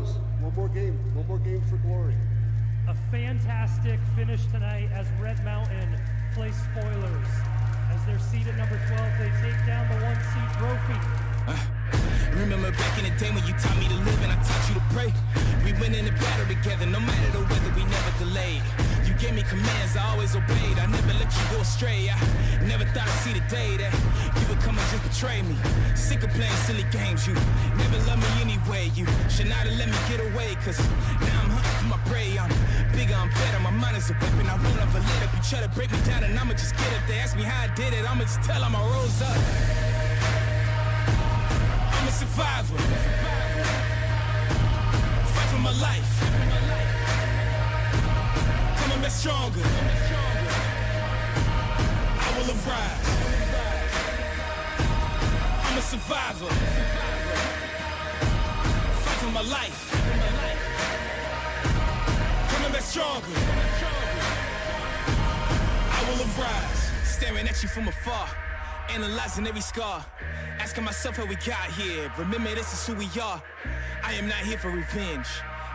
goes. One more game for glory. A fantastic finish tonight as Red Mountain plays spoilers. As they're seated number 12, they take down the 1-seed trophy. Remember back in the day when you taught me to live and I taught you to pray. We went in the battle together, no matter the weather, we never delayed. You gave me commands, I always obeyed. I never let you go astray. I never thought I'd see the day that you would come and just betray me. Sick of playing silly games, you never loved me anyway. You should not have let me get away, cause now I'm hunting for my prey. I'm bigger, I'm better, my mind is a weapon. I won't ever let up. You try to break me down and I'ma just get up. They ask me how I did it, I'ma just tell them I rose up. I'm a survivor. Fight for my life. Coming back stronger. I will arise. I'm a survivor. Fight for my life. Coming back stronger. I will arise. Staring at you from afar, analyzing every scar. Asking myself how we got here. Remember, this is who we are. I am not here for revenge.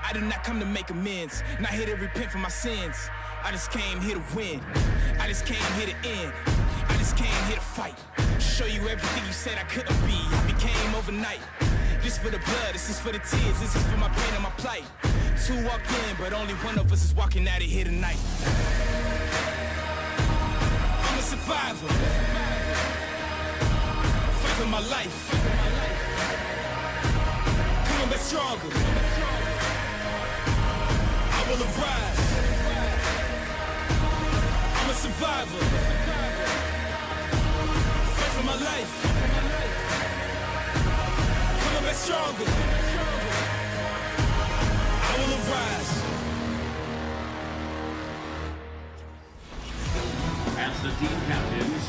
I did not come to make amends. Not here to repent for my sins. I just came here to win. I just came here to end. I just came here to fight. Show you everything you said I couldn't be. I became overnight. This for the blood, this is for the tears. This is for my pain and my plight. Two walked in, but only one of us is walking out of here tonight. I'm a survivor. For my life, coming back stronger. I will arise. I'm a survivor. Fight for my life. Coming back stronger. I will arise.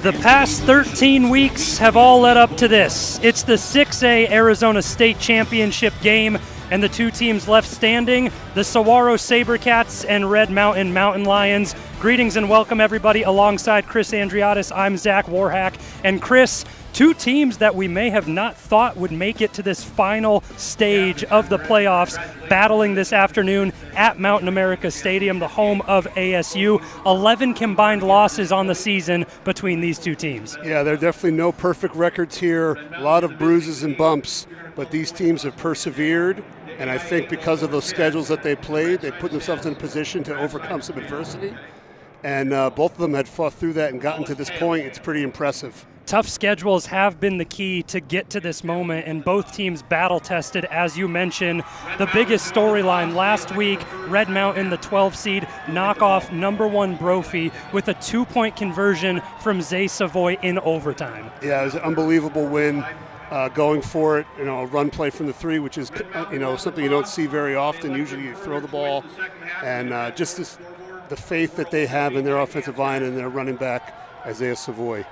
The past 13 weeks have all led up to this. It's the 6A Arizona State Championship game, and the two teams left standing, the Saguaro Sabercats and Red Mountain Mountain Lions. Greetings and welcome, everybody. Alongside Chris Andriotis, I'm Zach Warhack. And Chris, two teams that we may have not thought would make it to this final stage of the playoffs, battling this afternoon at Mountain America Stadium, the home of ASU. 11 combined losses on the season between these two teams. Yeah, there are definitely no perfect records here. A lot of bruises and bumps, but these teams have persevered. And I think because of those schedules that they played, they put themselves in a position to overcome some adversity. And both of them had fought through that and gotten to this point. It's pretty impressive. Tough schedules have been the key to get to this moment, and both teams battle-tested, as you mentioned. The biggest storyline last week, Red Mountain, the 12 seed, knock off number 1 Brophy with a 2-point conversion from Zay Savoy in overtime. Yeah, it was an unbelievable win. Going for it, a run play from the 3, which is, something you don't see very often. Usually you throw the ball, and just the faith that they have in their offensive line and their running back, Isaiah Savoy.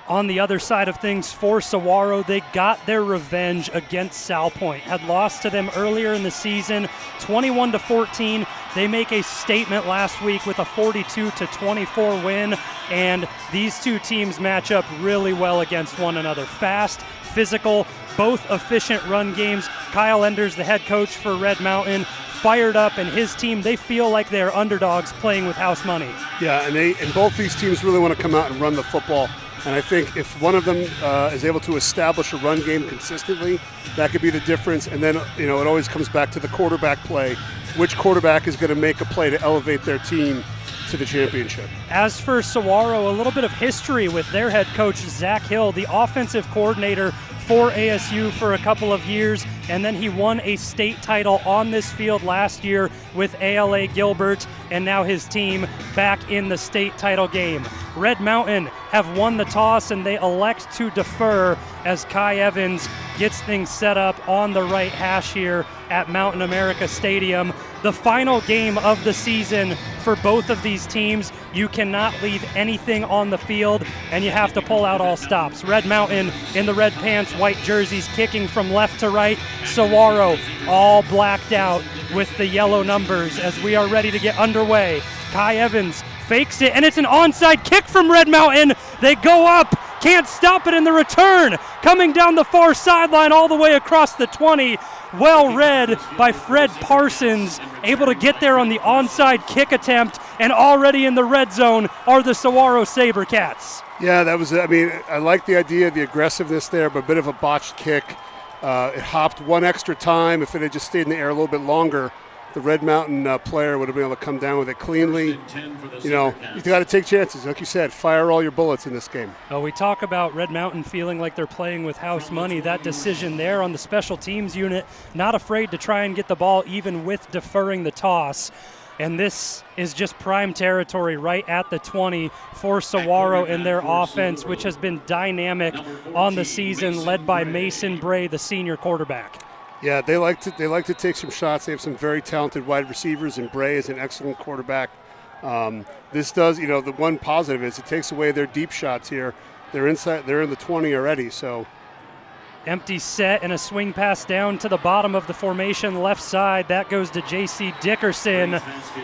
On the other side of things for Saguaro, they got their revenge against Sal Point. Had lost to them earlier in the season, 21-14. They make a statement last week with a 42-24 win, and these two teams match up really well against one another. Fast, physical, both efficient run games. Kyle Enders, the head coach for Red Mountain, fired up, and his team, they feel like they're underdogs playing with house money. Yeah, and both these teams really want to come out and run the football. And I think if one of them is able to establish a run game consistently, that could be the difference. And then, it always comes back to the quarterback play. Which quarterback is going to make a play to elevate their team to the championship? As for Saguaro, a little bit of history with their head coach, Zach Hill, the offensive coordinator for ASU for a couple of years, and then he won a state title on this field last year with ALA Gilbert, and now his team back in the state title game. Red Mountain have won the toss, and they elect to defer as Kai Evans gets things set up on the right hash here at Mountain America Stadium. The final game of the season for both of these teams. You cannot leave anything on the field, and you have to pull out all stops. Red Mountain in the red pants, white jerseys, kicking from left to right. Saguaro all blacked out with the yellow numbers as we are ready to get underway. Kai Evans fakes it, and it's an onside kick from Red Mountain. They go up can't stop it in the return. Coming down the far sideline all the way across the 20. Well read by Fred Parsons, able to get there on the onside kick attempt, and already in the red zone are the Saguaro SaberCats. Yeah, that was, I mean, I like the idea, the aggressiveness there, but a bit of a botched kick. It hopped one extra time. If it had just stayed in the air a little bit longer, the Red Mountain player would have been able to come down with it cleanly. You know, you got to take chances. Like you said, fire all your bullets in this game. Oh, we talk about Red Mountain feeling like they're playing with house money. That decision there on the special teams unit, not afraid to try and get the ball even with deferring the toss. And this is just prime territory right at the 20 for Saguaro in their offense, which has been dynamic on the season, led by Mason Bray, the senior quarterback. Yeah, they like to take some shots. They have some very talented wide receivers, and Bray is an excellent quarterback. This does, you know, the one positive is it takes away their deep shots here. They're inside. They're in the 20 already, so. Empty set and a swing pass down to the bottom of the formation left side. That goes to J.C. Dickerson,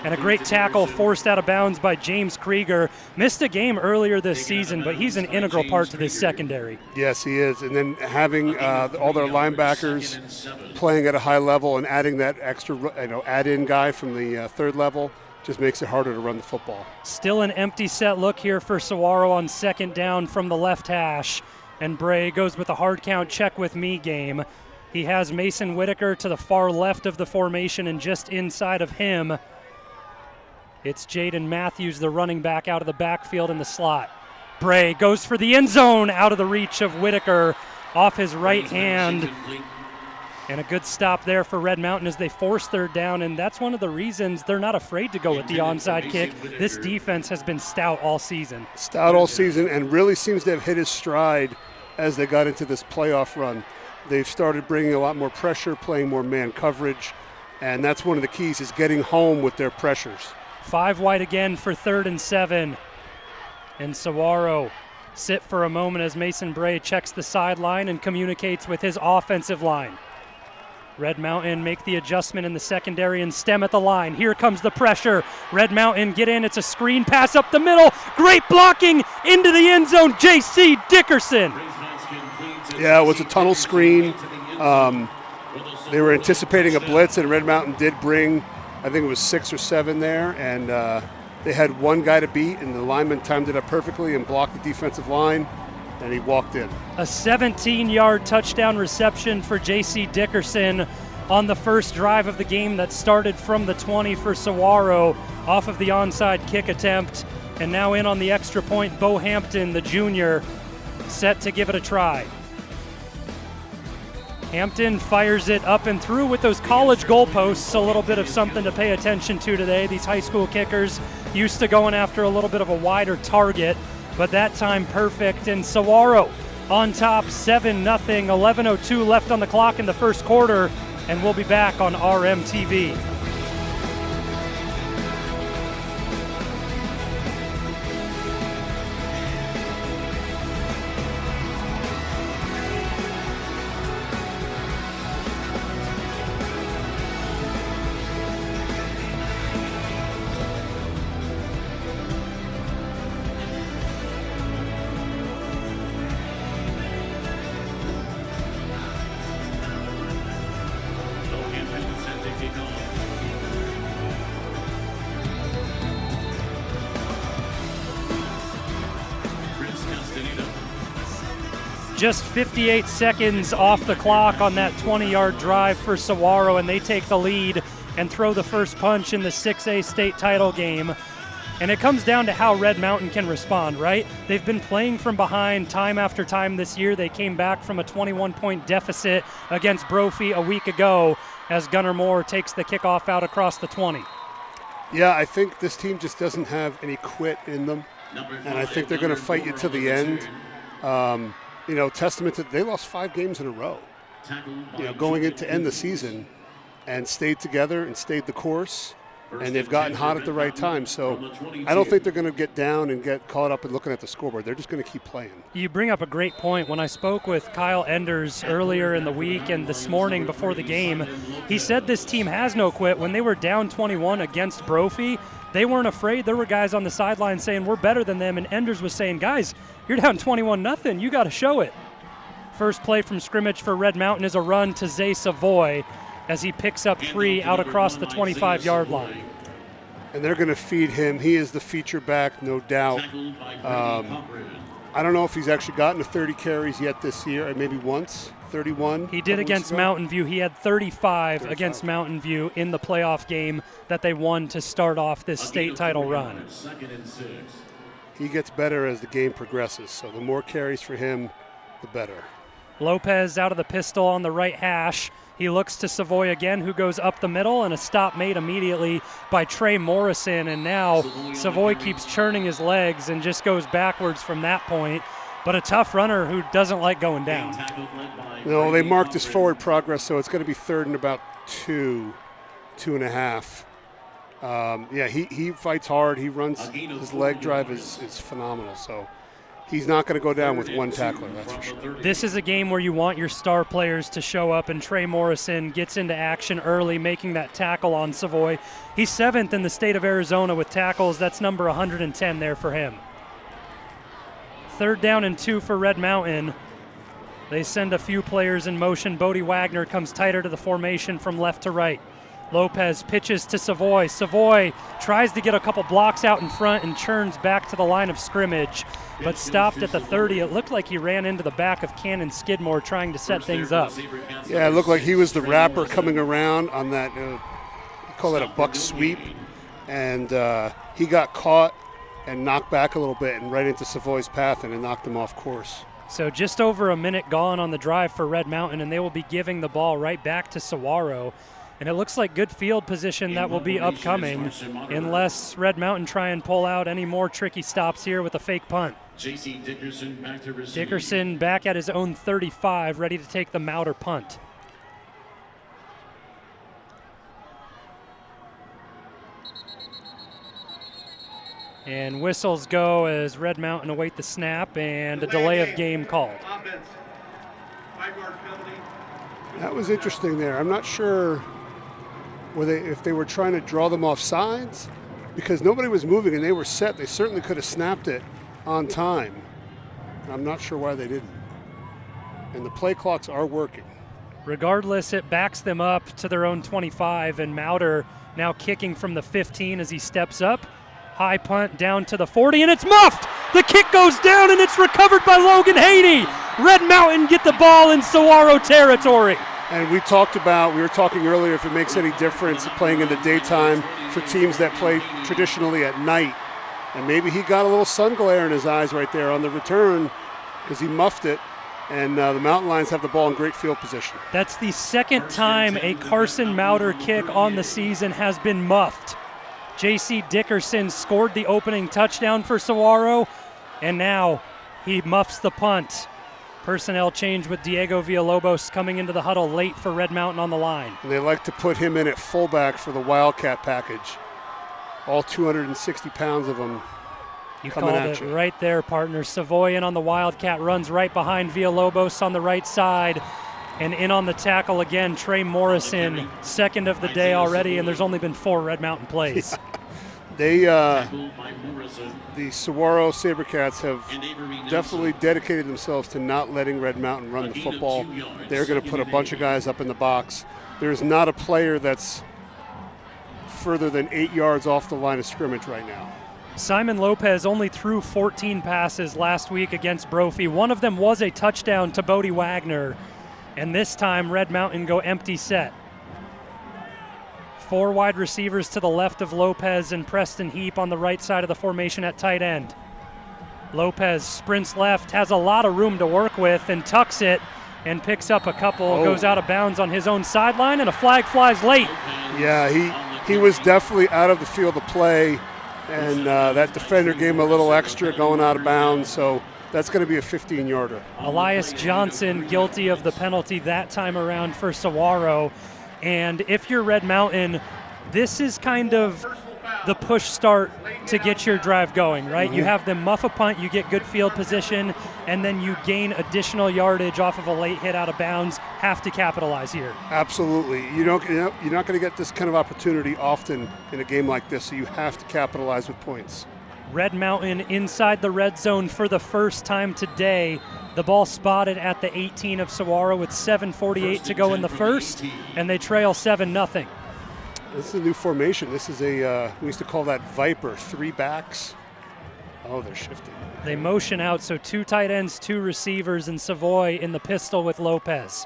and a great tackle forced out of bounds by James Krieger. Missed a game earlier this season, but he's an integral part to this secondary. Yes, he is. And then having all their linebackers playing at a high level and adding that extra, add-in guy from the third level just makes it harder to run the football. Still an empty set look here for Saguaro on second down from the left hash. And Bray goes with a hard count check with me game. He has Mason Whitaker to the far left of the formation, and just inside of him, it's Jaden Matthews, the running back, out of the backfield in the slot. Bray goes for the end zone, out of the reach of Whitaker, off his right hand. And a good stop there for Red Mountain as they force third down, and that's one of the reasons they're not afraid to go with the onside kick. This defense has been stout all season. Stout all season, and really seems to have hit his stride as they got into this playoff run. They've started bringing a lot more pressure, playing more man coverage, and that's one of the keys is getting home with their pressures. 5 wide again for 3rd and 7. And Saguaro sit for a moment as Mason Bray checks the sideline and communicates with his offensive line. Red Mountain make the adjustment in the secondary and stem at the line. Here comes the pressure. Red Mountain get in. It's a screen pass up the middle. Great blocking into the end zone. J.C. Dickerson. Yeah, it was a tunnel screen. They were anticipating a blitz, and Red Mountain did bring, I think it was 6 or 7 there, and they had one guy to beat, and the lineman timed it up perfectly and blocked the defensive line. And he walked in. A 17-yard touchdown reception for J.C. Dickerson on the first drive of the game that started from the 20 for Saguaro off of the onside kick attempt. And now in on the extra point, Bo Hampton, the junior, set to give it a try. Hampton fires it up and through with those college goalposts, a little bit of something to pay attention to today. These high school kickers used to going after a little bit of a wider target. But that time perfect, and Saguaro on top 7-0, 11:02 left on the clock in the first quarter, and we'll be back on RMTV. Just 58 seconds off the clock on that 20-yard drive for Saguaro, and they take the lead and throw the first punch in the 6A state title game. And it comes down to how Red Mountain can respond, right? They've been playing from behind time after time this year. They came back from a 21-point deficit against Brophy a week ago as Gunnar Moore takes the kickoff out across the 20. Yeah, I think this team just doesn't have any quit in them, and I think they're going to fight you to the end. Testament to they lost 5 games in a row, going in to end the season, and stayed together and stayed the course. and they've gotten hot at the right time. So I don't think they're going to get down and get caught up in looking at the scoreboard. They're just going to keep playing. You bring up a great point. When I spoke with Kyle Enders earlier in the week and this morning before the game, he said this team has no quit. When they were down 21 against Brophy, they weren't afraid. There were guys on the sideline saying we're better than them, and Enders was saying, guys, you're down 21-0. You got to show it. First play from scrimmage for Red Mountain is a run to Zay Savoy as he picks up 3 out across the 25-yard line. And they're going to feed him. He is the feature back, no doubt. I don't know if he's actually gotten to 30 carries yet this year, maybe once, 31. He did against Mountain View. He had 35 against Mountain View in the playoff game that they won to start off this state title run. He gets better as the game progresses, so the more carries for him, the better. Lopez out of the pistol on the right hash. He looks to Savoy again, who goes up the middle, and a stop made immediately by Trey Morrison. And now Savoy keeps churning his legs and just goes backwards from that point. But a tough runner who doesn't like going down. No, they marked his forward progress, so it's going to be third and about 2.5. Yeah, he fights hard. He runs. His leg drive is phenomenal. So he's not going to go down with one tackler, that's for sure. This is a game where you want your star players to show up, and Trey Morrison gets into action early, making that tackle on Savoy. He's 7th in the state of Arizona with tackles. That's number 110 there for him. 3rd down and 2 for Red Mountain. They send a few players in motion. Bodie Wagner comes tighter to the formation from left to right. Lopez pitches to Savoy. Savoy tries to get a couple blocks out in front and churns back to the line of scrimmage, but stopped at the 30. It looked like he ran into the back of Cannon Skidmore trying to set things up. Yeah, it looked like he was the wrapper coming around on that, you call that a buck sweep, and he got caught and knocked back a little bit and right into Savoy's path, and it knocked him off course. So just over a minute gone on the drive for Red Mountain, and they will be giving the ball right back to Saguaro. And it looks like good field position that will be upcoming unless Red Mountain try and pull out any more tricky stops here with a fake punt. Dickerson back at his own 35, ready to take the Mouter punt. And whistles go as Red Mountain await the snap and a delay of game called. That was interesting there. I'm not sure if they were trying to draw them off sides, because nobody was moving and they were set. They certainly could have snapped it on time. I'm not sure why they didn't. And the play clocks are working. Regardless, it backs them up to their own 25, and Mouter now kicking from the 15 as he steps up. High punt down to the 40, and it's muffed! The kick goes down, and it's recovered by Logan Haney. Red Mountain get the ball in Saguaro territory. And we were talking earlier if it makes any difference playing in the daytime for teams that play traditionally at night. And maybe he got a little sun glare in his eyes right there on the return because he muffed it. And the Mountain Lions have the ball in great field position. That's the second time a Carson Mouter kick on the season has been muffed. J.C. Dickerson scored the opening touchdown for Saguaro, and now he muffs the punt. Personnel change with Diego Villalobos coming into the huddle late for Red Mountain on the line. And they like to put him in at fullback for the Wildcat package. All 260 pounds of them coming at you. You called it right there, partner. Savoy in on the Wildcat, runs right behind Villalobos on the right side. And in on the tackle again, Trey Morrison, second of the day already, and there's only been 4 Red Mountain plays. Yeah. The Saguaro Sabercats have definitely dedicated themselves to not letting Red Mountain run the football. They're going to put a bunch of guys up in the box. There's not a player that's further than 8 yards off the line of scrimmage right now. Simon Lopez only threw 14 passes last week against Brophy. One of them was a touchdown to Bodie Wagner. And this time, Red Mountain go empty set. 4 wide receivers to the left of Lopez and Preston Heap on the right side of the formation at tight end. Lopez sprints left, has a lot of room to work with, and tucks it and picks up a couple, goes out of bounds on his own sideline, and a flag flies late. Yeah, he was definitely out of the field of play, and that defender gave him a little extra going out of bounds, so that's going to be a 15-yarder. Elias Johnson guilty of the penalty that time around for Saguaro. And if you're Red Mountain, This is kind of the push start to get your drive going, right? You have them muff a punt, you get good field position, and then you gain additional yardage off of a late hit out of bounds. Have to capitalize here. Absolutely. You're not going to get this kind of opportunity often in a game like this, so you have to capitalize with points. Red Mountain inside the red zone for the first time today. The ball spotted at the 18 of Saguaro with 7:48 to go in the first, and they trail 7-0. This is a new formation. This is we used to call that Viper, 3 backs. Oh, they're shifting. They motion out, so 2 tight ends, 2 receivers, and Savoy in the pistol with Lopez.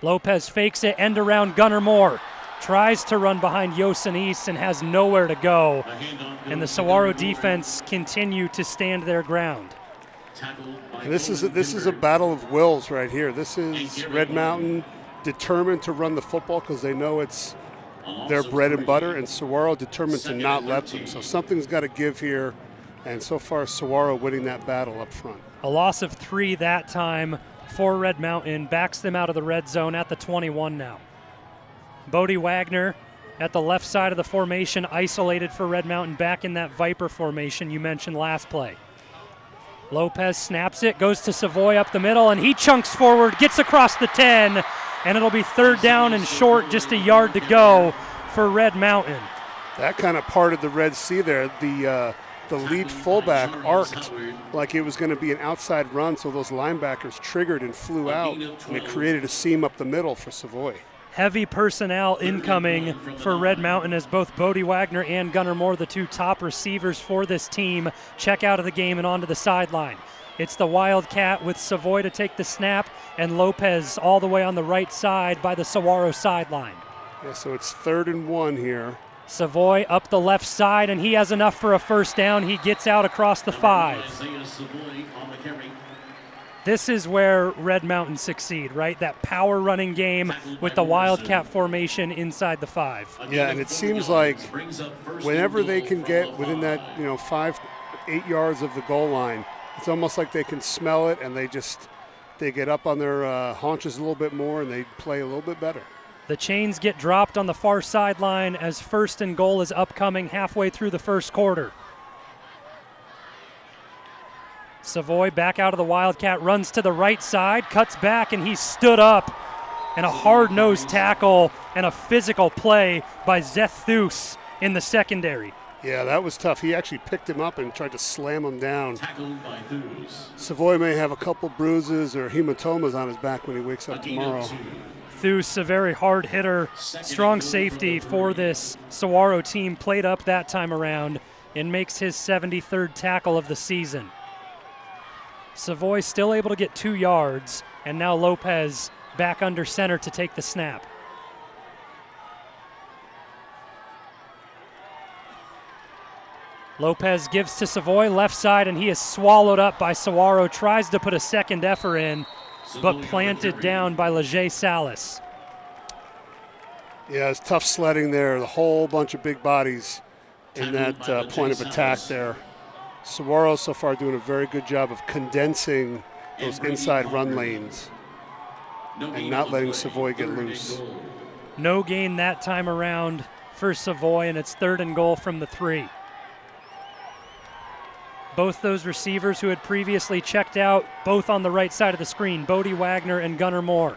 Lopez fakes it, end around Gunnar Moore. Tries to run behind Yosenis and has nowhere to go. And the Saguaro defense continue to stand their ground. And this is a battle of wills right here. This is Red Mountain determined to run the football because they know it's their bread and butter, and Saguaro determined to not let them. So something's got to give here, and so far Saguaro winning that battle up front. A loss of 3 that time for Red Mountain, backs them out of the red zone at the 21 now. Bodie Wagner at the left side of the formation, isolated for Red Mountain, back in that Viper formation you mentioned last play. Lopez snaps it, goes to Savoy up the middle, and he chunks forward, gets across the 10, and it'll be 3rd down and short, just a yard to go for Red Mountain. That kind of parted the Red Sea there. The lead fullback arced like it was going to be an outside run, so those linebackers triggered and flew out, and it created a seam up the middle for Savoy. Heavy personnel incoming for Red Mountain as both Bodie Wagner and Gunnar Moore, the 2 top receivers for this team, check out of the game and onto the sideline. It's the Wildcat with Savoy to take the snap, and Lopez all the way on the right side by the Saguaro sideline. Yeah, so it's 3rd and 1 here. Savoy up the left side, and he has enough for a first down. He gets out across the 5. This is where Red Mountain succeed, right? That power running game with the Wildcat formation inside the 5. Yeah, and it seems like whenever they can get within that 5-8 yards of the goal line, it's almost like they can smell it, and they get up on their haunches a little bit more, and they play a little bit better. The chains get dropped on the far sideline as 1st and goal is upcoming halfway through the first quarter. Savoy back out of the Wildcat, runs to the right side, cuts back, and he's stood up. And a hard-nosed tackle and a physical play by Zethus in the secondary. Yeah, that was tough. He actually picked him up and tried to slam him down. Savoy may have a couple bruises or hematomas on his back when he wakes up tomorrow. Thus, a very hard hitter, strong safety for this Saguaro team, played up that time around and makes his 73rd tackle of the season. Savoy still able to get 2 yards, and now Lopez back under center to take the snap. Lopez gives to Savoy left side, and he is swallowed up by Saguaro. Tries to put a second effort in, but planted down by Leger Salas. Yeah, it's tough sledding there. The whole bunch of big bodies in that point of attack there. Saguaro so far doing a very good job of condensing those inside run lanes and not letting Savoy get loose. No gain that time around for Savoy, and it's 3rd and goal from the 3. Both those receivers who had previously checked out, both on the right side of the screen, Bodie Wagner and Gunnar Moore.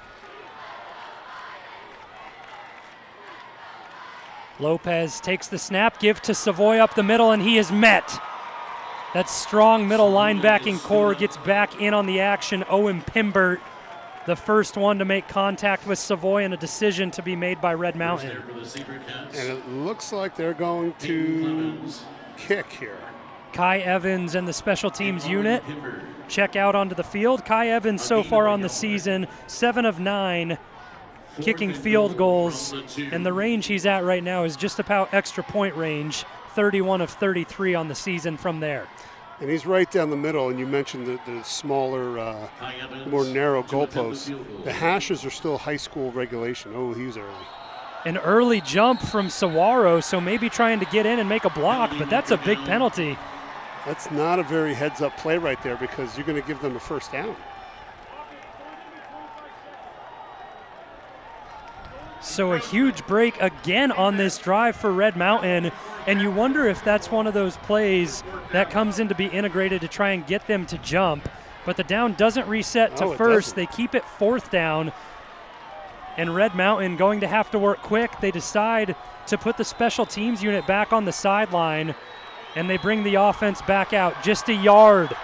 Lopez takes the snap, give to Savoy up the middle, and he is met. That strong middle linebacking core gets back in on the action. Owen Pimbert, the first one to make contact with Savoy, and a decision to be made by Red Mountain. And it looks like they're going to kick here. Kai Evans and the special teams unit check out onto the field. Kai Evans so far on the season, 7 of 9 kicking field goals, and the range he's at right now is just about extra point range, 31 of 33 on the season from there. And he's right down the middle, and you mentioned the smaller, more narrow goalposts. The hashes are still high school regulation. Oh, he was early. An early jump from Saguaro, so maybe trying to get in and make a block, but that's a big penalty. That's not a very heads-up play right there because you're going to give them a first down. So a huge break again on this drive for Red Mountain, and you wonder if that's one of those plays that comes in to be integrated to try and get them to jump. But the down doesn't reset to first. They keep it 4th down, and Red Mountain going to have to work quick. They decide to put the special teams unit back on the sideline, and they bring the offense back out just a yard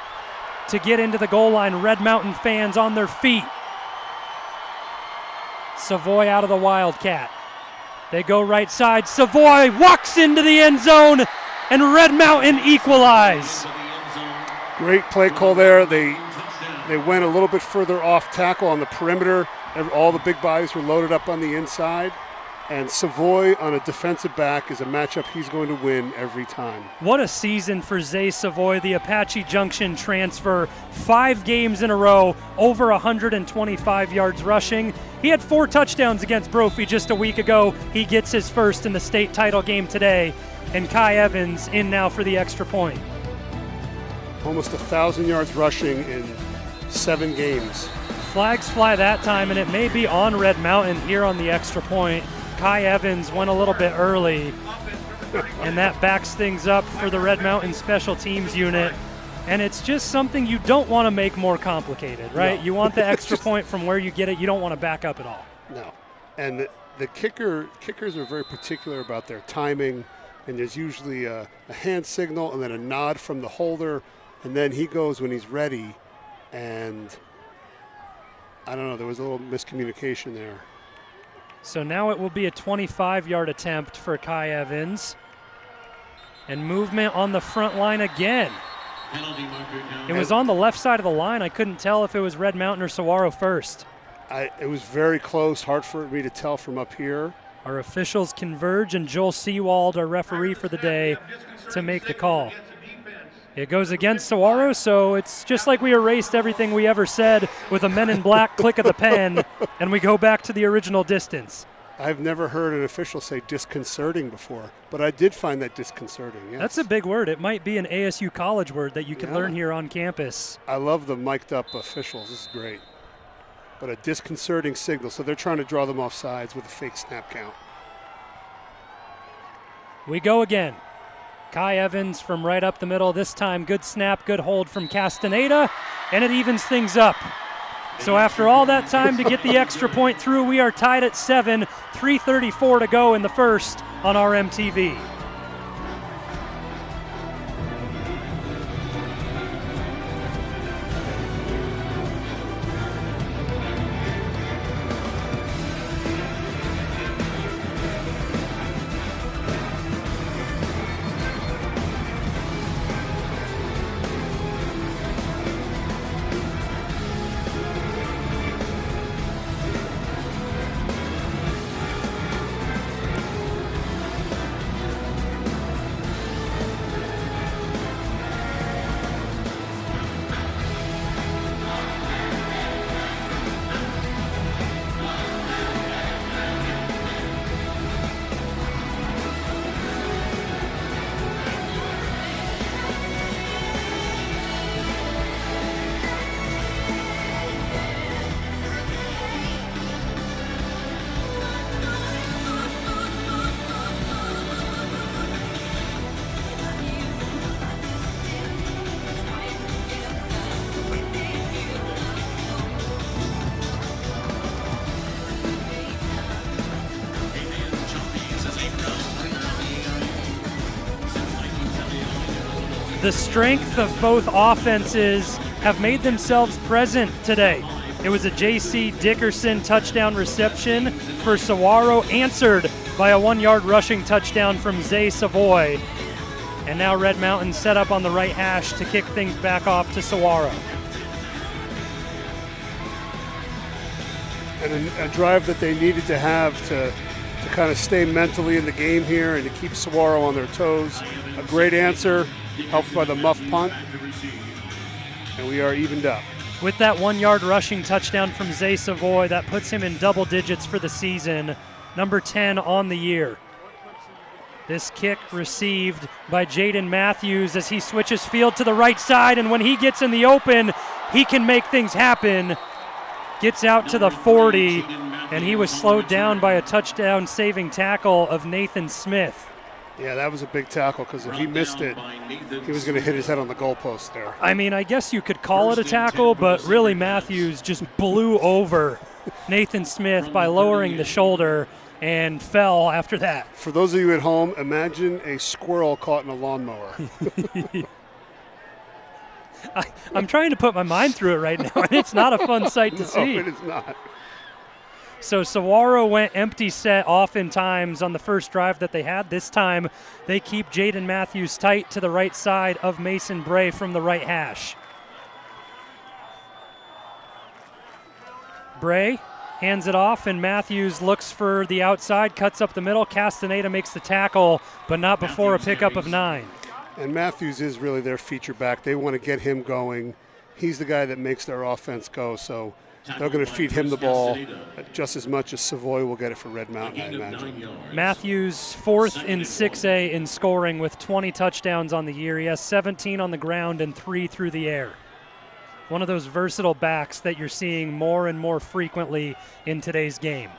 to get into the goal line. Red Mountain fans on their feet. Savoy out of the Wildcat. They go right side. Savoy walks into the end zone, and Red Mountain equalize. Great play call there. They went a little bit further off tackle on the perimeter. All the big bodies were loaded up on the inside. And Savoy on a defensive back is a matchup he's going to win every time. What a season for Zay Savoy, the Apache Junction transfer. 5 games in a row, over 125 yards rushing. He had 4 touchdowns against Brophy just a week ago. He gets his first in the state title game today. And Kai Evans in now for the extra point. Almost 1,000 yards rushing in 7 games. Flags fly that time, and it may be on Red Mountain here on the extra point. Kai Evans went a little bit early, and that backs things up for the Red Mountain special teams unit. And it's just something you don't want to make more complicated, right? No. You want the extra point from where you get it. You don't want to back up at all. No. And the kickers are very particular about their timing, and there's usually a hand signal and then a nod from the holder, and then he goes when he's ready. And I don't know, there was a little miscommunication there. So now it will be a 25-yard attempt for Kai Evans. And movement on the front line again. It was on the left side of the line. I couldn't tell if it was Red Mountain or Saguaro first. It was very close, hard for me to tell from up here. Our officials converge, and Joel Seawald, our referee for the day, to make the call. It goes against Saguaro, so it's just like we erased everything we ever said with a Men in Black click of the pen, and we go back to the original distance. I've never heard an official say disconcerting before, but I did find that disconcerting, yes. That's a big word. It might be an ASU college word that you can learn here on campus. I love the mic'd up officials. This is great. But a disconcerting signal, so they're trying to draw them off sides with a fake snap count. We go again. Kai Evans from right up the middle. This time, good snap, good hold from Castaneda, and it evens things up. So after all that time to get the extra point through, we are tied at 7, 3:34 to go in the first on RMTV. The strength of both offenses have made themselves present today. It was a J.C. Dickerson touchdown reception for Saguaro, answered by a 1-yard rushing touchdown from Zay Savoy. And now Red Mountain set up on the right hash to kick things back off to Saguaro. And a drive that they needed to have to kind of stay mentally in the game here and to keep Saguaro on their toes. A great answer, helped by the muff punt, and we are evened up. With that 1-yard rushing touchdown from Zay Savoy, that puts him in double digits for the season, number 10 on the year. This kick received by Jaden Matthews as he switches field to the right side, and when he gets in the open, he can make things happen. Gets out to the 40 and he was slowed down by a touchdown-saving tackle of Nathan Smith. Yeah, that was a big tackle because if he missed it, he was going to hit his head on the goalpost there. I mean, I guess you could call it a tackle, but really Matthews just blew over Nathan Smith by lowering the shoulder and fell after that. For those of you at home, imagine a squirrel caught in a lawnmower. I'm trying to put my mind through it right now, and it's not a fun sight to see. No, it is not. So Saguaro went empty set oftentimes on the first drive that they had. This time they keep Jaden Matthews tight to the right side of Mason Bray from the right hash. Bray hands it off, and Matthews looks for the outside, cuts up the middle. Castaneda makes the tackle, but not before a pickup of 9. And Matthews is really their feature back. They want to get him going. He's the guy that makes their offense go, so they're going to feed him the ball just as much as Savoy will get it for Red Mountain, I imagine. Matthews, 4th in 6A in scoring with 20 touchdowns on the year. He has 17 on the ground and 3 through the air. One of those versatile backs that you're seeing more and more frequently in today's game.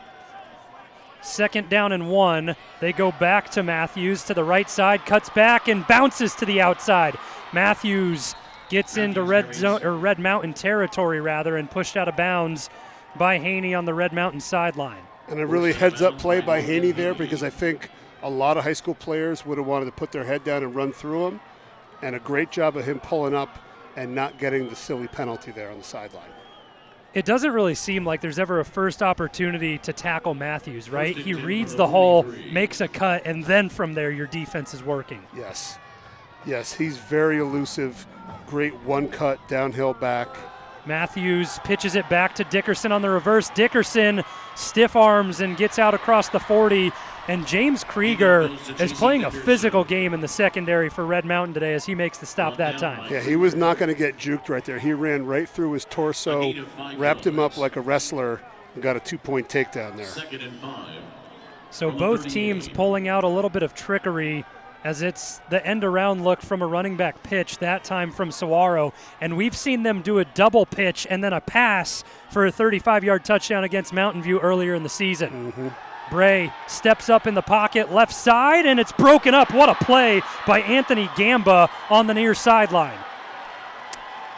2nd down and 1. They go back to Matthews to the right side, cuts back and bounces to the outside. Matthews gets into Red Mountain territory rather, and pushed out of bounds by Haney on the Red Mountain sideline. And a really heads-up play by Haney there, because I think a lot of high school players would have wanted to put their head down and run through him. And a great job of him pulling up and not getting the silly penalty there on the sideline. It doesn't really seem like there's ever a first opportunity to tackle Matthews, right? He reads the hole, makes a cut, and then from there your defense is working. Yes. Yes, he's very elusive. Great one-cut downhill back. Matthews pitches it back to Dickerson on the reverse. Dickerson stiff arms and gets out across the 40. And James Krieger is playing a physical game in the secondary for Red Mountain today as he makes the stop that time. Yeah, he was not going to get juked right there. He ran right through his torso, wrapped him up like a wrestler, and got a 2-point takedown there. So both teams pulling out a little bit of trickery as it's the end-around look from a running back pitch, that time from Saguaro. And we've seen them do a double pitch and then a pass for a 35-yard touchdown against Mountain View earlier in the season. Mm-hmm. Bray steps up in the pocket, left side, and it's broken up. What a play by Anthony Gamba on the near sideline.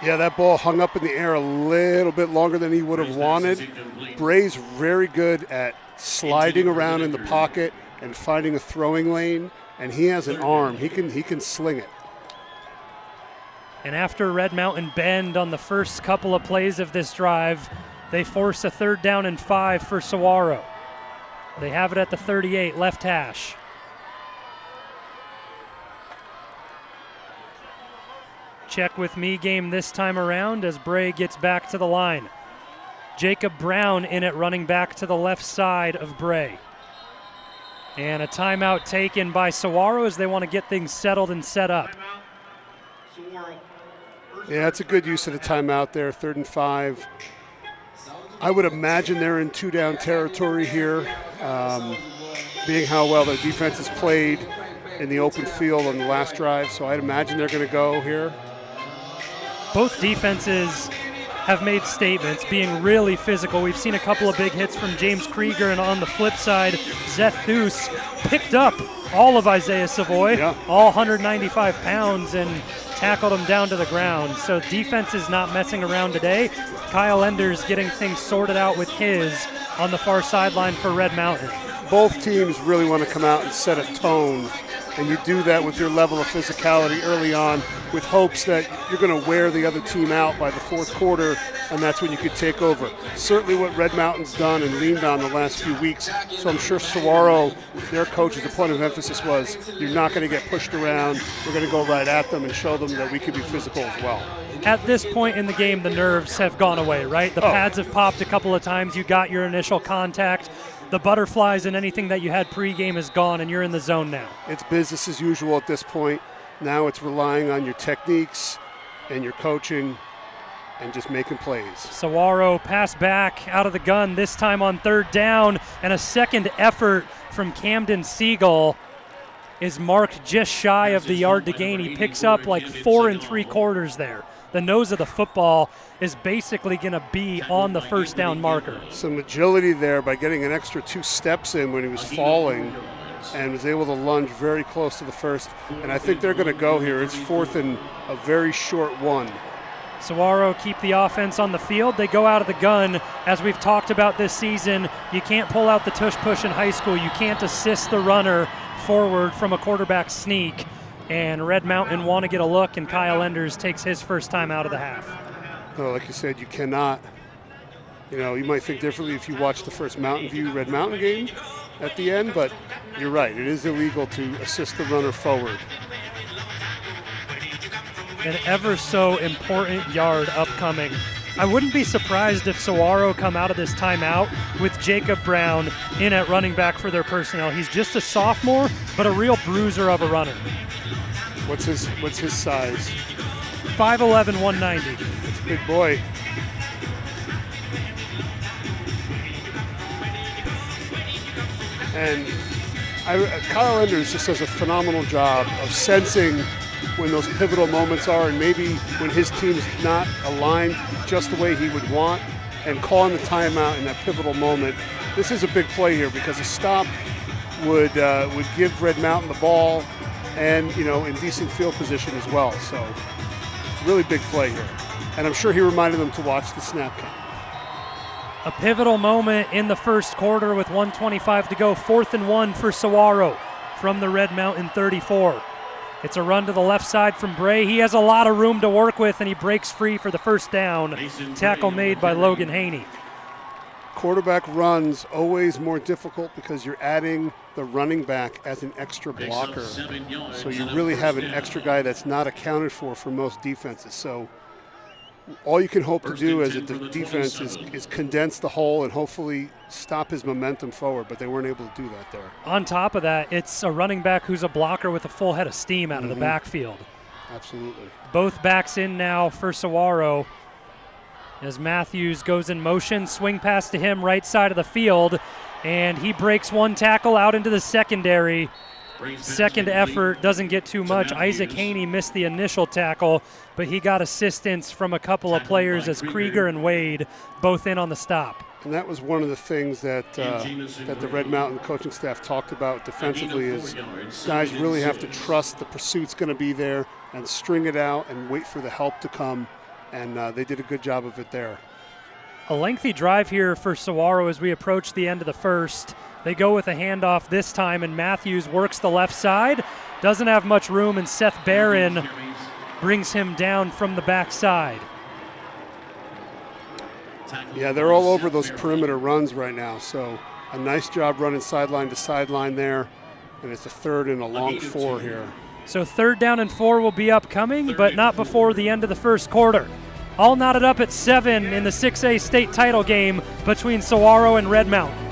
Yeah, that ball hung up in the air a little bit longer than he would have wanted. Bray's very good at sliding around in the pocket and finding a throwing lane, and he has an arm. He can sling it. And after Red Mountain bend on the first couple of plays of this drive, they force a 3rd down and 5 for Saguaro. They have it at the 38, left hash. Check with me game this time around as Bray gets back to the line. Jacob Brown in it, running back to the left side of Bray. And a timeout taken by Saguaro as they want to get things settled and set up. Yeah, it's a good use of the timeout there, 3rd and 5. I would imagine they're in 2-down territory here, being how well their defense has played in the open field on the last drive. So I'd imagine they're going to go here. Both defenses have made statements, being really physical. We've seen a couple of big hits from James Krieger, and on the flip side, Zeth Thus picked up all of Isaiah Savoy, all 195 pounds, and tackled him down to the ground. So defense is not messing around today. Kyle Enders getting things sorted out with his on the far sideline for Red Mountain. Both teams really want to come out and set a tone, and you do that with your level of physicality early on with hopes that you're going to wear the other team out by the 4th quarter, and that's when you could take over. Certainly what Red Mountain's done and leaned on the last few weeks, so I'm sure Saguaro, their coach's point of emphasis was, you're not going to get pushed around, we're going to go right at them and show them that we can be physical as well. At this point in the game, the nerves have gone away, right? The pads have popped a couple of times. You got your initial contact. The butterflies and anything that you had pregame is gone, and you're in the zone now. It's business as usual at this point. Now it's relying on your techniques and your coaching and just making plays. Saguaro pass back out of the gun, this time on 3rd down, and a second effort from Camden Siegel is marked just shy of the yard to gain. He picks up like 4 3/4 there. the nose of the football is basically going to be on the first down marker. Some agility there by getting an extra 2 steps in when he was falling, and was able to lunge very close to the first. And I think they're going to go here. It's 4th and a very short 1. Saguaro keep the offense on the field. They go out of the gun. As we've talked about this season, you can't pull out the tush push in high school. You can't assist the runner forward from a quarterback sneak. And Red Mountain want to get a look, and Kyle Enders takes his first time out of the half. No, like you said, you cannot. You know, you might think differently if you watch the first Mountain View Red Mountain game at the end, but you're right. It is illegal to assist the runner forward. An ever so important yard upcoming. I wouldn't be surprised if Saguaro come out of this timeout with Jacob Brown in at running back for their personnel. He's just a sophomore, but a real bruiser of a runner. What's his size? 5'11", 190. That's a big boy. And Kyle Enders just does a phenomenal job of sensing when those pivotal moments are, and maybe when his team's not aligned just the way he would want, and calling the timeout in that pivotal moment. This is a big play here because a stop would give Red Mountain the ball, and in decent field position as well. So really big play here, and I'm sure he reminded them to watch the snap count. A pivotal moment in the first quarter with 1:25 to go. 4th and 1 for Saguaro from the Red Mountain 34. It's a run to the left side from Bray. He has a lot of room to work with, and he breaks free for the first down. Tackle made by Logan Haney. Quarterback runs always more difficult because you're adding the running back as an extra blocker. So you really have an extra guy that's not accounted for most defenses. So all you can hope to do as a defense is condense the hole and hopefully stop his momentum forward, but they weren't able to do that there. On top of that, it's a running back who's a blocker with a full head of steam out of the backfield. Absolutely. Both backs in now for Saguaro as Matthews goes in motion, swing pass to him right side of the field, and he breaks one tackle out into the secondary. Second effort doesn't get too much. Isaac Haney missed the initial tackle, but he got assistance from a couple of players as Krieger and Wade both in on the stop. And that was one of the things that the Red Mountain coaching staff talked about defensively is guys really have to trust the pursuit's going to be there and string it out and wait for the help to come, and they did a good job of it there. A lengthy drive here for Saguaro as we approach the end of the first. They go with a handoff this time, and Matthews works the left side. Doesn't have much room, and Seth Barron brings him down from the backside. Yeah, they're all over those perimeter runs right now, so a nice job running sideline to sideline there, and it's a 3rd and a long 4 here. So 3rd down and 4 will be upcoming, but not before the end of the first quarter. All knotted up at 7 in the 6A state title game between Saguaro and Red Mountain.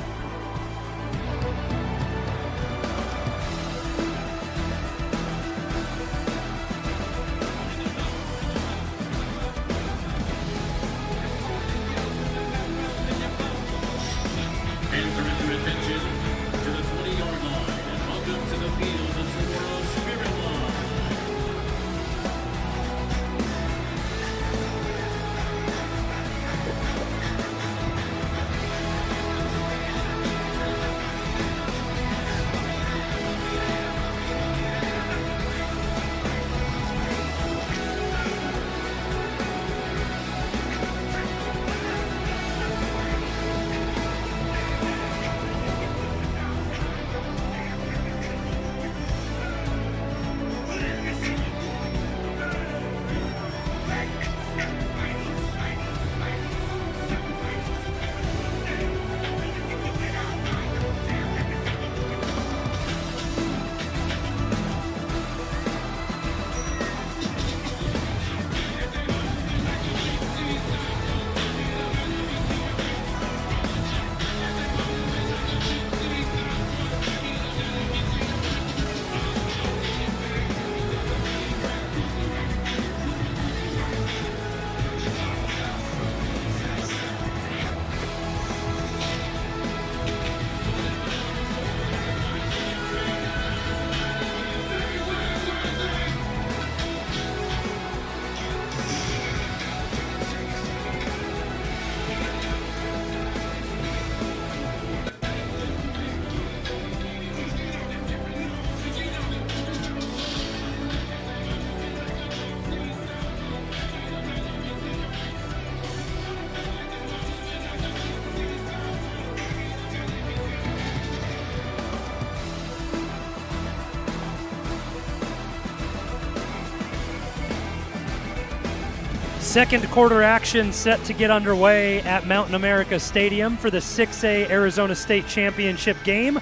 Second quarter action set to get underway at Mountain America Stadium for the 6A Arizona State Championship game.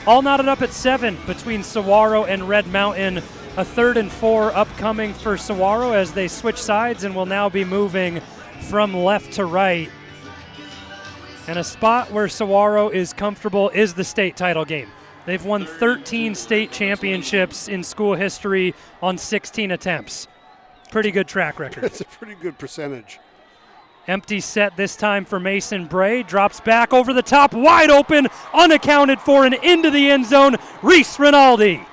All knotted up at 7 between Saguaro and Red Mountain. A 3rd and 4 upcoming for Saguaro as they switch sides and will now be moving from left to right. And a spot where Saguaro is comfortable is the state title game. They've won 13 state championships in school history on 16 attempts. Pretty good track record. That's a pretty good percentage. Empty set this time for Mason Bray. Drops back over the top, wide open, unaccounted for, and into the end zone, Reese Rinaldi.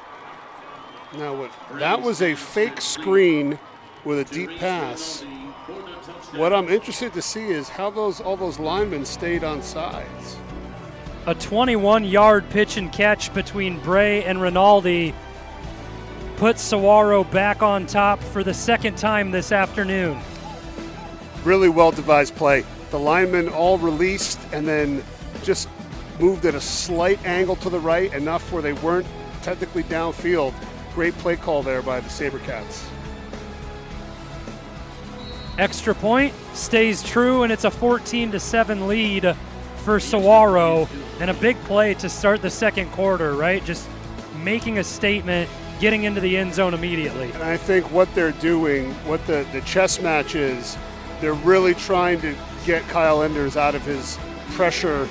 Now, that was a fake screen with a deep pass. What I'm interested to see is how all those linemen stayed on sides. A 21-yard pitch and catch between Bray and Rinaldi puts Saguaro back on top for the second time this afternoon. Really well-devised play. The linemen all released and then just moved at a slight angle to the right, enough where they weren't technically downfield. Great play call there by the SaberCats. Extra point stays true, and it's a 14-7 lead for Saguaro, and a big play to start the second quarter, right? Just making a statement, getting into the end zone immediately. And I think what they're doing, what the chess match is, they're really trying to get Kyle Enders out of his pressure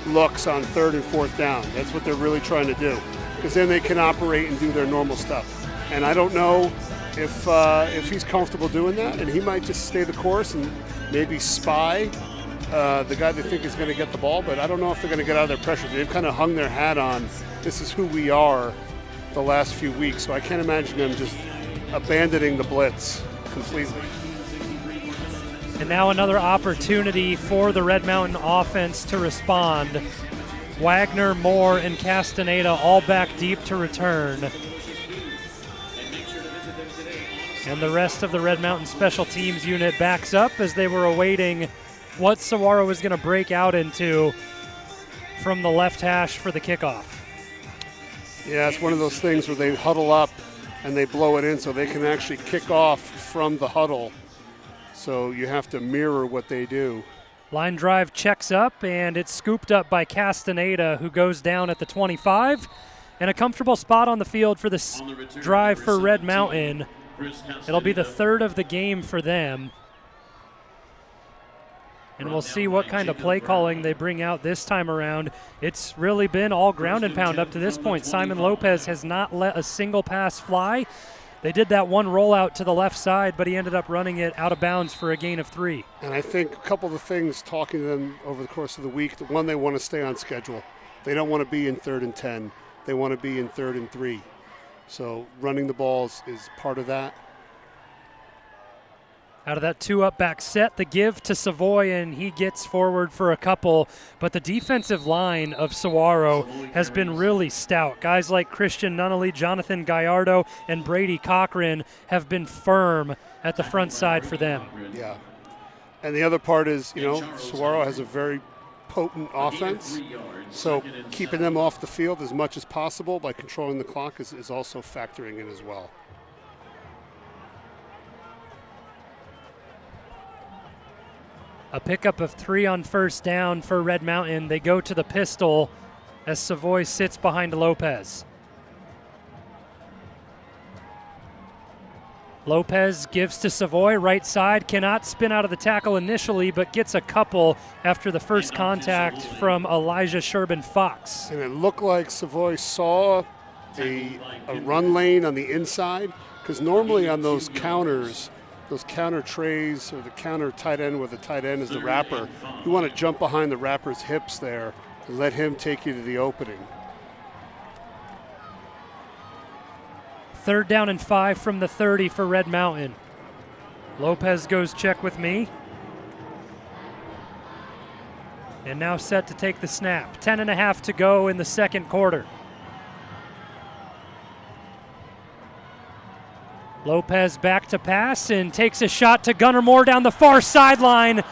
looks on 3rd and 4th down. That's what they're really trying to do, because then they can operate and do their normal stuff. And I don't know if he's comfortable doing that, and he might just stay the course and maybe spy the guy they think is going to get the ball, but I don't know if they're going to get out of their pressure. They've kind of hung their hat on, this is who we are the last few weeks, so I can't imagine them just abandoning the blitz completely. And now another opportunity for the Red Mountain offense to respond. Wagner, Moore, and Castaneda all back deep to return. And the rest of the Red Mountain special teams unit backs up as they were awaiting what Saguaro was going to break out into from the left hash for the kickoff. Yeah, it's one of those things where they huddle up and they blow it in so they can actually kick off from the huddle. So you have to mirror what they do. Line drive checks up, and it's scooped up by Castaneda, who goes down at the 25. And a comfortable spot on the field for this drive for Red Mountain. It'll be the 3rd of the game for them. And we'll see what kind of play calling they bring out this time around. It's really been all ground and pound up to this point. Simon Lopez has not let a single pass fly. They did that one rollout to the left side, but he ended up running it out of bounds for a gain of 3. And I think a couple of the things, talking to them over the course of the week, the one, they want to stay on schedule. They don't want to be in 3rd and 10. They want to be in 3rd and 3. So running the balls is part of that. Out of that 2-up back set, the give to Savoy, and he gets forward for a couple. But the defensive line of Saguaro has been really stout. Guys like Christian Nunnally, Jonathan Gallardo, and Brady Cochran have been firm at the front side for them. Yeah. And the other part is, Saguaro has a very potent offense. So keeping them off the field as much as possible by controlling the clock is also factoring in as well. A pickup of 3 on first down for Red Mountain. They go to the pistol as Savoy sits behind Lopez. Lopez gives to Savoy, right side, cannot spin out of the tackle initially, but gets a couple after the first contact from Elijah Sherbin-Fox. And it looked like Savoy saw a run lane on the inside, because normally on those counters, those counter trays or the counter tight end where the tight end is the wrapper, you want to jump behind the wrapper's hips there and let him take you to the opening. 3rd down and 5 from the 30 for Red Mountain. Lopez goes check with me. And now set to take the snap. 10.5 to go in the second quarter. Lopez back to pass and takes a shot to Gunnar Moore down the far sideline.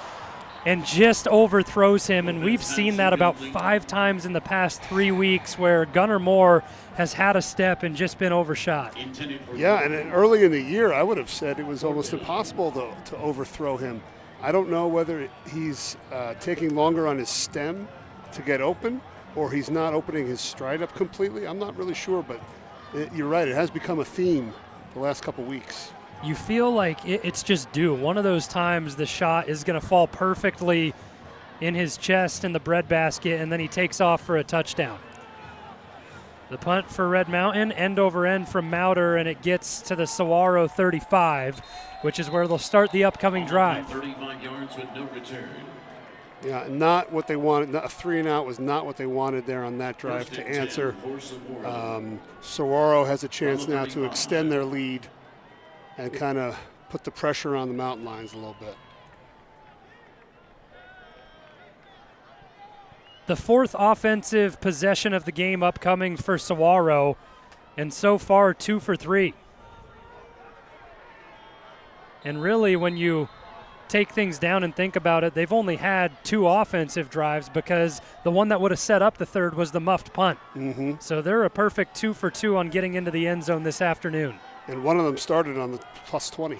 and just overthrows him. And we've seen that about 5 times in the past 3 weeks where Gunnar Moore has had a step and just been overshot. Yeah, and early in the year, I would have said it was almost impossible to overthrow him. I don't know whether he's taking longer on his stem to get open or he's not opening his stride up completely. I'm not really sure, but you're right. It has become a theme the last couple weeks. You feel like it's just due. One of those times the shot is going to fall perfectly in his chest in the breadbasket, and then he takes off for a touchdown. The punt for Red Mountain, end over end from Mauder, and it gets to the Saguaro 35, which is where they'll start the upcoming drive. 35 yards with no return. Yeah, not what they wanted. A 3-and-out was not what they wanted there on that drive to answer. Saguaro has a chance now to extend their lead and kind of put the pressure on the Mountain Lions a little bit. The 4th offensive possession of the game upcoming for Saguaro, and so far 2 for 3. And really, when you take things down and think about it, they've only had 2 offensive drives because the one that would have set up the third was the muffed punt. Mm-hmm. So they're a perfect 2 for 2 on getting into the end zone this afternoon. And one of them started on the +20.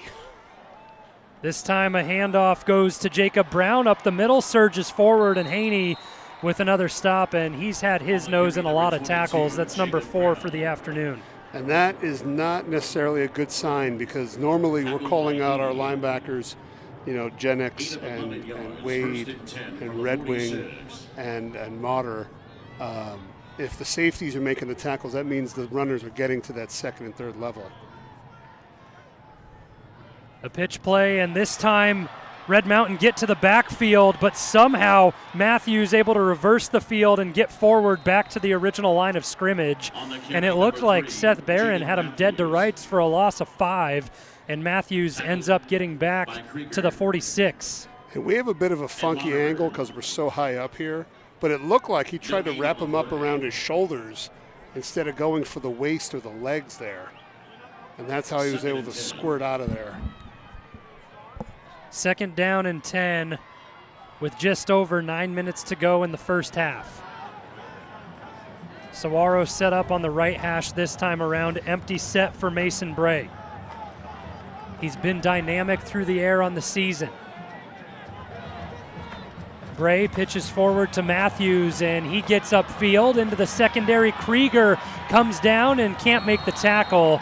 This time a handoff goes to Jacob Brown up the middle, surges forward, and Haney with another stop, and he's had his nose in a lot of tackles. That's number 4 for the afternoon. And that is not necessarily a good sign because normally we're calling out our linebackers, you know, Genix and Wade and Red Wing and Motter. If the safeties are making the tackles, that means the runners are getting to that 2nd and 3rd level. A pitch play, and this time Red Mountain get to the backfield, but somehow Matthews able to reverse the field and get forward back to the original line of scrimmage. And it looked like Seth Barron had him dead to rights for a loss of 5, and Matthews ends up getting back to the 46. And we have a bit of a funky angle because we're so high up here, but it looked like he tried to wrap him up around his shoulders instead of going for the waist or the legs there. And that's how he was able to squirt out of there. 2nd down and 10 with just over 9 minutes to go in the first half. Saguaro set up on the right hash this time around, empty set for Mason Bray. He's been dynamic through the air on the season. Bray pitches forward to Matthews, and he gets upfield into the secondary. Krieger comes down and can't make the tackle.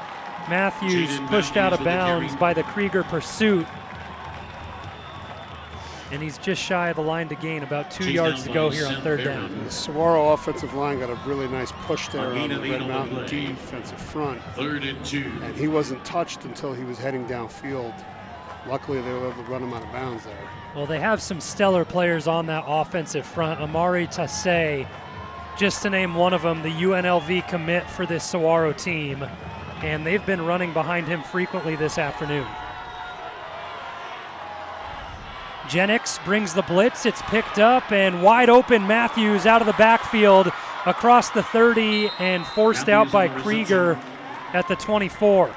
Matthews pushed out of bounds by the Krieger pursuit. And he's just shy of the line to gain, about 2 yards to go here on 3rd down. The Saguaro offensive line got a really nice push there on the Red Mountain defensive front. 3rd and 2. And he wasn't touched until he was heading downfield. Luckily, they were able to run him out of bounds there. Well, they have some stellar players on that offensive front. Amari Tassay, just to name one of them, the UNLV commit for this Saguaro team. And they've been running behind him frequently this afternoon. Genix brings the blitz, it's picked up, and wide open Matthews out of the backfield across the 30 and forced out by Krieger at the 24.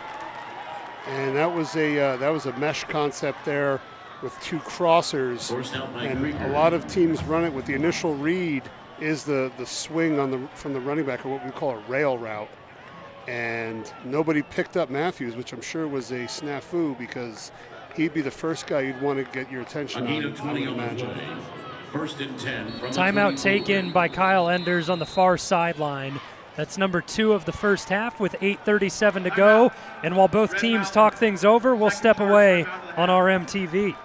And that was a mesh concept there with 2 crossers, and a lot of teams run it with the initial read is the swing from the running back, or what we call a rail route. And nobody picked up Matthews, which I'm sure was a snafu because he'd be the first guy you'd want to get your attention on, I would imagine. 1st and 10. Timeout taken by Kyle Enders on the far sideline. That's number 2 of the first half with 8:37 to go. And while both teams talk things over, we'll step away on RMTV.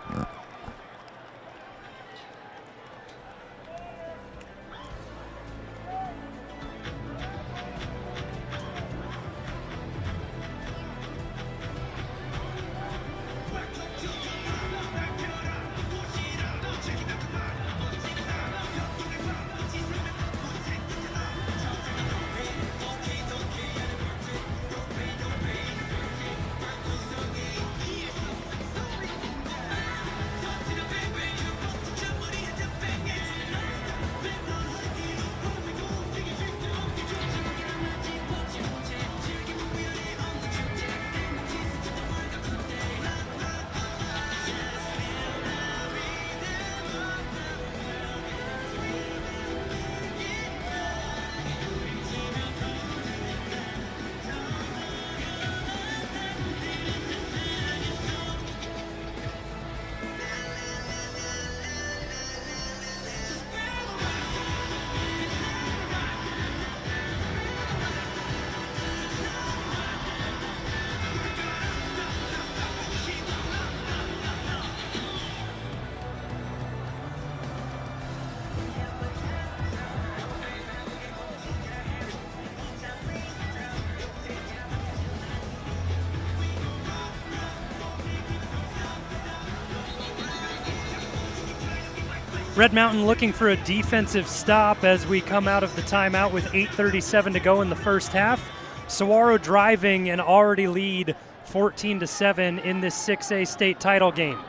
Red Mountain looking for a defensive stop as we come out of the timeout with 8:37 to go in the first half. Saguaro driving and already lead 14-7 in this 6A state title game.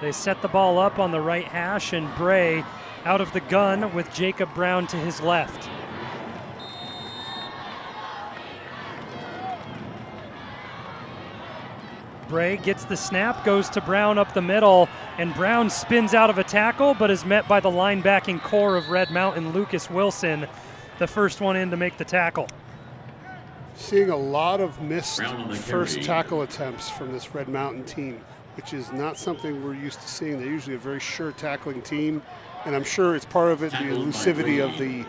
They set the ball up on the right hash, and Bray out of the gun with Jacob Brown to his left. Bray gets the snap, goes to Brown up the middle, and Brown spins out of a tackle but is met by the linebacking core of Red Mountain, Lucas Wilson, the first one in to make the tackle. Seeing a lot of missed first tackle attempts from this Red Mountain team, which is not something we're used to seeing. They're usually a very sure tackling team, and I'm sure it's part of it, the elusivity of the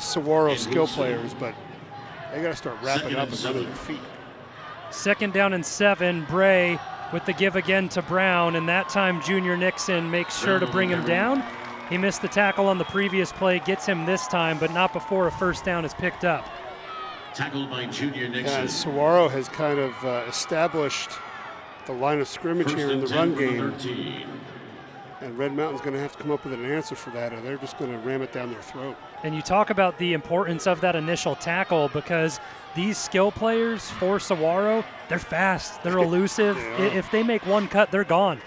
Saguaro skill players, but they got to start wrapping up and running their feet. 2nd down and 7, Bray with the give again to Brown, and that time Junior Nixon makes sure to bring him down. He missed the tackle on the previous play, gets him this time, but not before a first down is picked up. Tackled by Junior Nixon. Yeah, Saguaro has kind of established the line of scrimmage here in the run game. And Red Mountain's going to have to come up with an answer for that, or they're just going to ram it down their throat. And you talk about the importance of that initial tackle, because these skill players for Saguaro, they're fast, they're elusive. If they make one cut, they're gone.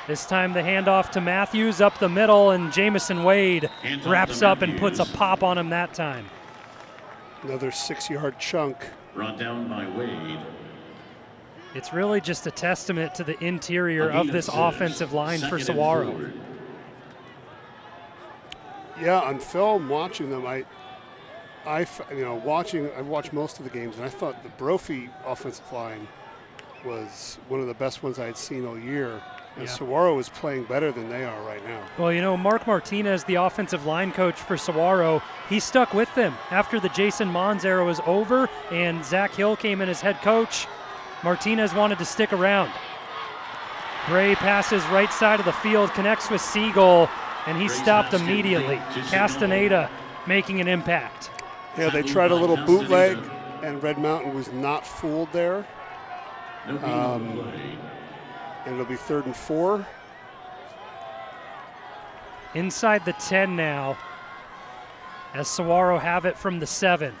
This time the handoff to Matthews up the middle, and Jamison Wade wraps up and puts a pop on him that time. Another 6-yard chunk. Brought down by Wade. It's really just a testament to the interior of this offensive line for Saguaro. Yeah, on film, watching them, I watched most of the games, and I thought the Brophy offensive line was one of the best ones I had seen all year. And Saguaro is playing better than they are right now. Well, Mark Martinez, the offensive line coach for Saguaro, he stuck with them after the Jason Mons era was over and Zach Hill came in as head coach. Martinez wanted to stick around. Bray passes right side of the field, connects with Siegel, and he stopped immediately. Castaneda making an impact. Yeah, they tried a little bootleg, and Red Mountain was not fooled there. And it'll be 3rd and 4. Inside the 10 now, as Saguaro have it from the 7.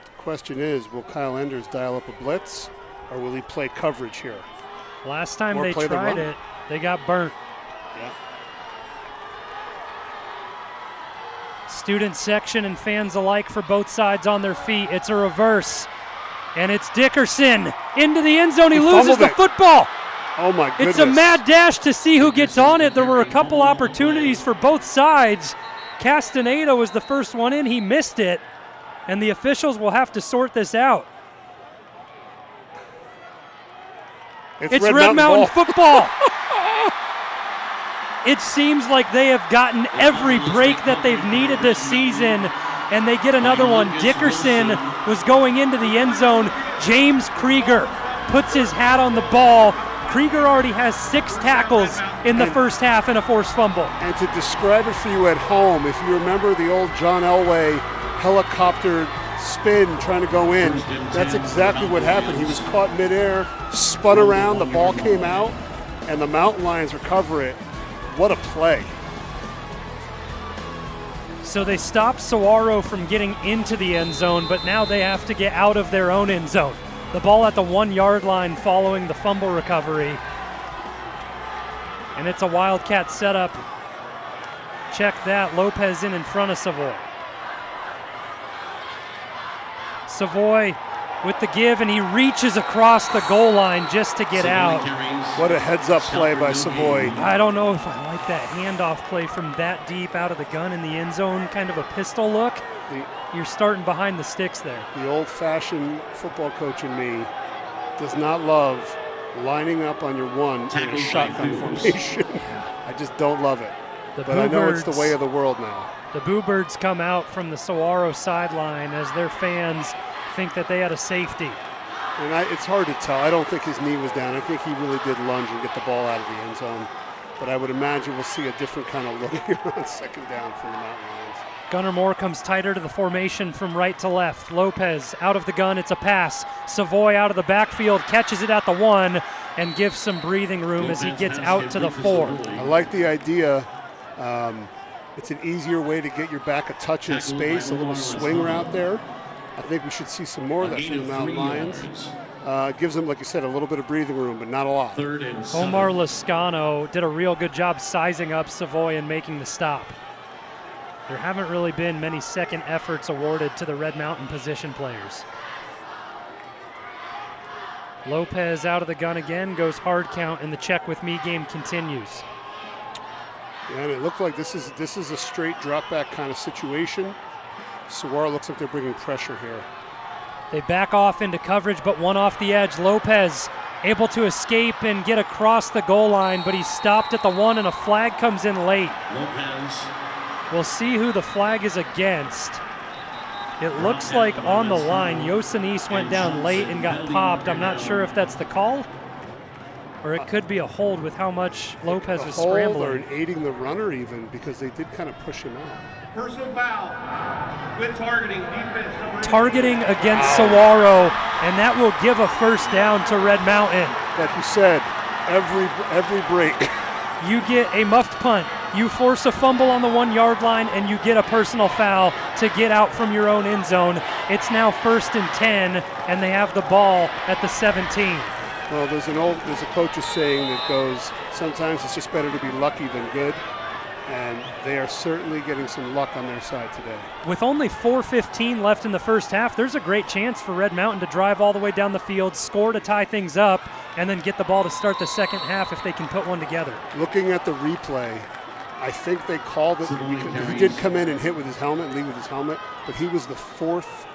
The question is, will Kyle Enders dial up a blitz, or will he play coverage here? Last time they tried it, they got burnt. Yeah. Student section and fans alike for both sides on their feet. It's a reverse, and it's Dickerson into the end zone. He loses the football. Oh my goodness. It's a mad dash to see who gets on it. There were a couple opportunities for both sides. Castaneda was the first one in. He missed it, and the officials will have to sort this out. It's Red Mountain football. It seems like they have gotten every break that they've needed this season, and they get another one. Dickerson was going into the end zone. James Krieger puts his hat on the ball. Krieger already has 6 tackles in the first half and a forced fumble. And to describe it for you at home, if you remember the old John Elway helicopter spin trying to go in, that's exactly what happened. He was caught midair, spun around, the ball came out, and the Mountain Lions recover it. What a play. So they stopped Saguaro from getting into the end zone, but now they have to get out of their own end zone. The ball at the 1-yard line following the fumble recovery. And it's a Wildcat setup. Check that. Lopez in front of Savoy. Savoy with the give, and he reaches across the goal line just to get out. What a heads-up play by Savoy. I don't know if I like that handoff play from that deep out of the gun in the end zone, kind of a pistol look. You're starting behind the sticks there. The old-fashioned football coach in me does not love lining up on your one in a shotgun formation. I just don't love it. But I know it's the way of the world now. The Boo-Birds come out from the Saguaro sideline as their fans think that they had a safety. And it's hard to tell. I don't think his knee was down. I think he really did lunge and get the ball out of the end zone. But I would imagine we'll see a different kind of look here on 2nd down from the Mountain Lions. Gunnar Moore comes tighter to the formation from right to left. Lopez out of the gun, it's a pass. Savoy out of the backfield, catches it at the 1 and gives some breathing room as he gets out to the 4. I like the idea It's an easier way to get your back a touch in space, a little swing route there. I think we should see some more of that from the Mountain Lions. Gives them, like you said, a little bit of breathing room, but not a lot. Omar Lascano did a real good job sizing up Savoy and making the stop. There haven't really been many second efforts awarded to the Red Mountain position players. Lopez out of the gun again, goes hard count, and the check with me game continues. Yeah, and it looked like this is a straight drop back kind of situation. Saguaro looks like they're bringing pressure here. They back off into coverage, but one off the edge. Lopez able to escape and get across the goal line, but he's stopped at the 1, and a flag comes in late. Lopez. We'll see who the flag is against. It looks like on the line, Yosenis went down late and got popped. I'm not sure if that's the call, or it could be a hold with how much Lopez was scrambling. Or an aiding the runner even, because they did kind of push him out. Personal foul with targeting defense number Targeting against Saguaro, and that will give a first down to Red Mountain. Like you said, every break. You get a muffed punt, you force a fumble on the 1 yard line, and you get a personal foul to get out from your own end zone. It's now 1st and 10, and they have the ball at the 17. Well, there's a coach's saying that goes, sometimes it's just better to be lucky than good. And they are certainly getting some luck on their side today. With only 4:15 left in the first half, there's a great chance for Red Mountain to drive all the way down the field, score to tie things up, and then get the ball to start the second half if they can put one together. Looking at the replay, I think they called it because he did come in and hit with his helmet, lead with his helmet, but he was the 4th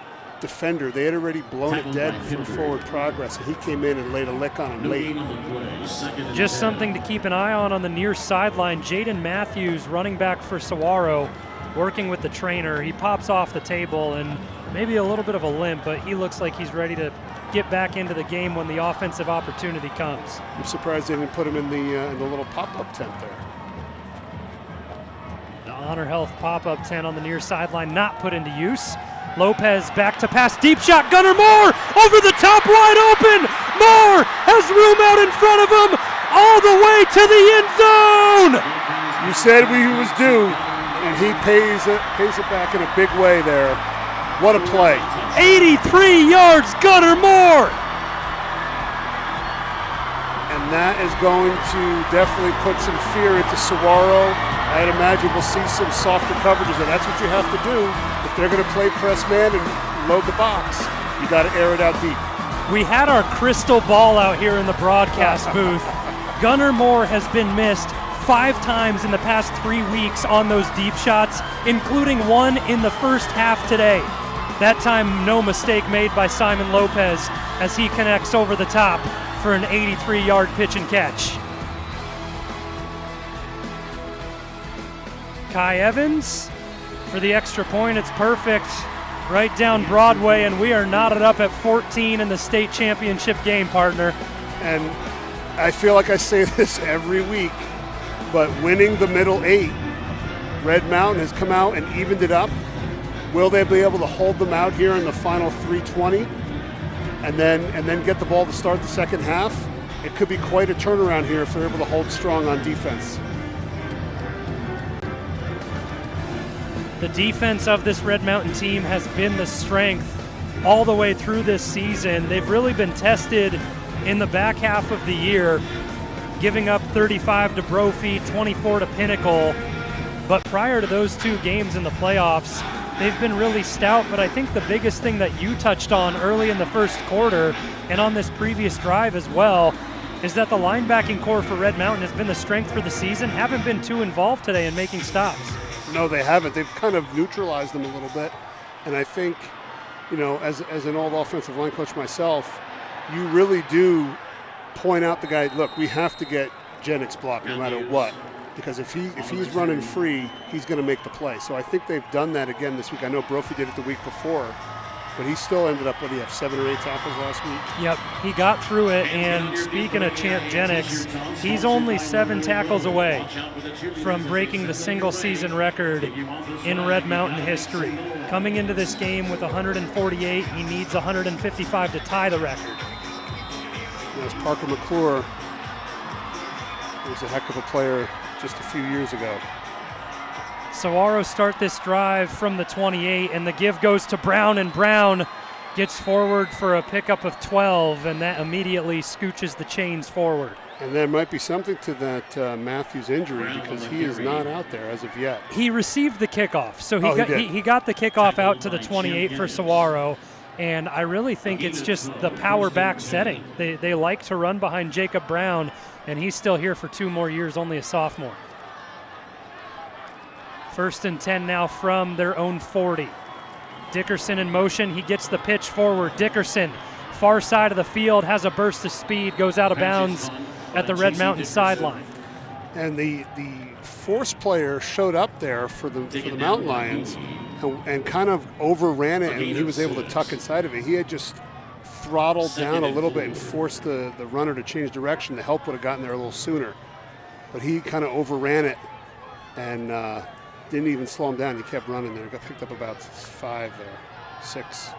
defender. They had already blown it dead for forward progress, and he came in and laid a lick on him late. Just something to keep an eye on the near sideline. Jaden Matthews, running back for Saguaro, working with the trainer. He pops off the table and maybe a little bit of a limp, but he looks like he's ready to get back into the game when the offensive opportunity comes. I'm surprised they didn't put him in the little pop-up tent there. The Honor Health pop-up tent on the near sideline not put into use. Lopez back to pass, deep shot, Gunnar Moore over the top, wide open. Moore has room out in front of him, all the way to the end zone. You said he was due, and he pays it back in a big way there. What a play. 83 yards, Gunnar Moore. And that is going to definitely put some fear into Saguaro. I'd imagine we'll see some softer coverages, and that's what you have to do. If they're going to play press man and load the box, you got to air it out deep. We had our crystal ball out here in the broadcast booth. Gunnar Moore has been missed 5 times in the past 3 weeks on those deep shots, including one in the first half today. That time, no mistake made by Simon Lopez as he connects over the top for an 83-yard pitch and catch. Kai Evans for the extra point. It's perfect. Right down Broadway, and we are knotted up at 14 in the state championship game, partner. And I feel like I say this every week, but winning the middle 8, Red Mountain has come out and evened it up. Will they be able to hold them out here in the final 3:20 and then get the ball to start the second half? It could be quite a turnaround here if they're able to hold strong on defense. The defense of this Red Mountain team has been the strength all the way through this season. They've really been tested in the back half of the year, giving up 35 to Brophy, 24 to Pinnacle. But prior to those 2 games in the playoffs, they've been really stout. But I think the biggest thing that you touched on early in the first quarter and on this previous drive as well is that the linebacking core for Red Mountain has been the strength for the season. Haven't been too involved today in making stops. No, they haven't. They've kind of neutralized them a little bit. And I think, as an old offensive line coach myself, you really do point out the guy, look, we have to get Jennings blocked no matter what. Because if he's running free, he's going to make the play. So I think they've done that again this week. I know Brophy did it the week before, but he still ended up, 7 or 8 tackles last week? Yep, he got through it, and speaking of Champ Jennings, he's only 7 tackles away from breaking the single-season record in Red Mountain history. Coming into this game with 148, he needs 155 to tie the record. As Parker McClure was a heck of a player just a few years ago. Saguaro start this drive from the 28, and the give goes to Brown, and Brown gets forward for a pickup of 12, and that immediately scooches the chains forward. And there might be something to that Matthews injury, because he is not out there as of yet. He received the kickoff, so he got the kickoff out to the 28 for Saguaro, and I really think it's just the power back setting. They like to run behind Jacob Brown, and he's still here for 2 more years, only a sophomore. 1st and 10 now from their own 40. Dickerson in motion, he gets the pitch forward. Dickerson, far side of the field, has a burst of speed, goes out of bounds at the Red Mountain sideline. And the force player showed up there for the Mountain Lions and kind of overran it, and he was able to tuck inside of it. He had just throttled down a little bit and forced the runner to change direction. The help would have gotten there a little sooner. But he kind of overran it and didn't even slow him down. He kept running there. Got picked up about 6.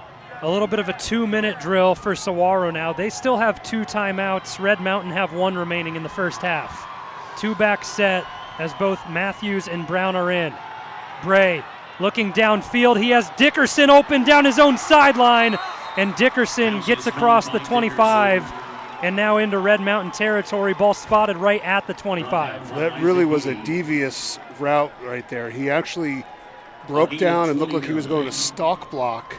A little bit of a 2-minute drill for Saguaro now. They still have 2 timeouts. Red Mountain have 1 remaining in the first half. 2-back set as both Matthews and Brown are in. Bray looking downfield. He has Dickerson open down his own sideline, and Dickerson gets across the 25 and now into Red Mountain territory. Ball spotted right at the 25. That really was a devious route right there. He actually broke down and looked like he was going to stalk block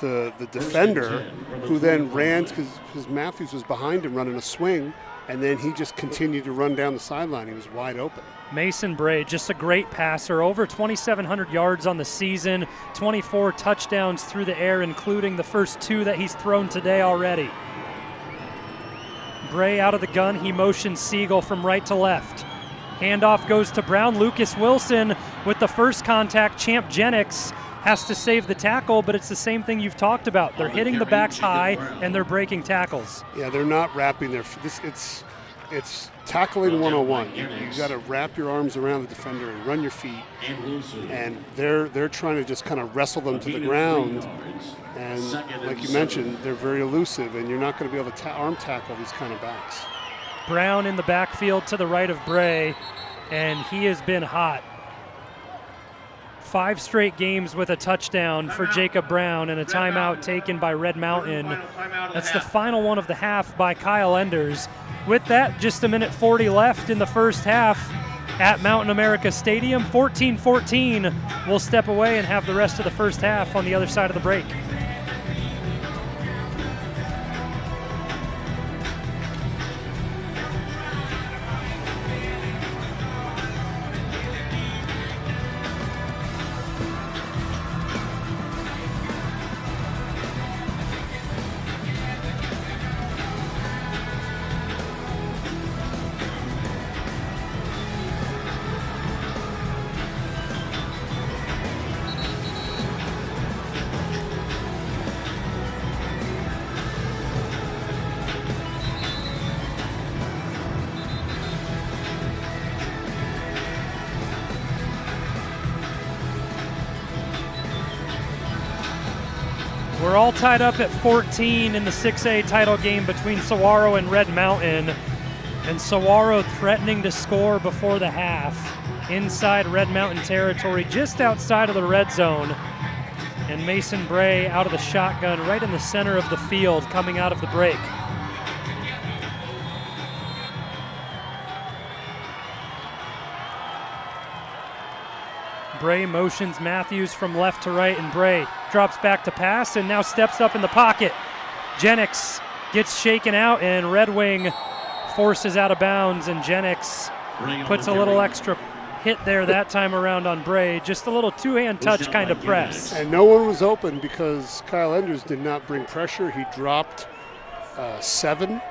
the defender, who then ran because Matthews was behind him running a swing, and then he just continued to run down the sideline. He was wide open. Mason Bray, just a great passer, over 2,700 yards on the season, 24 touchdowns through the air, including the first 2 that he's thrown today already. Bray out of the gun, he motions Siegel from right to left. Handoff goes to Brown. Lucas Wilson with the first contact. Champ Jennings has to save the tackle, but it's the same thing you've talked about. They're hitting the backs high and they're breaking tackles. Yeah, they're not wrapping their it's tackling 101. You got to wrap your arms around the defender and run your feet. And they're trying to just kind of wrestle them to the ground. And like you mentioned, they're very elusive, and you're not going to be able to arm tackle these kind of backs. Brown in the backfield to the right of Bray, and he has been hot. 5 straight games with a touchdown for Jacob Brown, and a timeout taken by Red Mountain. That's the final one of the half by Kyle Enders. With that, just 1:40 left in the first half at Mountain America Stadium. 14-14. We'll step away and have the rest of the first half on the other side of the break. We're all tied up at 14 in the 6A title game between Saguaro and Red Mountain. And Saguaro threatening to score before the half inside Red Mountain territory, just outside of the red zone. And Mason Bray out of the shotgun right in the center of the field coming out of the break. Bray motions Matthews from left to right, and Bray drops back to pass and now steps up in the pocket. Jennings gets shaken out, and Red Wing forces out of bounds, and Jennings puts a little extra hit there that time around on Bray. Just a little two-hand touch kind of press. And no one was open because Kyle Enders did not bring pressure. He dropped 7,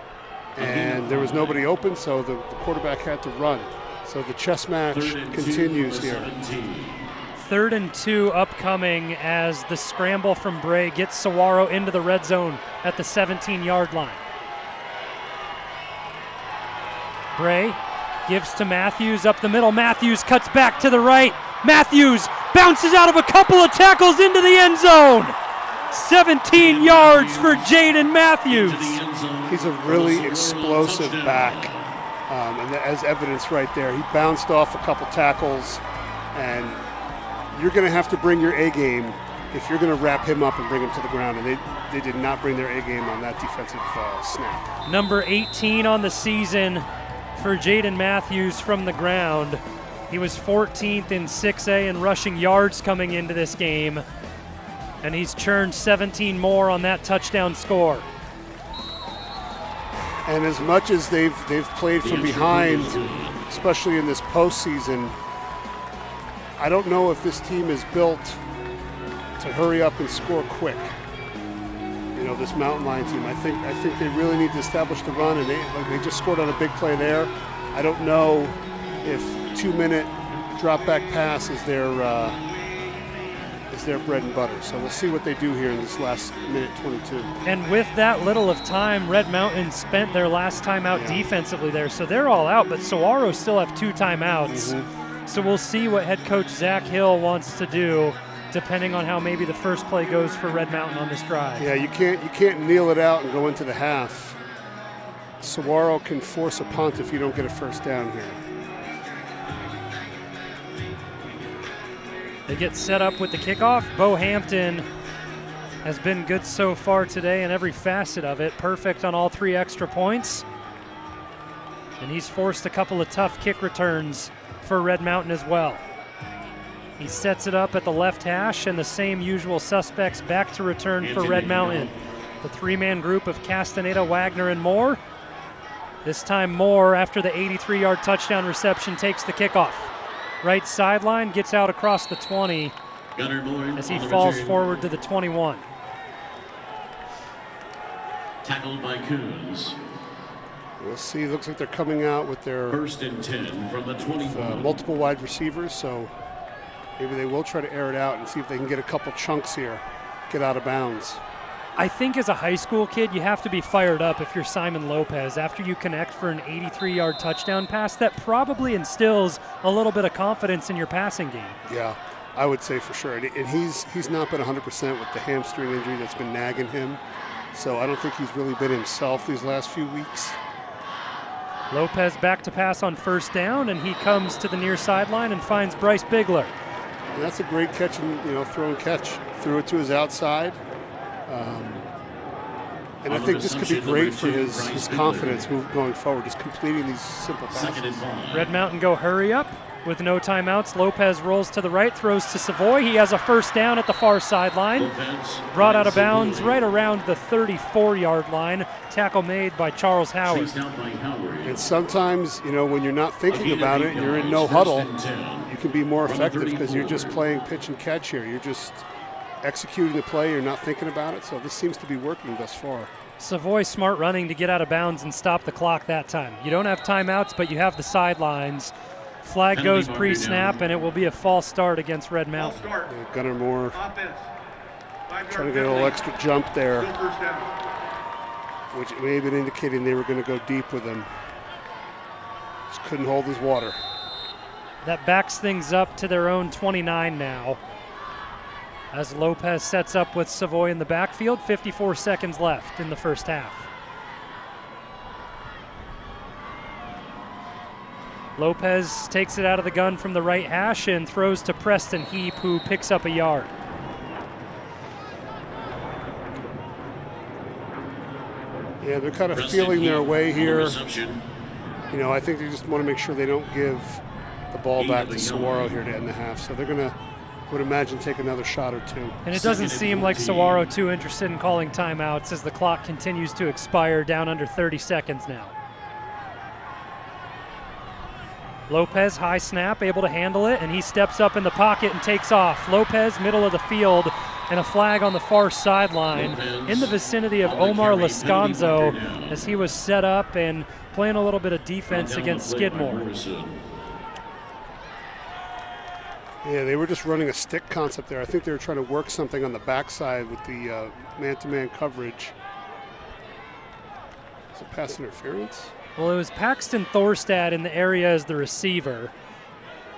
and there was nobody open, so the quarterback had to run. So the chess match continues here. 3rd and 2 upcoming as the scramble from Bray gets Saguaro into the red zone at the 17-yard line. Bray gives to Matthews up the middle. Matthews cuts back to the right. Matthews bounces out of a couple of tackles into the end zone. 17 yards for Jaden Matthews. He's a really explosive back. And as evidence right there, he bounced off a couple tackles and you're going to have to bring your A game if you're going to wrap him up and bring him to the ground. And they did not bring their A game on that defensive snap. Number 18 on the season for Jaden Matthews from the ground. He was 14th in 6A in rushing yards coming into this game, and he's churned 17 more on that touchdown score. And as much as they've played from behind, especially in this postseason, I don't know if this team is built to hurry up and score quick. You know, this Mountain Lion team. I think they really need to establish the run, and they just scored on a big play there. I don't know if 2-minute drop back pass is their bread and butter. So we'll see what they do here in this last minute 22. And with that little of time, Red Mountain spent their last timeout defensively there, so they're all out. But Saguaro still have 2 timeouts. So we'll see what head coach Zach Hill wants to do, depending on how maybe the first play goes for Red Mountain on this drive. Yeah, you can't kneel it out and go into the half. Saguaro can force a punt if you don't get a first down here. They get set up with the kickoff. Bo Hampton has been good so far today in every facet of it. Perfect on all 3 extra points. And he's forced a couple of tough kick returns for Red Mountain as well. He sets it up at the left hash, and the same usual suspects back to return for Red Mountain. The 3-man group of Castaneda, Wagner, and Moore. This time Moore, after the 83-yard touchdown reception, takes the kickoff. Right sideline, gets out across the 20 as he falls forward to the 21. Tackled by Coons. We'll see. Looks like they're coming out with their 1st and 10 from the 21. Multiple wide receivers, so maybe they will try to air it out and see if they can get a couple chunks here, get out of bounds. I think as a high school kid, you have to be fired up if you're Simon Lopez. After you connect for an 83-yard touchdown pass, that probably instills a little bit of confidence in your passing game. Yeah, I would say for sure. And he's not been 100% with the hamstring injury that's been nagging him. So I don't think he's really been himself these last few weeks. Lopez back to pass on 1st down, and he comes to the near sideline and finds Bryce Bigler. And that's a great catch and throw and catch. Threw it to his outside. And I think this could be great for his confidence going forward, just completing these simple passes. Red Mountain go hurry up with no timeouts. Lopez rolls to the right, throws to Savoy. He has a 1st down at the far sideline. Brought out of bounds right around the 34-yard line. Tackle made by Charles Howard. And sometimes, when you're not thinking about it, you're in no huddle, you can be more effective because you're just playing pitch and catch here. You're just executing the play, you're not thinking about it, so this seems to be working thus far. Savoy smart running to get out of bounds and stop the clock that time. You don't have timeouts, but you have the sidelines. Flag goes pre-snap, and it will be a false start against Red Mountain. Gunnar Moore trying to get a little extra jump there, which may have been indicating they were going to go deep with him. Just couldn't hold his water. That backs things up to their own 29 now, as Lopez sets up with Savoy in the backfield. 54 seconds left in the first half. Lopez takes it out of the gun from the right hash and throws to Preston Heap, who picks up a yard. Yeah, they're kind of feeling their way here. I think they just want to make sure they don't give the ball back to Saguaro here to end the half. So they're going to, I would imagine, take another shot or 2. And it doesn't seem like Saguaro too interested in calling timeouts as the clock continues to expire, down under 30 seconds now. Lopez, high snap, able to handle it, and he steps up in the pocket and takes off. Lopez, middle of the field, and a flag on the far sideline in the vicinity of Omar Lascanzo as he was set up and playing a little bit of defense against Skidmore. Yeah, they were just running a stick concept there. I think they were trying to work something on the backside with the man-to-man coverage. Is it pass interference? Well, it was Paxton Thorstad in the area as the receiver,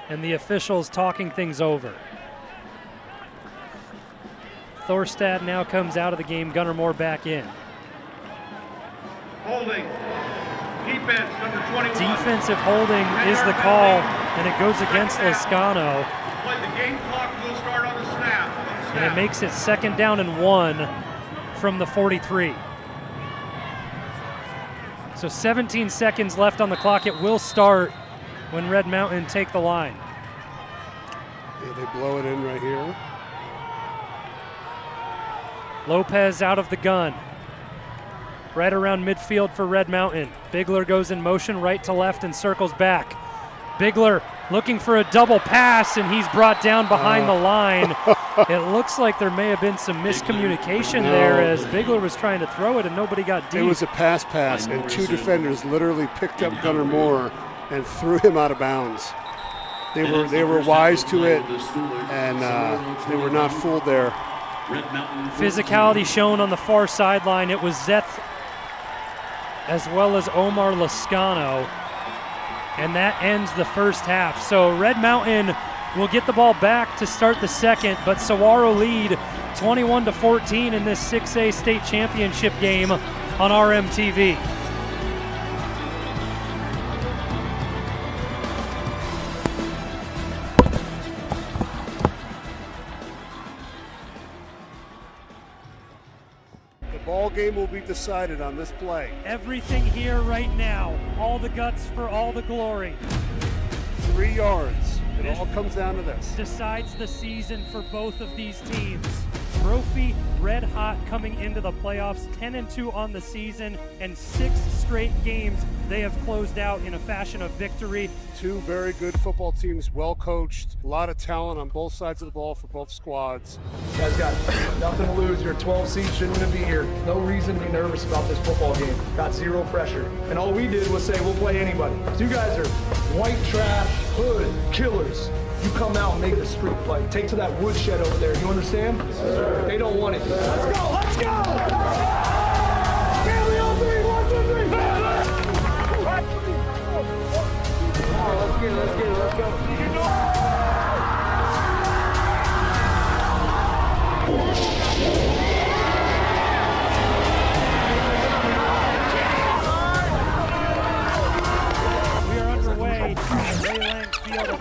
and the officials talking things over. Thorstad now comes out of the game. Gunnar Moore back in. Holding. Defense, number 21. Defensive holding is the call, and it goes against Lascano. The game clock will And it makes it 2nd down and 1 from the 43. So 17 seconds left on the clock. It will start when Red Mountain take the line. Yeah, they blow it in right here. Lopez out of the gun. Right around midfield for Red Mountain. Bigler goes in motion right to left and circles back. Bigler looking for a double pass, and he's brought down behind the line. It looks like there may have been some miscommunication there as Bigler was trying to throw it and nobody got deep. It was a pass, and 2 defenders literally picked up Gunnar Moore and threw him out of bounds. They were wise to it, and they were not fooled there. Physicality shown on the far sideline. It was Zeth as well as Omar Lascano. And that ends the first half. So Red Mountain will get the ball back to start the second, but Saguaro lead 21-14 in this 6A state championship game on RMTV. Ball game will be decided on this play. Everything here right now, all the guts for all the glory. 3 yards. It all comes down to this. Decides the season for both of these teams. Brophy red hot coming into the playoffs, 10-2 on the season, and 6 straight games they have closed out in a fashion of victory. 2 very good football teams, well coached, a lot of talent on both sides of the ball for both squads. You guys got nothing to lose. You're 12 seed, shouldn't even be here. No reason to be nervous about this football game. Got 0 pressure. And all we did was say we'll play anybody. So you guys are white trash, hood, killers. You come out and make the street fight. Take to that woodshed over there. You understand? Yes, sir. They don't want it. Let's go! Let's go! Family on 3! 1, 2, 3! Let's get it. Let's get it. Let's go.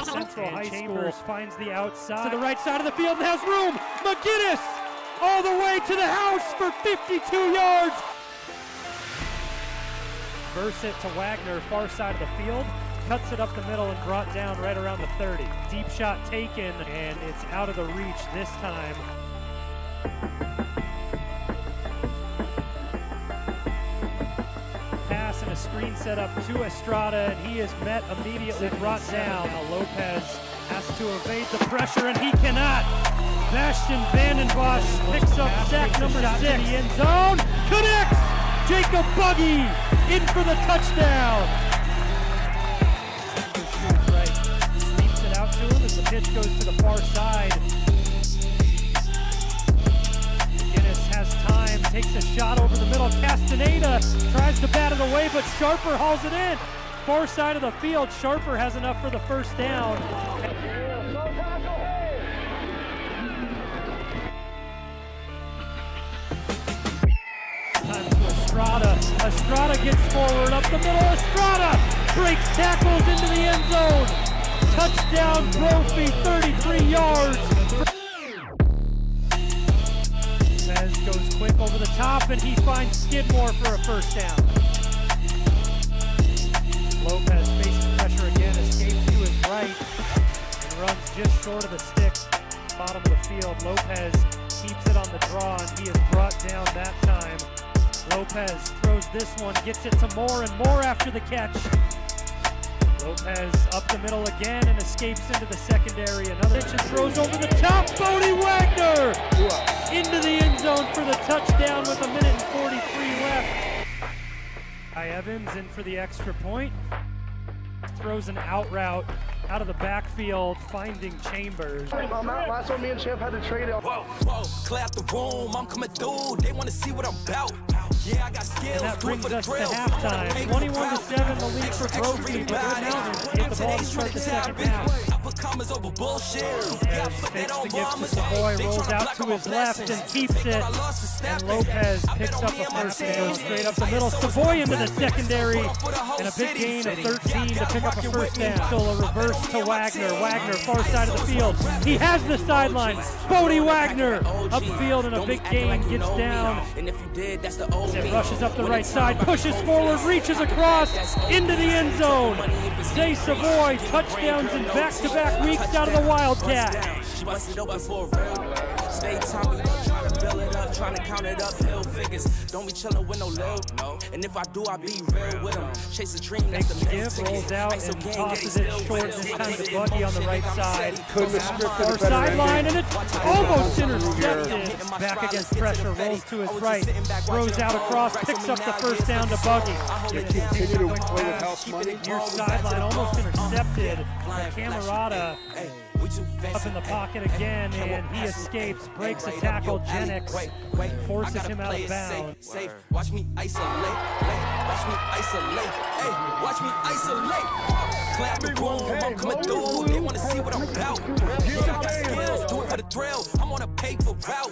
Central High School finds the outside to the right side of the field and has room. McGinnis all the way to the house for 52 yards. Verse it to Wagner, far side of the field. Cuts it up the middle and brought down right around the 30. Deep shot taken, and it's out of the reach this time. Pass and a screen set up to Estrada, and he is met immediately, brought down. Lopez has to evade the pressure, and he cannot. Bastian Vandenbosch picks up sack number 6 in the end zone. Connects! Jacob Buggy in for the touchdown. Right. Sweeps it out to him as the pitch goes to the far side. Has time, takes a shot over the middle. Castaneda tries to bat it away, but Sharper hauls it in. Far side of the field, Sharper has enough for the first down. Time to Estrada. Estrada gets forward up the middle. Estrada breaks tackles into the end zone. Touchdown, Brophy, 33 yards. Goes quick over the top, and he finds Skidmore for a first down. Lopez facing pressure again, escapes to his right, and runs just short of the stick, bottom of the field. Lopez keeps it on the draw, and he is brought down that time. Lopez throws this one, gets it to Moore, and Moore after the catch. Lopez up the middle again and escapes into the secondary. Another pitch and throws over the top. Bodie Wagner into the end zone for the touchdown with 1:43 left. Evans in for the extra point. Throws an out route out of the backfield, finding Chambers. Last one me and Champ had to trade it. Whoa, clear out the room, I'm coming through. They want to see what I'm about. Yeah, I got skills. And that brings us to halftime. 21-7 the lead for Brophy, but Red Mountain hit the ball to start the second half. commas over bullshit. Yeah, I put that on bombers. Savoy They rolls tryna out block to all my his left and blessings. keeps They it. thought I lost a step. And Lopez I picks bet up on me a and my first team. down straight up the I middle. ain't so Savoy into the weapons. secondary. Put on for the whole And a big city. gain of Yeah, 13 to gotta pick up rock a it first with me. down. Still a I bet reverse on me to and my Wagner. team. Wagner, far I ain't side of so the field. He has the sideline. Bodie Wagner upfield and a big gain. Gets down. And if you did, that's the old And me. rushes up the When right it's side, time, pushes I forward, go reaches fast. across That's old into the me. end Take zone. the money if it's Zay free. Savoy, Give me touchdowns brain, in girl, back-to-back no weeks touchdown. out of the Wildcat. Touchdown. She bust it open for real. Stay Tommy up, trying to build it up, trying to count it up, hill figures. Don't be chillin' with no lil, no. And if I do, I be real with him. Chase a dream, that's the Skip rolls out and tosses it short this time to Buggy on the right side. Couldn't have scripted Far a better sideline, and ending. it's almost intercepted. Back against pressure, rolls to his right, throws out across, picks up the first down to Buggy. You continue to play with house money. Near sideline, almost intercepted. Camerata up in the pocket again, and he escapes, breaks a tackle. Jennings forces him out of bounds. Watch me isolate, watch me isolate, hey, watch me isolate. Clap the boom, I'm coming through. They wanna see what I'm about. Yeah, I got skills, do it for the thrill. I'm on a paper route.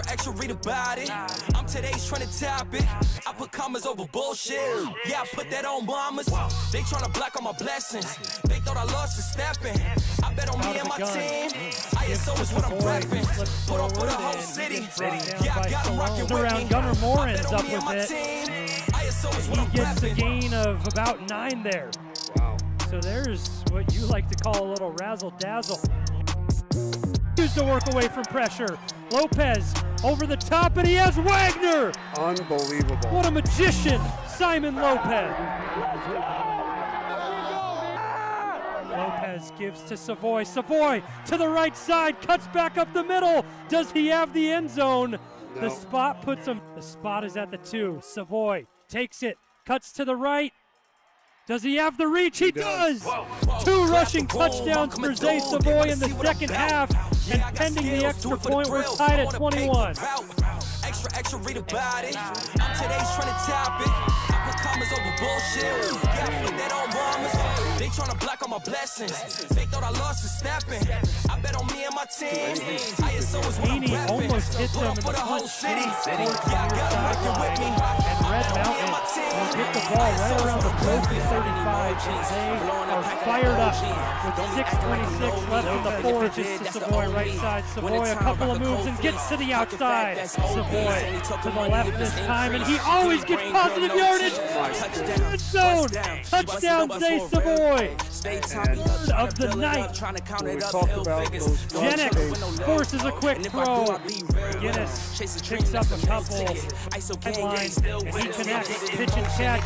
Extra, read about it. I'm today's trending topic. I put commas over bullshit. Yeah, I put that on bombers. They tryna block all my blessings. They thought I lost a stepping. I bet on me and my team. ISO is what I'm repping. Put on for the whole city. Yeah, I got them rocking with me. Gunnar Moore I bet ends on up me and with my it. team. ISO is what I'm He gets a repping. gain of about 9 there. Wow. So there's what you like to call a little razzle-dazzle. Used to work away from pressure. Lopez over the top, and he has Wagner! Unbelievable. What a magician, Simon Lopez. Lopez gives to Savoy. Savoy to the right side, cuts back up the middle. Does he have the end zone? The No. spot puts him. The spot is at the 2. Savoy takes it, cuts to the right. Does he have the reach? He does! 2 rushing touchdowns for Zay Savoy in the second half, and pending the extra point, we're tied at 21. Extra, read about it. I'm today's trending topic. I put commas over bullshit. Yeah, I put that on bombers. They tryna block all my blessings. They thought I lost a stepping. I bet on me and my team. ISO is what I'm Heaney repping. almost hits Put him on in for the the whole punch city. towards Yeah, I the got them rocking with me. And Red I bet on me and my Mountain team. will get the ball right around the Trophy 35. They are fired up with 6:26 left in the fourth. It's to Savoy, right side. Savoy, a couple of moves and gets to the outside. Savoy to the left this time, and he always gets positive yardage. Red zone. Touchdown, Zay Savoy. Third of the night. When we talk about those Jennings forces a quick throw. Guinness picks up a couple. Headline, and he connects. Pitch and catch.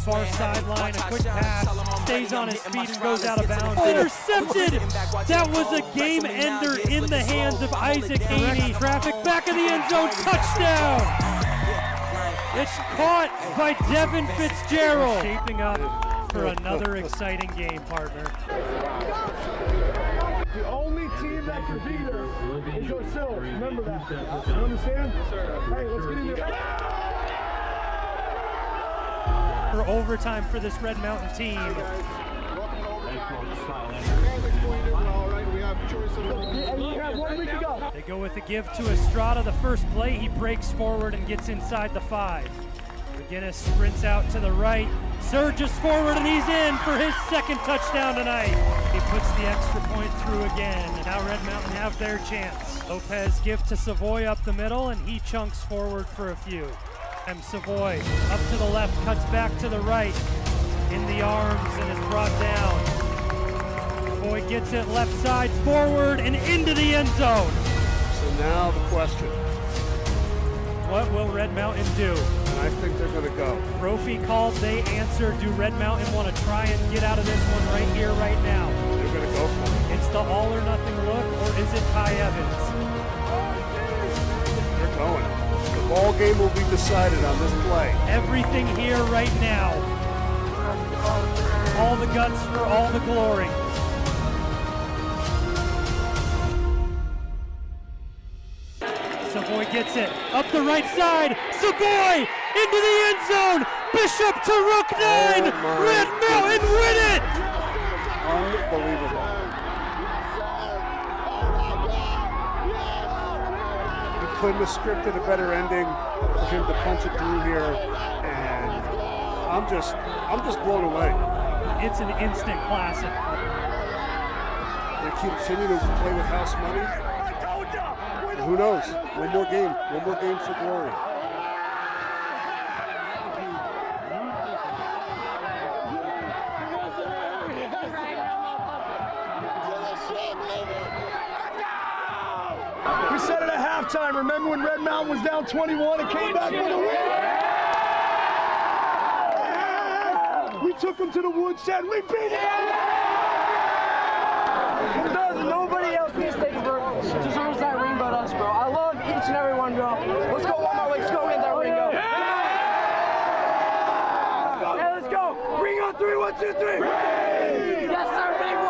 Far sideline, a quick pass. Stays on his feet and goes out of bounds. Intercepted! That was a game ender in the hands of Isaac Heaney. Traffic back in the end zone. Touchdown! It's caught by Devin Fitzgerald. Shaping up for another exciting game, partner. The only team that can beat us is ourselves. Remember that. You understand? Yes, sir. Hey, let's get in there. For overtime for this Red Mountain team. They go with a give to Estrada. The first play, he breaks forward and gets inside the 5. McGinnis sprints out to the right, surges forward, and he's in for his second touchdown tonight. He puts the extra point through again. Now Red Mountain have their chance. Lopez give to Savoy up the middle, and he chunks forward for a few. And Savoy up to the left, cuts back to the right, in the arms, and is brought down. Savoy gets it left side, forward, and into the end zone. So now the question, What will Red Mountain do? and I think they're going to go. Brophy called, they answer. Do Red Mountain want to try and get out of this one right here, right now? They're going to go for it. It's the all or nothing look, or is it Ty Evans? They're going. The ball game will be decided on this play. Everything here right now. All the guts for all the glory. Savoy gets it, up the right side, Savoy into the end zone, Bishop to Rook 9, Oh my Red Mountain win it! unbelievable. We couldn't have scripted a better ending for him to punch it through here, and I'm just blown away. It's an instant classic. They continue to play with house money. And who knows? One more game for glory. We said it at halftime. Remember when Red Mountain was down 21 and came back with a win? We took them to the woodshed. We beat it. Nobody else in this state deserves that ring but us, bro. I love each and every one, bro. Let's go one more. Let's go get that ring, go. Hey, let's go. Ring on 3, 1, 2, 3. Yes, sir, big win.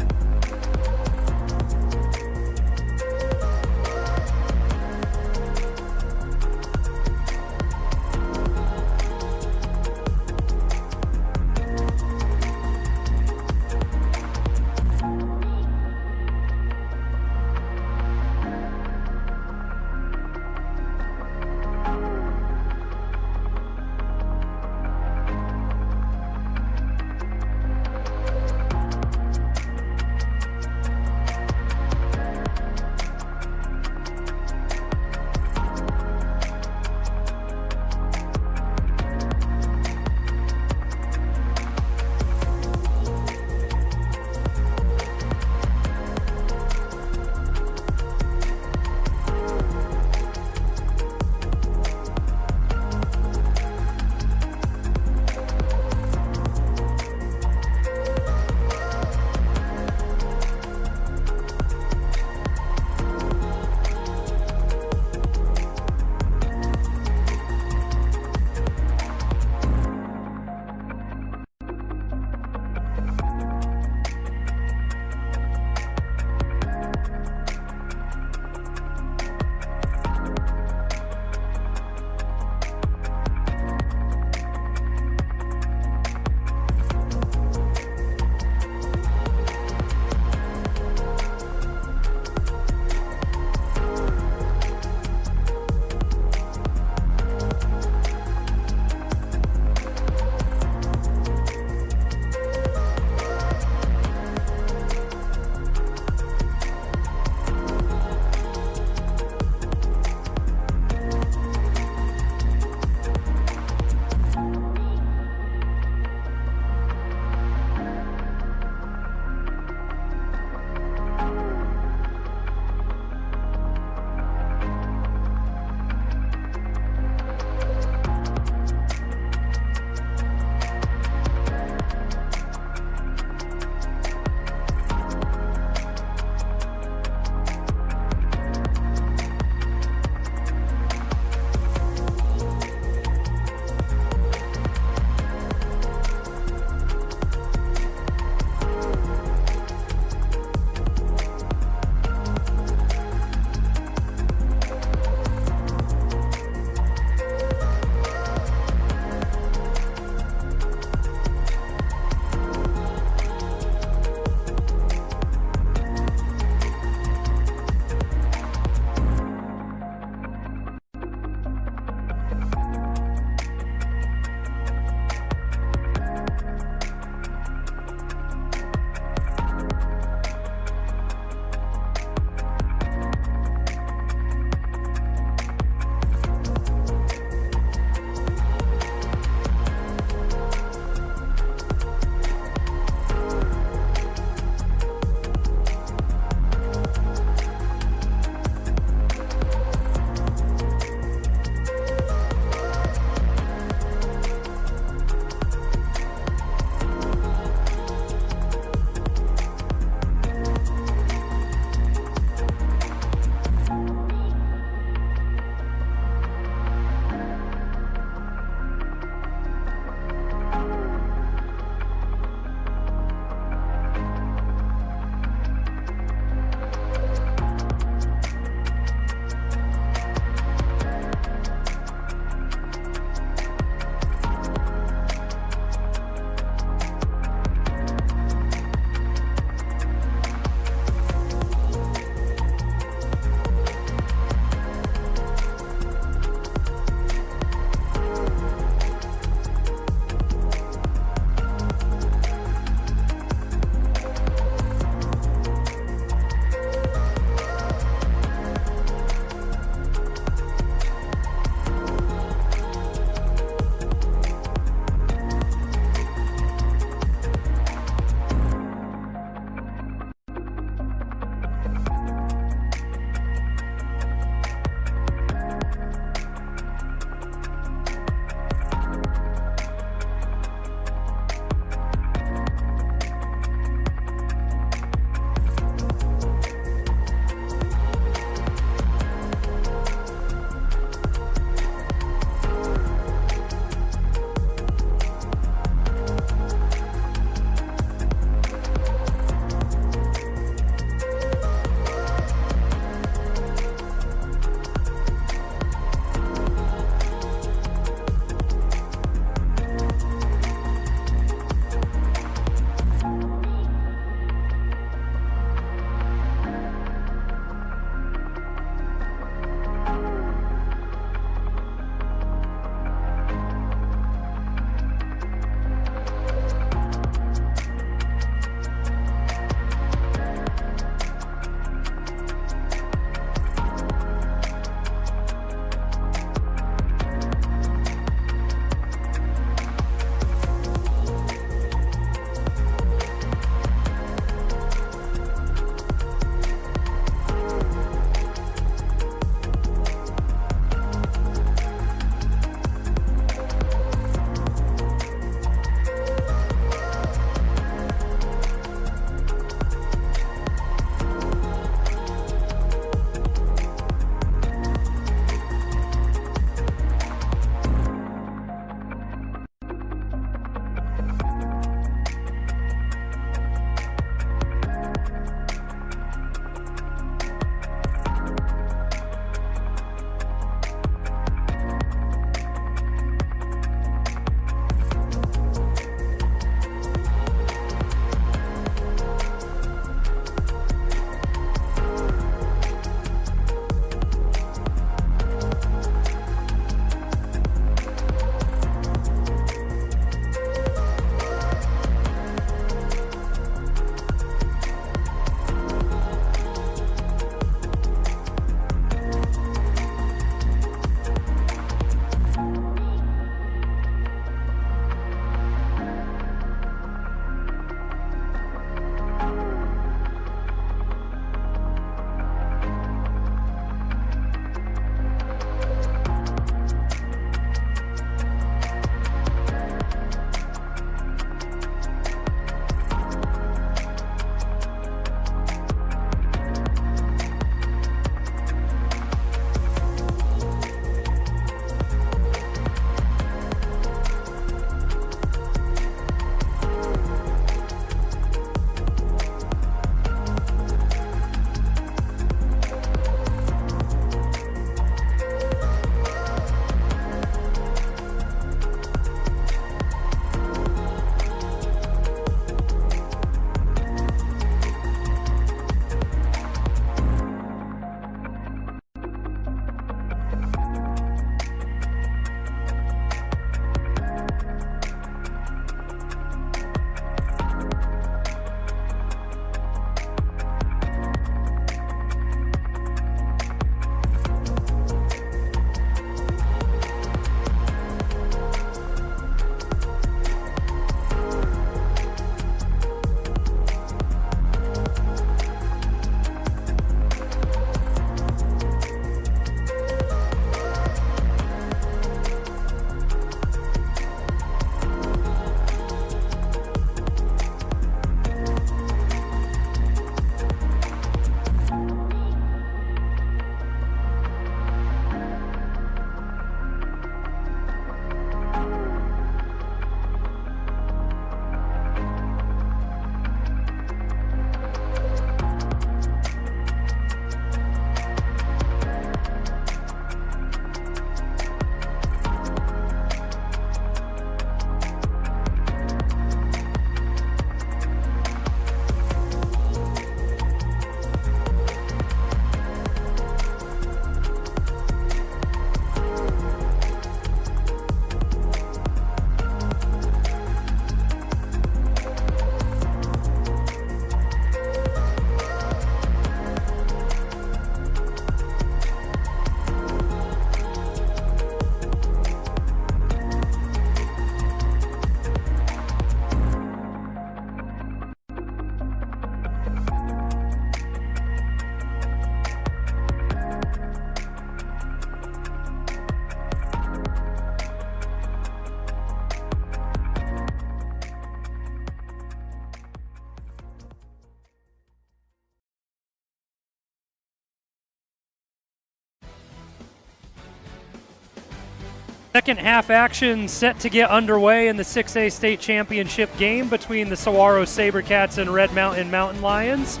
Second half action set to get underway in the 6A state championship game between the Saguaro SaberCats and Red Mountain Mountain Lions.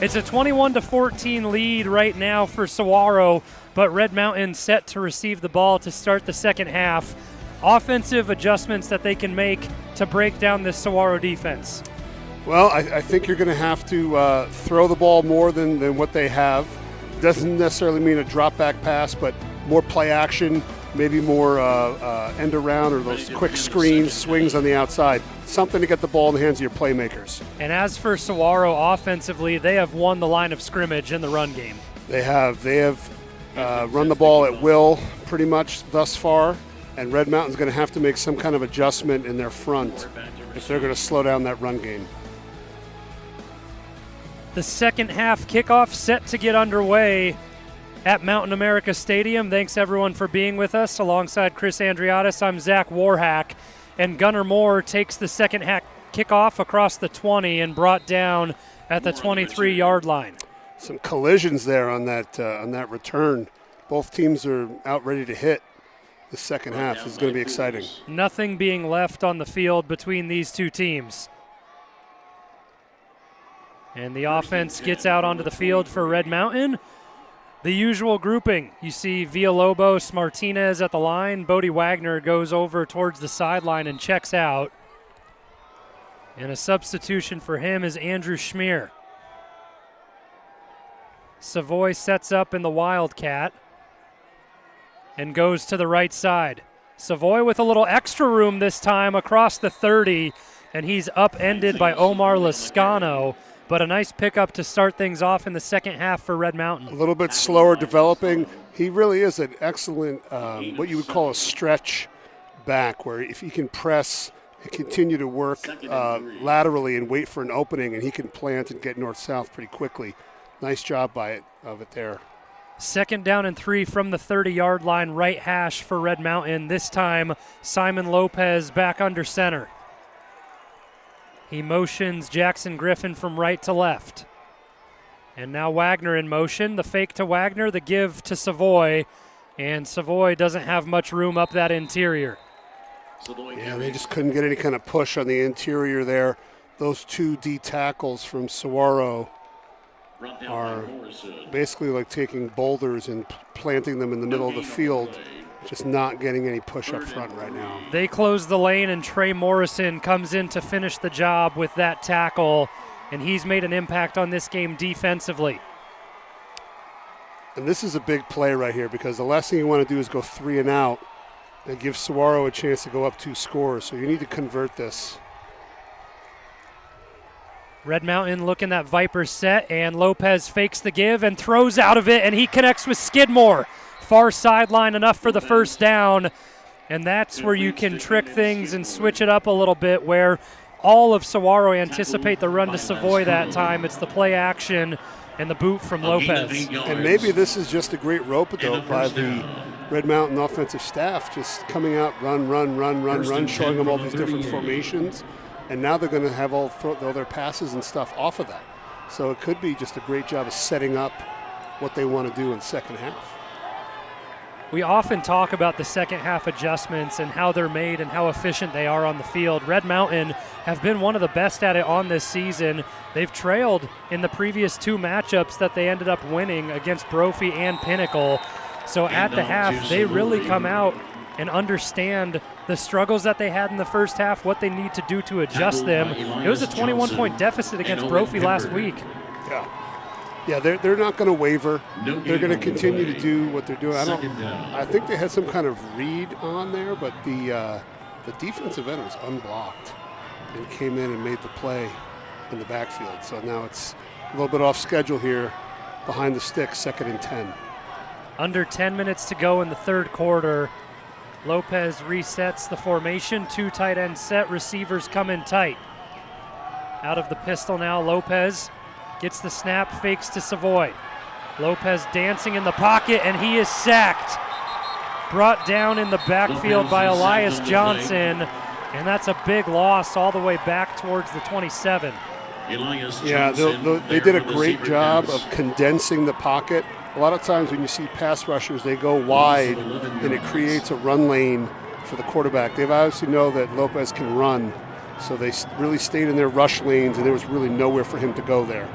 It's a 21-14 lead right now for Saguaro, but Red Mountain set to receive the ball to start the second half. Offensive adjustments that they can make to break down this Saguaro defense. Well, I think you're going to have to throw the ball more than what they have. Doesn't necessarily mean a drop-back pass, but more play action, maybe more end around or those quick screens, swings on the outside. Something to get the ball in the hands of your playmakers. And as for Saguaro offensively, they have won the line of scrimmage in the run game. They have run the ball at will pretty much thus far, and Red Mountain's going to have to make some kind of adjustment in their front if they're going to slow down that run game. The second half kickoff set to get underway at Mountain America Stadium. Thanks everyone for being with us. Alongside Chris Andriotis, I'm Zach Warhack, and Gunnar Moore takes the second half kickoff across the 20 and brought down at the 23-yard line. Some collisions there on that return. Both teams are out ready to hit. The second half is going to be exciting. Nothing being left on the field between these two teams. And the offense gets out onto the field for Red Mountain. The usual grouping. You see Villalobos, Martinez at the line. Bodie Wagner goes over towards the sideline and checks out. And a substitution for him is Andrew Schmier. Savoy sets up in the Wildcat and goes to the right side. Savoy with a little extra room this time across the 30, and he's upended by Omar Lascano. But a nice pickup to start things off in the second half for Red Mountain. A little bit slower developing. He really is an excellent, what you would call a stretch back, where if he can press and continue to work laterally and wait for an opening, and he can plant and get north-south pretty quickly. Nice job of it there. Second down and 3 from the 30-yard line, right hash for Red Mountain. This time, Simon Lopez back under center. He motions Jackson Griffin from right to left. And now Wagner in motion. The fake to Wagner, the give to Savoy. And Savoy doesn't have much room up that interior. Yeah, they just couldn't get any kind of push on the interior there. Those two D tackles from Saguaro are basically like taking boulders and planting them in the middle of the field. Just not getting any push up front right now. They close the lane, and Trey Morrison comes in to finish the job with that tackle, and he's made an impact on this game defensively. And this is a big play right here, because the last thing you want to do is go 3 and out and give Saguaro a chance to go up 2 scores. So you need to convert this. Red Mountain looking that Viper set, and Lopez fakes the give and throws out of it, and he connects with Skidmore. Far sideline enough for the first down, and that's where you can trick things and switch it up a little bit, where all of Saguaro anticipate the run to Savoy that time. It's the play action and the boot from Lopez. And maybe this is just a great rope-a-dope by the Red Mountain offensive staff, just coming out, run, showing them all these different formations, and now they're going to have all their passes and stuff off of that. So it could be just a great job of setting up what they want to do in the second half. We often talk about the second half adjustments and how they're made and how efficient they are on the field. Red Mountain have been one of the best at it on this season. They've trailed in the previous 2 matchups that they ended up winning against Brophy and Pinnacle. So at the half, they really come out and understand the struggles that they had in the first half, what they need to do to adjust them. It was a 21-point deficit against Brophy last week. Yeah, they're not going to waver. They're going to continue to do what they're doing. I think they had some kind of read on there, but the defensive end was unblocked and came in and made the play in the backfield. So now it's a little bit off schedule here behind the sticks, 2nd and 10. Under 10 minutes to go in the third quarter. Lopez resets the formation. 2 tight end set. Receivers come in tight. Out of the pistol now, Lopez gets the snap, fakes to Savoy. Lopez dancing in the pocket, and he is sacked. Brought down in the backfield by Elias Johnson, and that's a big loss all the way back towards the 27. Yeah, they did a great job of condensing the pocket a lot of times when you see pass rushers, they go wide and it creates a run lane for the quarterback. They obviously know that Lopez can run, so they really stayed in their rush lanes, and there was really nowhere for him to go there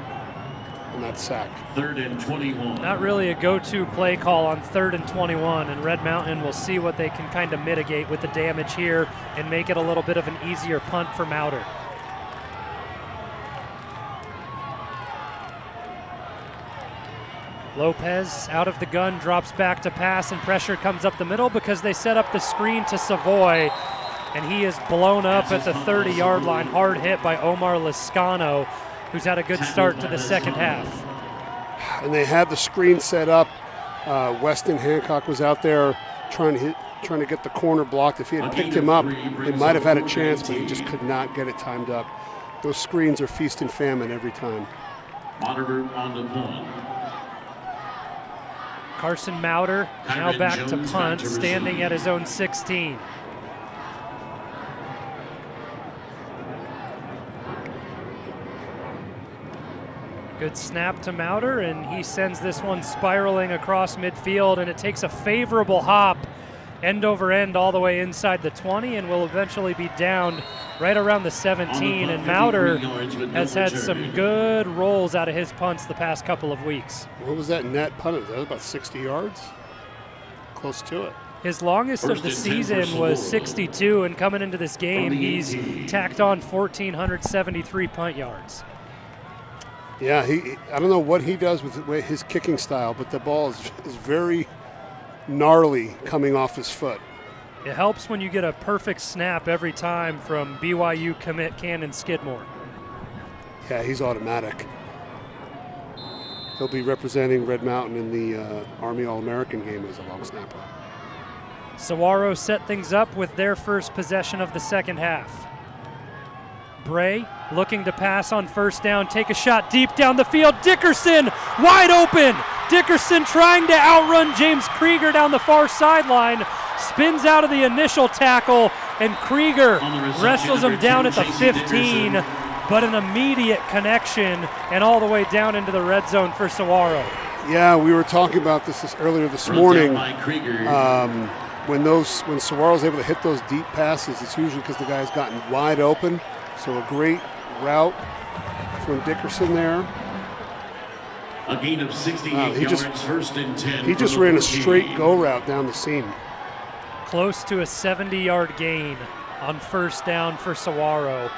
on that sack. 3rd and 21. Not really a go-to play call on 3rd and 21, and Red Mountain will see what they can kind of mitigate with the damage here and make it a little bit of an easier punt for Mauter. Lopez out of the gun, drops back to pass, and pressure comes up the middle because they set up the screen to Savoy, and he is blown up at the 30-yard line. Hard hit by Omar Lascano, who's had a good start to the second half. And they had the screen set up. Weston Hancock was out there trying to get the corner blocked. If he had picked him up, he might have had a chance, but he just could not get it timed up. Those screens are feast and famine every time. Monitor on the punt. Carson Mauter now back to punt, standing at his own 16. Good snap to Mauter, and he sends this one spiraling across midfield, and it takes a favorable hop end over end all the way inside the 20 and will eventually be downed right around the 17. And Mauter has had some good rolls out of his punts the past couple of weeks. What was that net punt? That was about 60 yards? Close to it. His longest of the season was 62, and coming into this game, he's tacked on 1,473 punt yards. Yeah, I don't know what he does with his kicking style, but the ball is very gnarly coming off his foot. It helps when you get a perfect snap every time from BYU commit Cannon Skidmore. Yeah, he's automatic. He'll be representing Red Mountain in the Army All-American game as a long snapper. Saguaro set things up with their first possession of the second half. Bray looking to pass on first down, take a shot deep down the field. Dickerson wide open. Dickerson trying to outrun James Krieger down the far sideline. Spins out of the initial tackle, and Krieger wrestles him down at the 15, but an immediate connection and all the way down into the red zone for Saguaro. Yeah, we were talking about this earlier this morning. When Saguaro's able to hit those deep passes, it's usually because the guy's gotten wide open. So a great route from Dickerson there. A gain of 68 yards, 1st and 10. He just ran a straight go route down the seam. Close to a 70-yard gain on first down for Saguaro.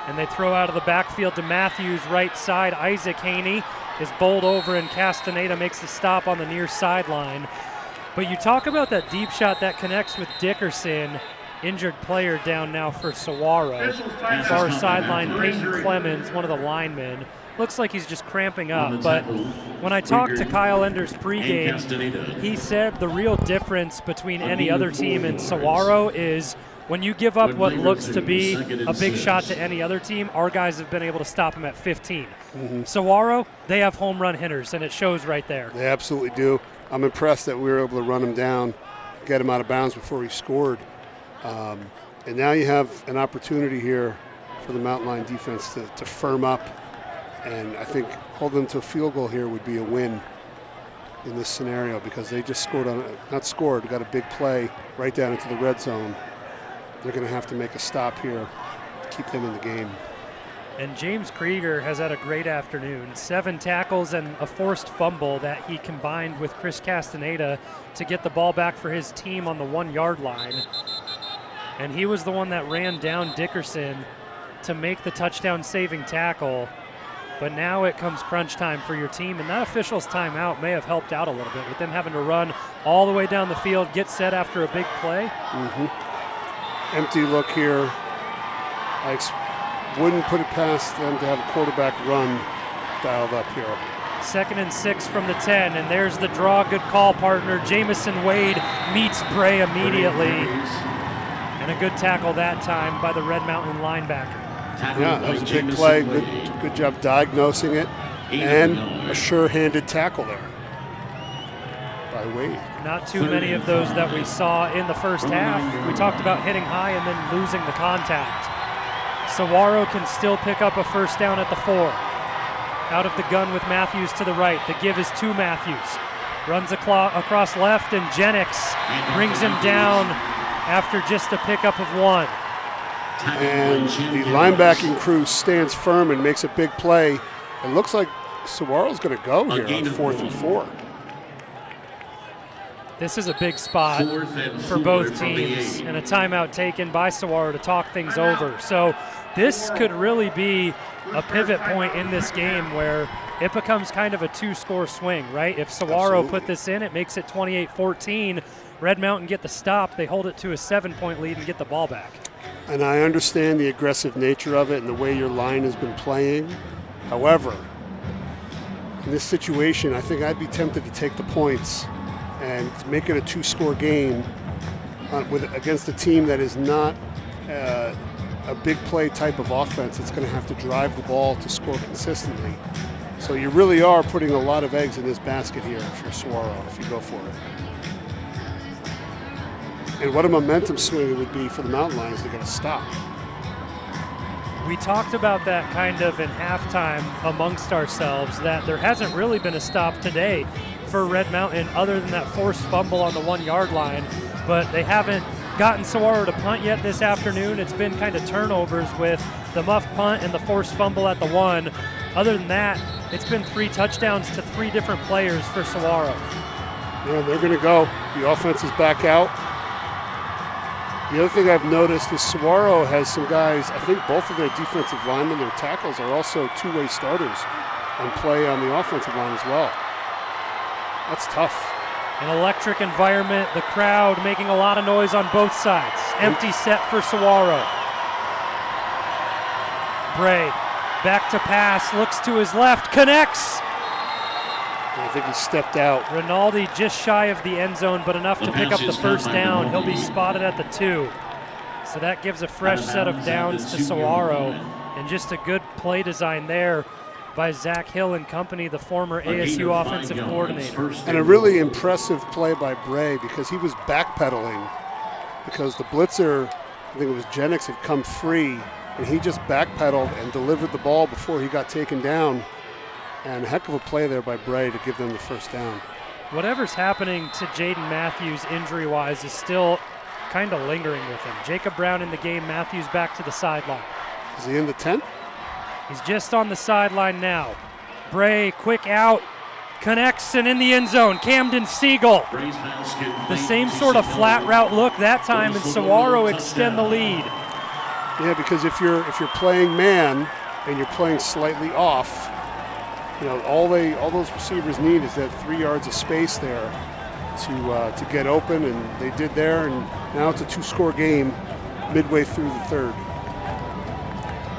And they throw out of the backfield to Matthews, right side. Isaac Haney is bowled over, and Castaneda makes the stop on the near sideline. But you talk about that deep shot that connects with Dickerson. Injured player down now for Saguaro. Far sideline, Peyton Clemens, one of the linemen. Looks like he's just cramping up, but when I talked to Kyle Enders pregame, he said the real difference between any other team and Saguaro is when you give up what looks to be a big shot to any other team, our guys have been able to stop him at 15. Saguaro, they have home run hitters, and it shows right there. They absolutely do. I'm impressed that we were able to run him down, get him out of bounds before he scored. And now you have an opportunity here for the Mountain Lion defense to firm up, and I think holding them to a field goal here would be a win in this scenario because they just got a big play right down into the red zone. They're going to have to make a stop here to keep them in the game. And James Krieger has had a great afternoon. 7 tackles and a forced fumble that he combined with Chris Castaneda to get the ball back for his team on the 1-yard line. And he was the one that ran down Dickerson to make the touchdown-saving tackle. But now it comes crunch time for your team, and that official's timeout may have helped out a little bit with them having to run all the way down the field, get set after a big play. Empty look here. I wouldn't put it past them to have a quarterback run dialed up here. 2nd and 6 from the 10, and there's the draw. Good call, partner. Jamison Wade meets Bray immediately. And a good tackle that time by the Red Mountain linebacker. Yeah, that was a big play. Good job diagnosing it. And a sure-handed tackle there by Wade. Not too many of those that we saw in the first half. We talked about hitting high and then losing the contact. Saguaro can still pick up a first down at the 4. Out of the gun with Matthews to the right. The give is to Matthews. runs across left, and Jennings brings him down after just a pickup of 1. And the linebacking crew stands firm and makes a big play. It looks like Saguaro's going to go here on 4th and 4. This is a big spot for both teams, and a timeout taken by Saguaro to talk things over. So this could really be a pivot point in this game where it becomes kind of a 2-score swing, right? If Saguaro put this in, it makes it 28-14. Red Mountain get the stop. They hold it to a 7-point lead and get the ball back. And I understand the aggressive nature of it and the way your line has been playing. However, in this situation, I think I'd be tempted to take the points and make it a 2-score game against a team that is not a big play type of offense. It's going to have to drive the ball to score consistently. So you really are putting a lot of eggs in this basket here if you're Saguaro, if you go for it. And what a momentum swing it would be for the Mountain Lions to get a stop. We talked about that kind of in halftime amongst ourselves, that there hasn't really been a stop today for Red Mountain other than that forced fumble on the 1-yard line, but they haven't gotten Saguaro to punt yet this afternoon. It's been kind of turnovers with the muffed punt and the forced fumble at the 1. Other than that, it's been 3 touchdowns to 3 different players for Saguaro. Yeah, they're going to go. The offense is back out. The other thing I've noticed is Saguaro has some guys, I think both of their defensive linemen, their tackles, are also two-way starters and play on the offensive line as well. That's tough. An electric environment, the crowd making a lot of noise on both sides. Empty set for Saguaro. Bray back to pass, looks to his left, connects. I think he stepped out. Rinaldi just shy of the end zone, but enough to pick up the first down. He'll be spotted at the 2. So that gives a fresh set of downs to Saguaro, and just a good play design there by Zach Hill and company, the former ASU offensive coordinator. And a really impressive play by Bray, because he was backpedaling because the blitzer, I think it was Jennings, had come free, and he just backpedaled and delivered the ball before he got taken down. And a heck of a play there by Bray to give them the first down. Whatever's happening to Jaden Matthews injury-wise is still kind of lingering with him. Jacob Brown in the game, Matthews back to the sideline. Is he in the tent? He's just on the sideline now. Bray, quick out, connects and in the end zone. Camden Siegel. The same sort of flat route look that time, and Saguaro extend the lead. Yeah, because if you're playing man and you're playing slightly off, you know, all those receivers need is that 3 yards of space there to get open, and they did there, and now it's a 2-score game midway through the 3rd.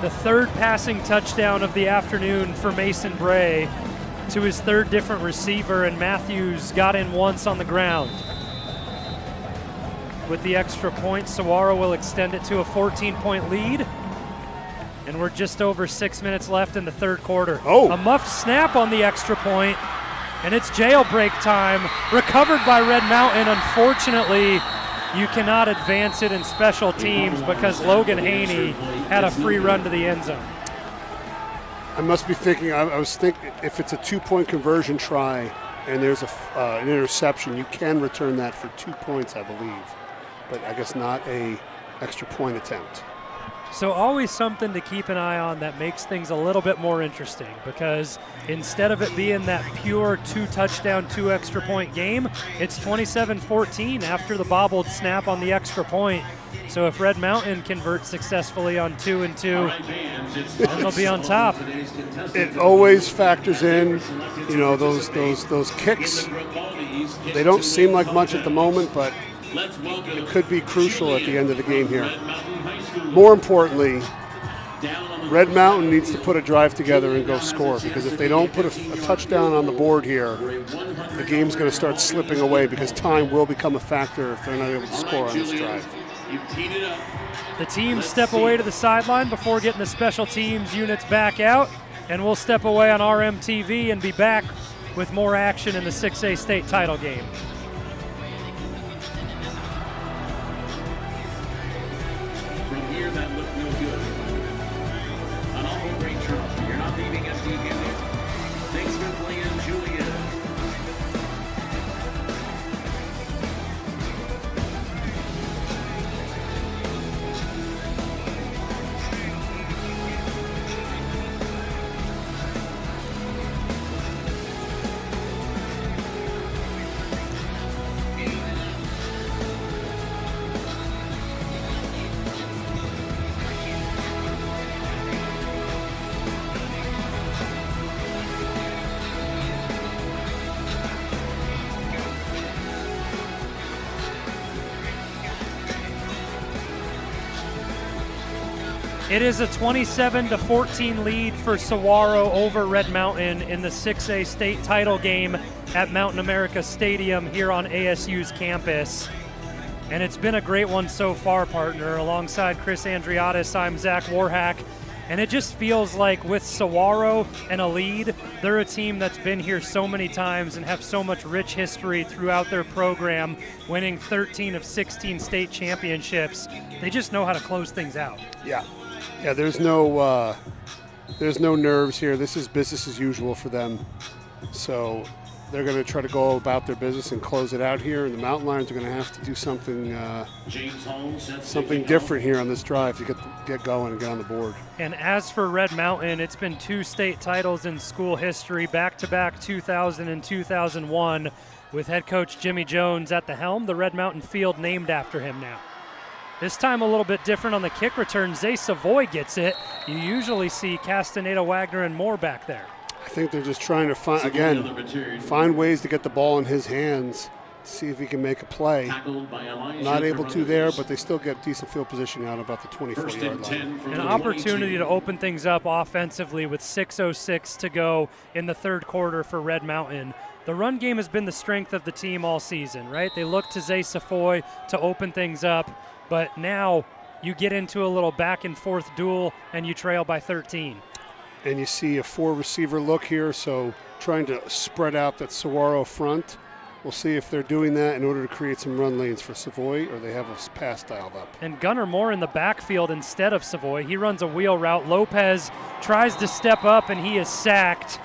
The 3rd passing touchdown of the afternoon for Mason Bray to his 3rd different receiver, and Matthews got in once on the ground. With the extra point, Saguaro will extend it to a 14-point lead. And we're just over 6 minutes left in the 3rd quarter. Oh. A muffed snap on the extra point, and it's jailbreak time. Recovered by Red Mountain. Unfortunately, you cannot advance it in special teams because Logan Haney had a free run to the end zone. I must be thinking, I was thinking if it's a 2-point conversion try and there's an interception, you can return that for 2 points, I believe. But I guess not a extra point attempt. So always something to keep an eye on that makes things a little bit more interesting, because instead of it being that pure 2-touchdown, 2 extra point game, it's 27-14 after the bobbled snap on the extra point. So if Red Mountain converts successfully on 2 and 2, then they'll be on top. It always factors in, you know, those kicks. They don't seem like much at the moment, but it could be crucial at the end of the game here. More importantly, Red Mountain needs to put a drive together and go score, because if they don't put a touchdown on the board here, the game's going to start slipping away, because time will become a factor if they're not able to score on this drive. The teams step away to the sideline before getting the special teams units back out, and we'll step away on RMTV and be back with more action in the 6A state title game. It is a 27-14 lead for Saguaro over Red Mountain in the 6A state title game at Mountain America Stadium here on ASU's campus. And it's been a great one so far, partner. Alongside Chris Andriotis, I'm Zach Warhack. And it just feels like with Saguaro and a lead, they're a team that's been here so many times and have so much rich history throughout their program, winning 13 of 16 state championships. They just know how to close things out. Yeah, there's no nerves here. This is business as usual for them. So they're going to try to go about their business and close it out here. And the Mountain Lions are going to have to do something different here on this drive to get going and get on the board. And as for Red Mountain, it's been 2 state titles in school history, back-to-back 2000 and 2001, with head coach Jimmy Jones at the helm. The Red Mountain field named after him now. This time a little bit different on the kick return. Zay Savoy gets it. You usually see Castaneda, Wagner, and Moore back there. I think they're just trying to find ways to get the ball in his hands, see if he can make a play. Not able to there, but they still get decent field position out about the 24-yard line. An opportunity to open things up offensively with 6:06 to go in the third quarter for Red Mountain. The run game has been the strength of the team all season, right? They look to Zay Savoy to open things up, but now you get into a little back and forth duel and you trail by 13. And you see a 4-receiver look here, so trying to spread out that Saguaro front. We'll see if they're doing that in order to create some run lanes for Savoy, or they have a pass dialed up. And Gunnar Moore in the backfield instead of Savoy. He runs a wheel route. Lopez tries to step up, and he is sacked.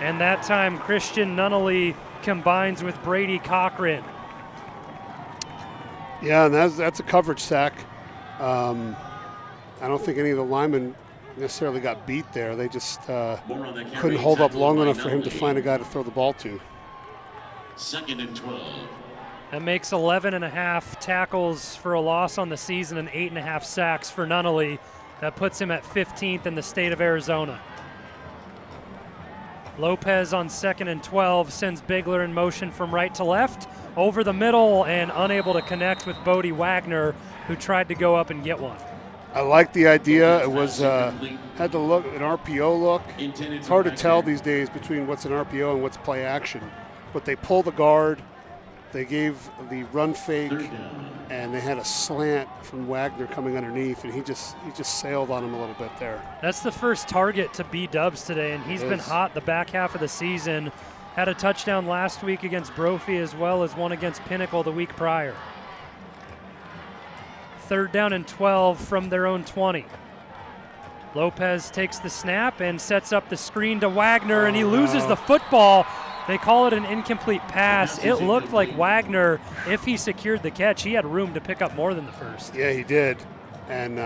And that time, Christian Nunnally combines with Brady Cochran. Yeah, and that's a coverage sack. I don't think any of the linemen necessarily got beat there. They just couldn't hold up long enough for him to find a guy to throw the ball to. 2nd and 12. That makes 11.5 tackles for a loss on the season and 8.5 sacks for Nunnally. That puts him at 15th in the state of Arizona. Lopez on 2nd and 12 sends Bigler in motion from right to left, over the middle, and unable to connect with Bodie Wagner, who tried to go up and get one. I like the idea. It was had to look an RPO look. It's hard to tell these days between what's an RPO and what's play action. But they pull the guard, they gave the run fake, and they had a slant from Wagner coming underneath, and he just sailed on him a little bit there. That's the first target to B-Dubs today, and he's been hot the back half of the season. Had a touchdown last week against Brophy as well as one against Pinnacle the week prior. 3rd down and 12 from their own 20. Lopez takes the snap and sets up the screen to Wagner, and he loses the football. They call it an incomplete pass. It looked like Wagner, if he secured the catch, he had room to pick up more than the first. Yeah, he did. And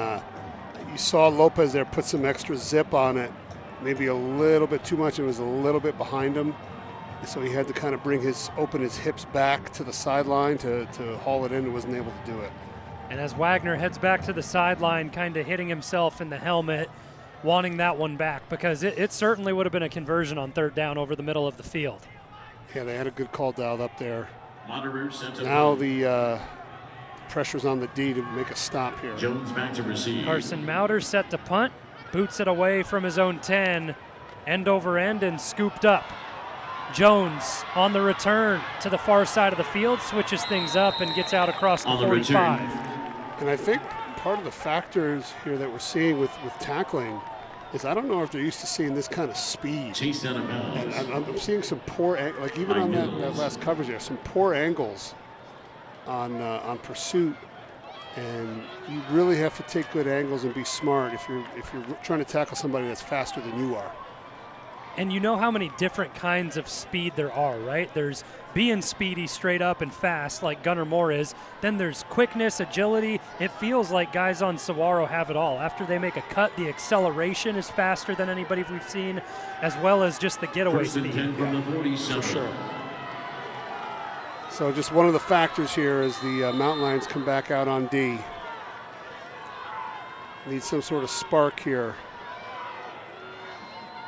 you saw Lopez there put some extra zip on it, maybe a little bit too much. It was a little bit behind him. So he had to kind of open his hips back to the sideline to haul it in, and wasn't able to do it. And as Wagner heads back to the sideline, kind of hitting himself in the helmet, wanting that one back, because it certainly would have been a conversion on 3rd down over the middle of the field. Yeah, they had a good call dialed up there. Now the pressure's on the D to make a stop here. Jones back to receive. Carson Mauder set to punt, boots it away from his own 10, end over end, and scooped up. Jones on the return to the far side of the field, switches things up and gets out across the 45. And I think part of the factors here that we're seeing with tackling is I don't know if they're used to seeing this kind of speed. Chase out of bounds. And I'm seeing some poor, like even on that last coverage there, some poor angles on pursuit. And you really have to take good angles and be smart if you're trying to tackle somebody that's faster than you are. And you know how many different kinds of speed there are, right? There's being speedy, straight up and fast, like Gunnar Moore is. Then there's quickness, agility. It feels like guys on Saguaro have it all. After they make a cut, the acceleration is faster than anybody we've seen, as well as just the getaway speed. For sure. So just one of the factors here is the Mountain Lions come back out on D. Need some sort of spark here.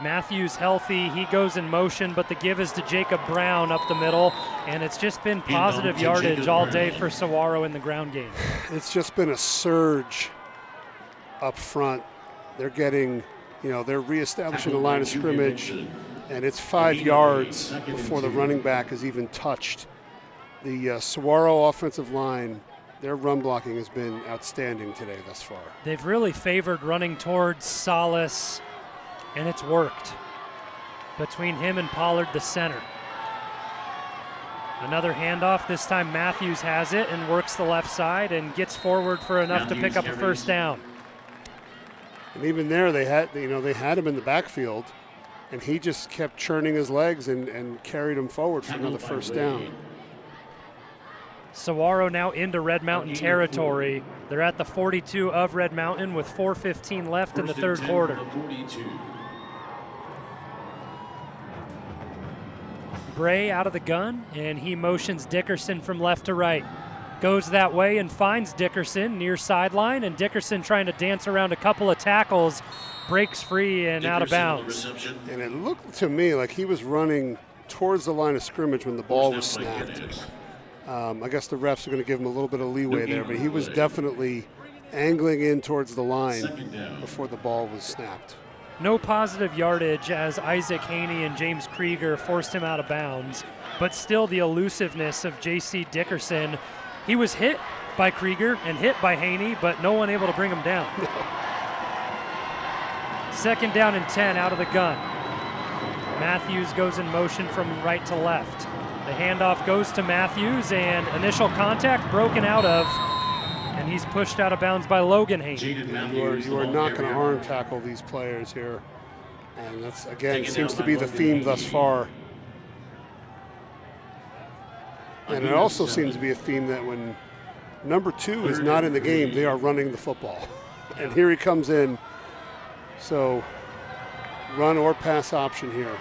Matthews healthy, he goes in motion, but the give is to Jacob Brown up the middle, and it's just been positive yardage all day for Saguaro in the ground game. It's just been a surge up front they're getting, they're reestablishing the line of scrimmage, and it's 5 yards before the running back has even touched. The Saguaro offensive line, their run blocking has been outstanding today thus far. They've really favored running towards Salas, and it's worked. Between him and Pollard, the center. Another handoff. This time Matthews has it and works the left side and gets forward for enough to pick up a first down. And even there, they had him in the backfield, and he just kept churning his legs and carried him forward for another first down. Saguaro now into Red Mountain territory. They're at the 42 of Red Mountain with 4:15 left in the third quarter. Bray out of the gun, and he motions Dickerson from left to right. Goes that way and finds Dickerson near sideline, and Dickerson trying to dance around a couple of tackles, breaks free and out of bounds. And it looked to me like he was running towards the line of scrimmage when the ball was snapped. I guess the refs are going to give him a little bit of leeway there, but he was definitely angling in towards the line before the ball was snapped. No positive yardage as Isaac Haney and James Krieger forced him out of bounds, but still the elusiveness of J.C. Dickerson. He was hit by Krieger and hit by Haney, but no one able to bring him down. Second down and 10 out of the gun. Matthews goes in motion from right to left. The handoff goes to Matthews, and initial contact broken out of, and he's pushed out of bounds by Logan Haney. You are not going to arm tackle these players here. And that's, again, seems to be the theme thus far. And it also seems to be a theme that when number 2 is not in the game, they are running the football. And here he comes in. So run or pass option here.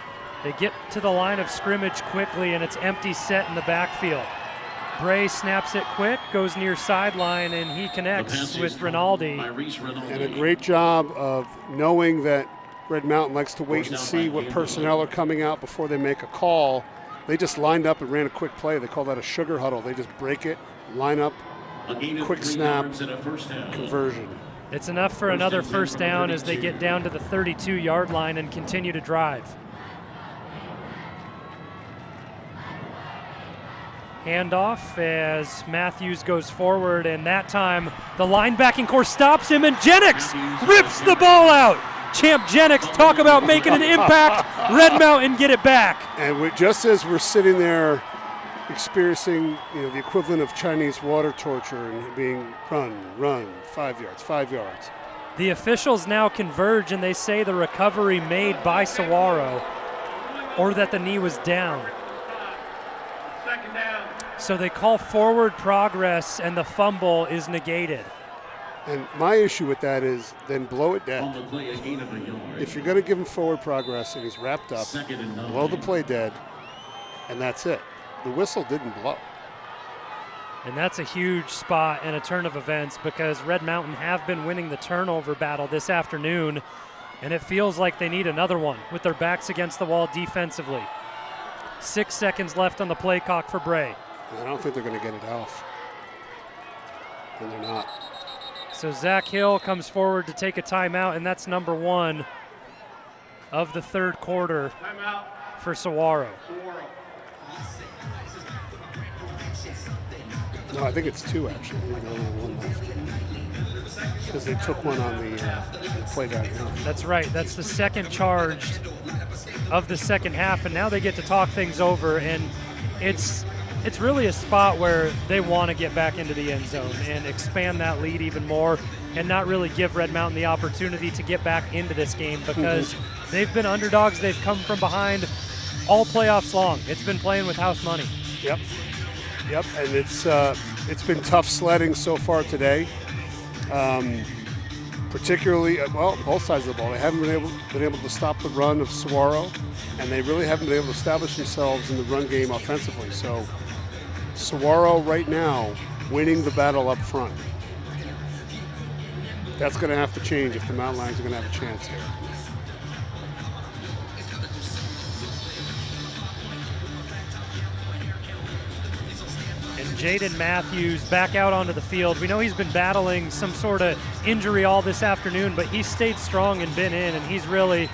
They get to the line of scrimmage quickly, and it's empty set in the backfield. Bray snaps it quick, goes near sideline, and he connects with Rinaldi. And a great job of knowing that Red Mountain likes to wait and see what personnel are coming out before they make a call. They just lined up and ran a quick play. They call that a sugar huddle. They just break it, line up, quick snap, conversion. It's enough for another first down as they get down to the 32-yard line and continue to drive. Handoff as Matthews goes forward, and that time the linebacking core stops him, and Jennings rips the ball out. Champ Jennings, talk about making an impact. Red Mountain get it back. And just as we're sitting there experiencing the equivalent of Chinese water torture and being run, 5 yards, 5 yards. The officials now converge, and they say the recovery made by Saguaro, or that the knee was down. Second down. So they call forward progress, and the fumble is negated. And my issue with that is then blow it dead. If you're going to give him forward progress and he's wrapped up, blow the play dead, and that's it. The whistle didn't blow. And that's a huge spot and a turn of events because Red Mountain have been winning the turnover battle this afternoon, and it feels like they need another one with their backs against the wall defensively. 6 seconds left on the play clock for Bray. I don't think they're going to get it off. And they're not. So Zach Hill comes forward to take a timeout, and that's number 1 of the third quarter for Saguaro. No, I think it's 2 actually. There's only 1 left. Because they took one on the play down here. That's right. That's the second charged of the second half, and now they get to talk things over, and it's really a spot where they want to get back into the end zone and expand that lead even more and not really give Red Mountain the opportunity to get back into this game because they've been underdogs. They've come from behind all playoffs long. It's been playing with house money. Yep, and it's been tough sledding so far today. Particularly, both sides of the ball. They haven't been able to stop the run of Saguaro, and they really haven't been able to establish themselves in the run game offensively. So Saguaro right now winning the battle up front. That's going to have to change if the Mountain Lions are going to have a chance here. And Jaden Matthews back out onto the field. We know he's been battling some sort of injury all this afternoon, but he's stayed strong and been in, and he's really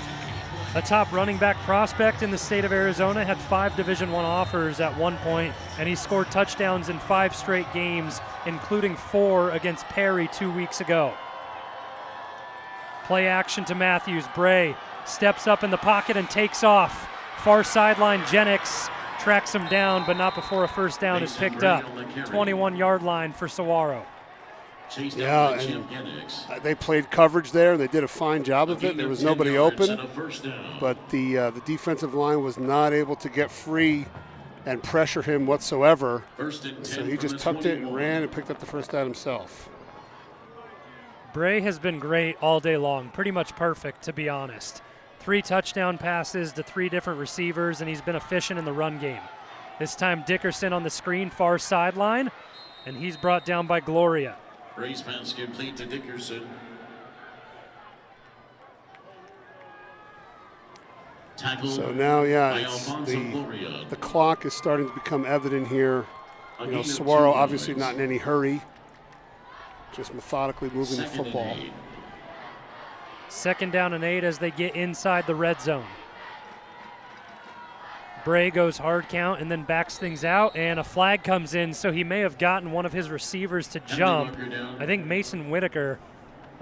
a top running back prospect in the state of Arizona. Had 5 Division I offers at one point, and he scored touchdowns in 5 straight games, including 4 against Perry 2 weeks ago. Play action to Matthews. Bray steps up in the pocket and takes off. Far sideline, Jennings tracks him down, but not before a first down is picked up. 21-yard line for Saguaro. Yeah, and they played coverage there. They did a fine job of it. There was nobody open, but the defensive line was not able to get free and pressure him whatsoever. So he just tucked it and ran and picked up the first down himself. Bray has been great all day long, pretty much perfect, to be honest. 3 touchdown passes to 3 different receivers, and he's been efficient in the run game. This time Dickerson on the screen, far sideline, and he's brought down by Gloria. Bray's pass complete to Dickerson. So now, yeah, it's the clock is starting to become evident here. You know, Saguaro obviously not in any hurry, just methodically moving the football. 2nd down and 8 as they get inside the red zone. Bray goes hard count and then backs things out, and a flag comes in, so he may have gotten one of his receivers to jump. I think Mason Whitaker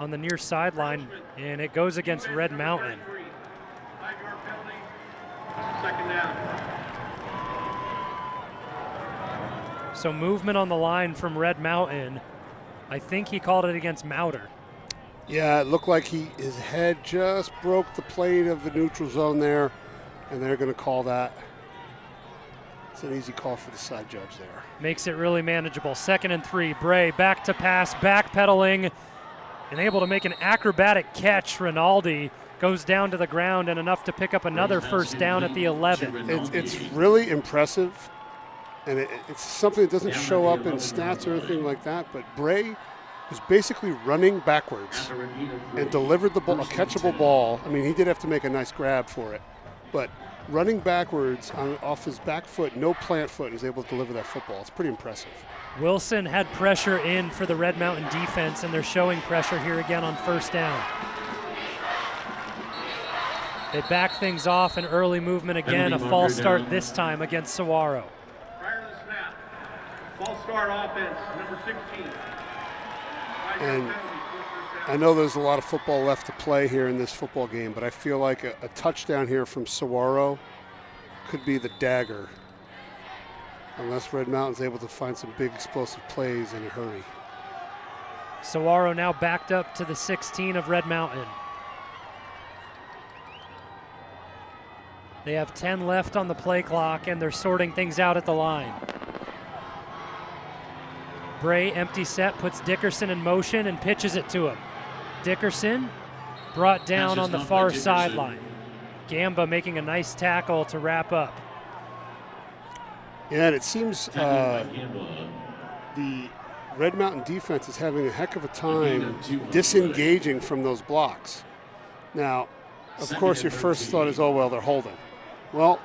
on the near sideline, and it goes against Red Mountain. 5-yard penalty. 2nd down. So movement on the line from Red Mountain. I think he called it against Mauter. Yeah, it looked like his head just broke the plate of the neutral zone there, and they're going to call that. It's an easy call for the side judge there. Makes it really manageable. 2nd and 3. Bray back to pass, backpedaling, and able to make an acrobatic catch. Rinaldi goes down to the ground and enough to pick up another first down at the 11. It's really impressive, and it's something that doesn't show up in stats or anything like that, but Bray was basically running backwards and delivered the ball, a catchable ball. I mean, he did have to make a nice grab for it, but running backwards off his back foot, no plant foot, and was able to deliver that football. It's pretty impressive. Wilson had pressure in for the Red Mountain defense, and they're showing pressure here again on first down. They back things off, an early movement again, a false start this time against Saguaro. Prior to the snap, false start offense, number 16. And I know there's a lot of football left to play here in this football game, but I feel like a touchdown here from Saguaro could be the dagger, unless Red Mountain's able to find some big explosive plays in a hurry. Saguaro now backed up to the 16 of Red Mountain. They have 10 left on the play clock, and they're sorting things out at the line. Bray, empty set, puts Dickerson in motion and pitches it to him. Dickerson brought down on the far sideline. Gamba making a nice tackle to wrap up. Yeah, and it seems the Red Mountain defense is having a heck of a time disengaging from those blocks. Now, of course, your first thought is, oh, well, they're holding. Well,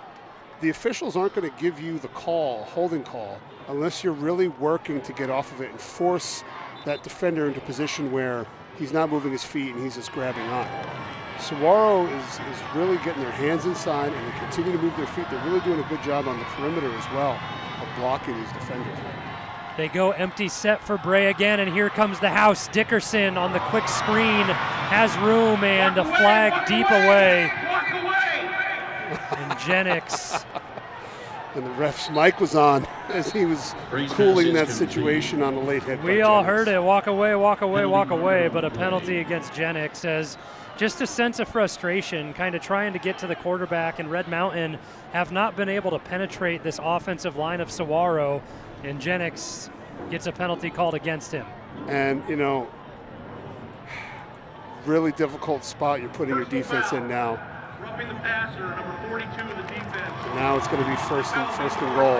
the officials aren't going to give you the holding call, unless you're really working to get off of it and force that defender into a position where he's not moving his feet and he's just grabbing on. Saguaro is really getting their hands inside, and they continue to move their feet. They're really doing a good job on the perimeter as well of blocking these defenders right now. They go empty set for Bray again, and here comes the house. Dickerson on the quick screen has room, and a flag deep away. And Jennings. And the ref's mic was on as he was cooling that situation on a late hit. We all heard it. Walk away, walk away, walk away. But a penalty against Jennings as just a sense of frustration, kind of trying to get to the quarterback. And Red Mountain have not been able to penetrate this offensive line of Saguaro. And Jennings gets a penalty called against him. And, you know, really difficult spot you're putting your defense in now. Roughing the passer, number 42 of the defense. And now it's going to be first and goal.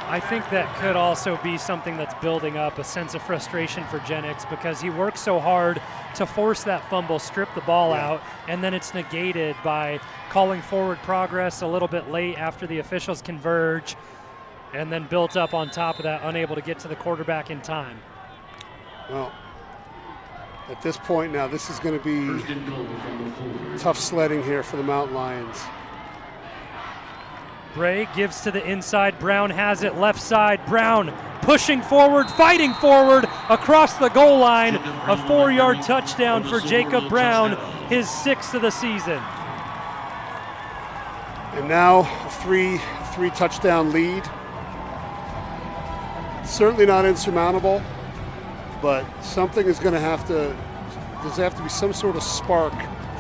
I think that could also be something that's building up a sense of frustration for Jennings, because he works so hard to force that fumble, strip the ball out, and then it's negated by calling forward progress a little bit late after the officials converge. and then built up on top of that, unable to get to the quarterback in time. Well, at this point now, this is going to be tough sledding here for the Mountain Lions. Bray gives to the inside. Brown has it left side. Brown pushing forward, fighting forward across the goal line. A 4-yard touchdown for Jacob Brown, his 6th of the season. And now a three touchdown lead. Certainly not insurmountable, but something is going to have to, there's have to be some sort of spark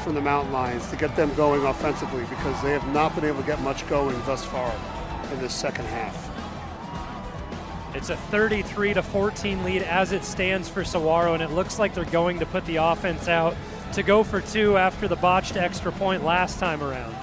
from the Mountain Lions to get them going offensively, because they have not been able to get much going thus far in this second half. It's a 33-14 lead as it stands for Saguaro, and it looks like they're going to put the offense out to go for 2 after the botched extra point last time around.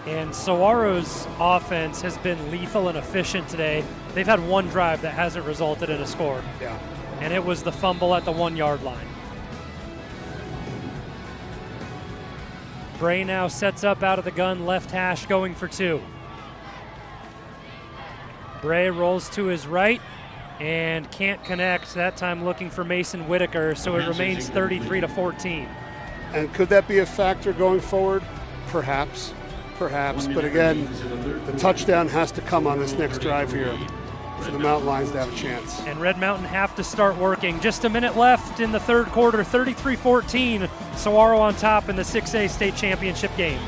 And Saguaro's offense has been lethal and efficient today. They've had one drive that hasn't resulted in a score. Yeah. And it was the fumble at the 1-yard line. Bray now sets up out of the gun, left hash going for 2. Bray rolls to his right and can't connect, that time looking for Mason Whitaker, so it remains 33-14. And could that be a factor going forward? Perhaps, but again, the touchdown has to come on this next drive here for the Mountain Lions to have a chance. And Red Mountain have to start working. Just a minute left in the third quarter, 33-14. Saguaro on top in the 6A state championship game.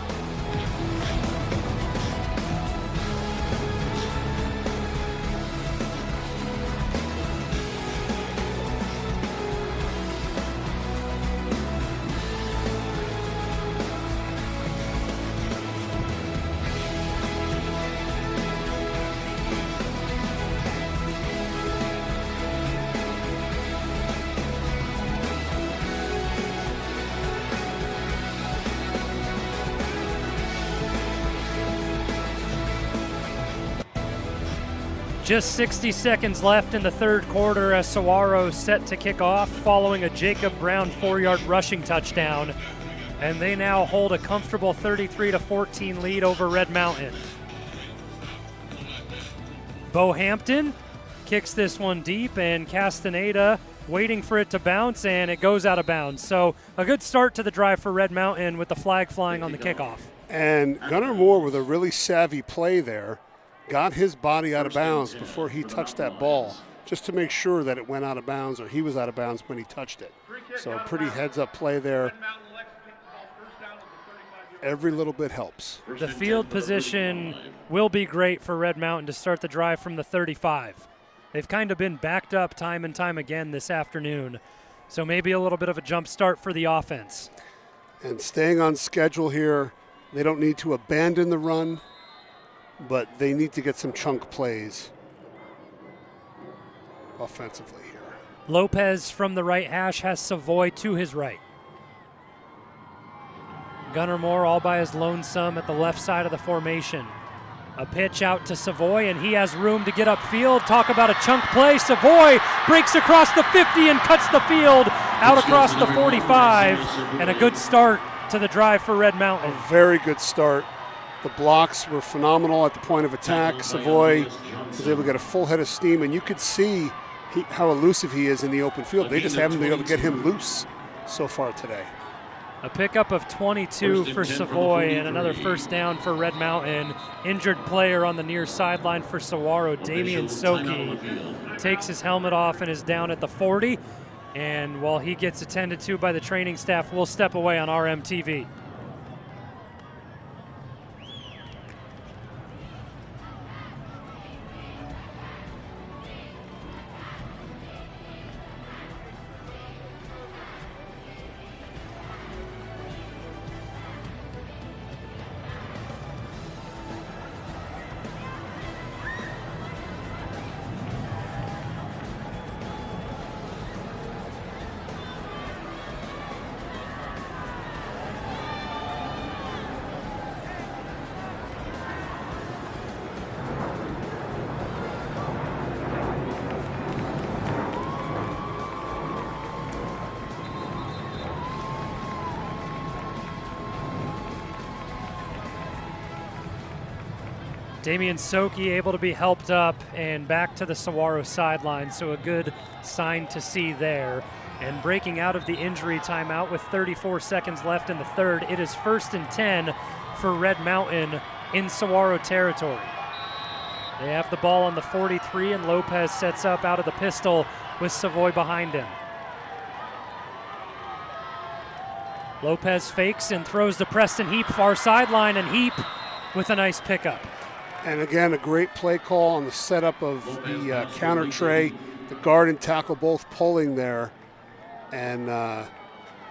Just 60 seconds left in the third quarter as Saguaro set to kick off following a Jacob Brown 4-yard rushing touchdown. And they now hold a comfortable 33-14 lead over Red Mountain. Bo Hampton kicks this one deep, and Castaneda waiting for it to bounce, and it goes out of bounds. So a good start to the drive for Red Mountain with the flag flying on the kickoff. And Gunnar Moore with a really savvy play there. Got his body out of bounds before he touched that ball, just to make sure that it went out of bounds, or he was out of bounds when he touched it. So a pretty heads-up play there. Every little bit helps. The field position will be great for Red Mountain to start the drive from the 35. They've kind of been backed up time and time again this afternoon, so maybe a little bit of a jump start for the offense. And staying on schedule here, they don't need to abandon the run, but they need to get some chunk plays offensively here. Lopez from the right hash has Savoy to his right. Gunnar Moore all by his lonesome at the left side of the formation. A pitch out to Savoy, and he has room to get upfield. Talk about a chunk play. Savoy breaks across the 50 and cuts the field out across the 45, and a good start to the drive for Red Mountain. A very good start. The blocks were phenomenal at the point of attack. Savoy was able to get a full head of steam, and you could see how elusive he is in the open field. They just haven't been able to get him loose so far today. A pickup of 22 for Savoy and another first down for Red Mountain. Injured player on the near sideline for Saguaro, Damian Soki, takes his helmet off and is down at the 40. And while he gets attended to by the training staff, we'll step away on RMTV. Damian Soki able to be helped up and back to the Saguaro sideline, so a good sign to see there. And breaking out of the injury timeout with 34 seconds left in the third, it is 1st and 10 for Red Mountain in Saguaro territory. They have the ball on the 43, and Lopez sets up out of the pistol with Savoy behind him. Lopez fakes and throws to Preston Heap, far sideline, and Heap with a nice pickup. And again, a great play call on the setup of the counter tray. The guard and tackle both pulling there, and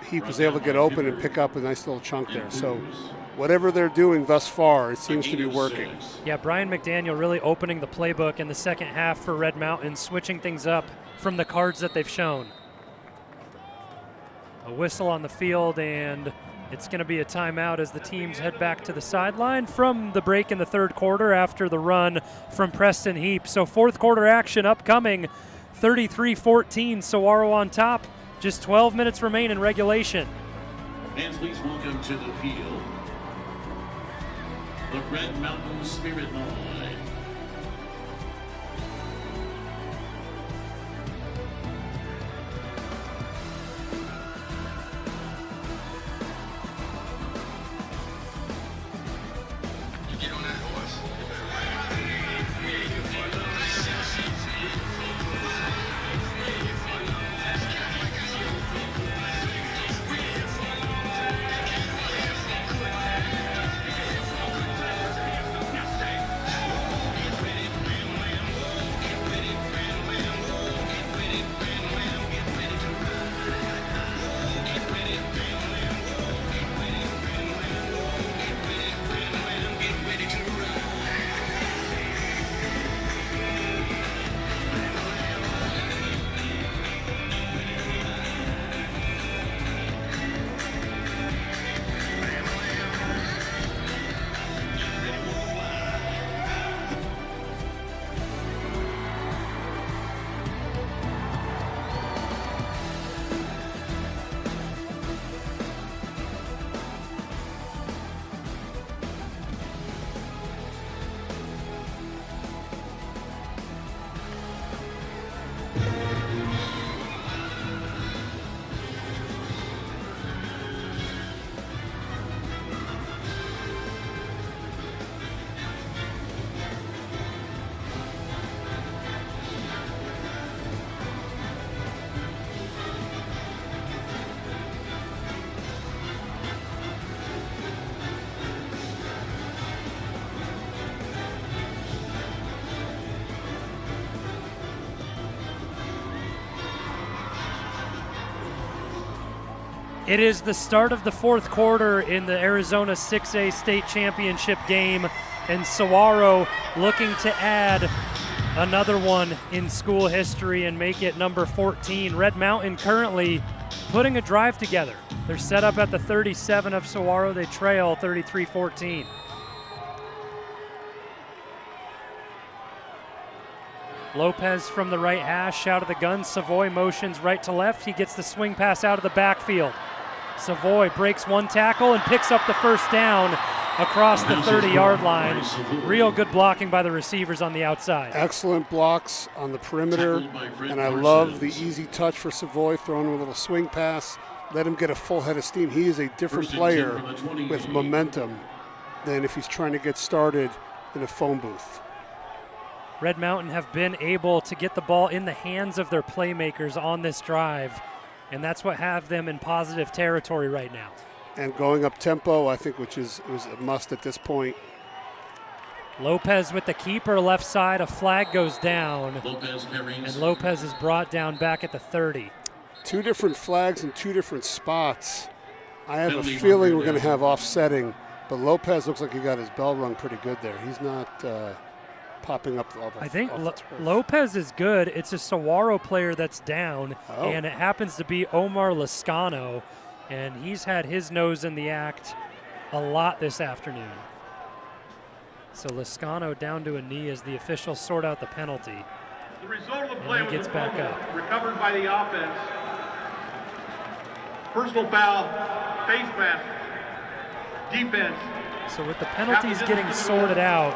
Heap was able to get open and pick up a nice little chunk there. So whatever they're doing thus far, it seems to be working. Yeah, Brian McDaniel really opening the playbook in the second half for Red Mountain, switching things up from the cards that they've shown. A whistle on the field, and it's going to be a timeout as the teams head back to the sideline from the break in the third quarter after the run from Preston Heap. So fourth quarter action upcoming, 33-14, Saguaro on top. Just 12 minutes remain in regulation. And please welcome to the field the Red Mountain Spirit Line. It is the start of the fourth quarter in the Arizona 6A State Championship game, and Saguaro looking to add another one in school history and make it number 14. Red Mountain currently putting a drive together. They're set up at the 37 of Saguaro. They trail 33-14. Lopez from the right hash, out of the gun. Savoy motions right to left. He gets the swing pass out of the backfield. Savoy breaks one tackle and picks up the first down across the 30-yard line. Real good blocking by the receivers on the outside. Excellent blocks on the perimeter, and I love the easy touch for Savoy, throwing a little swing pass. Let him get a full head of steam. He is a different player with momentum than if he's trying to get started in a phone booth. Red Mountain have been able to get the ball in the hands of their playmakers on this drive, and that's what have them in positive territory right now. And going up tempo, I think, which was a must at this point. Lopez with the keeper left side. A flag goes down, and Lopez is brought down back at the 30. Two different flags in two different spots. I have a feeling we're going to have offsetting, but Lopez looks like he got his bell rung pretty good there. He's not popping up all the I think Lopez is good. It's a Saguaro player that's down, and it happens to be Omar Lascano, and he's had his nose in the act a lot this afternoon. So Lascano down to a knee as the officials sort out the penalty. The result of the play and he gets back up. Recovered by the offense. Personal foul, face mask, defense. So with the penalties getting sorted out,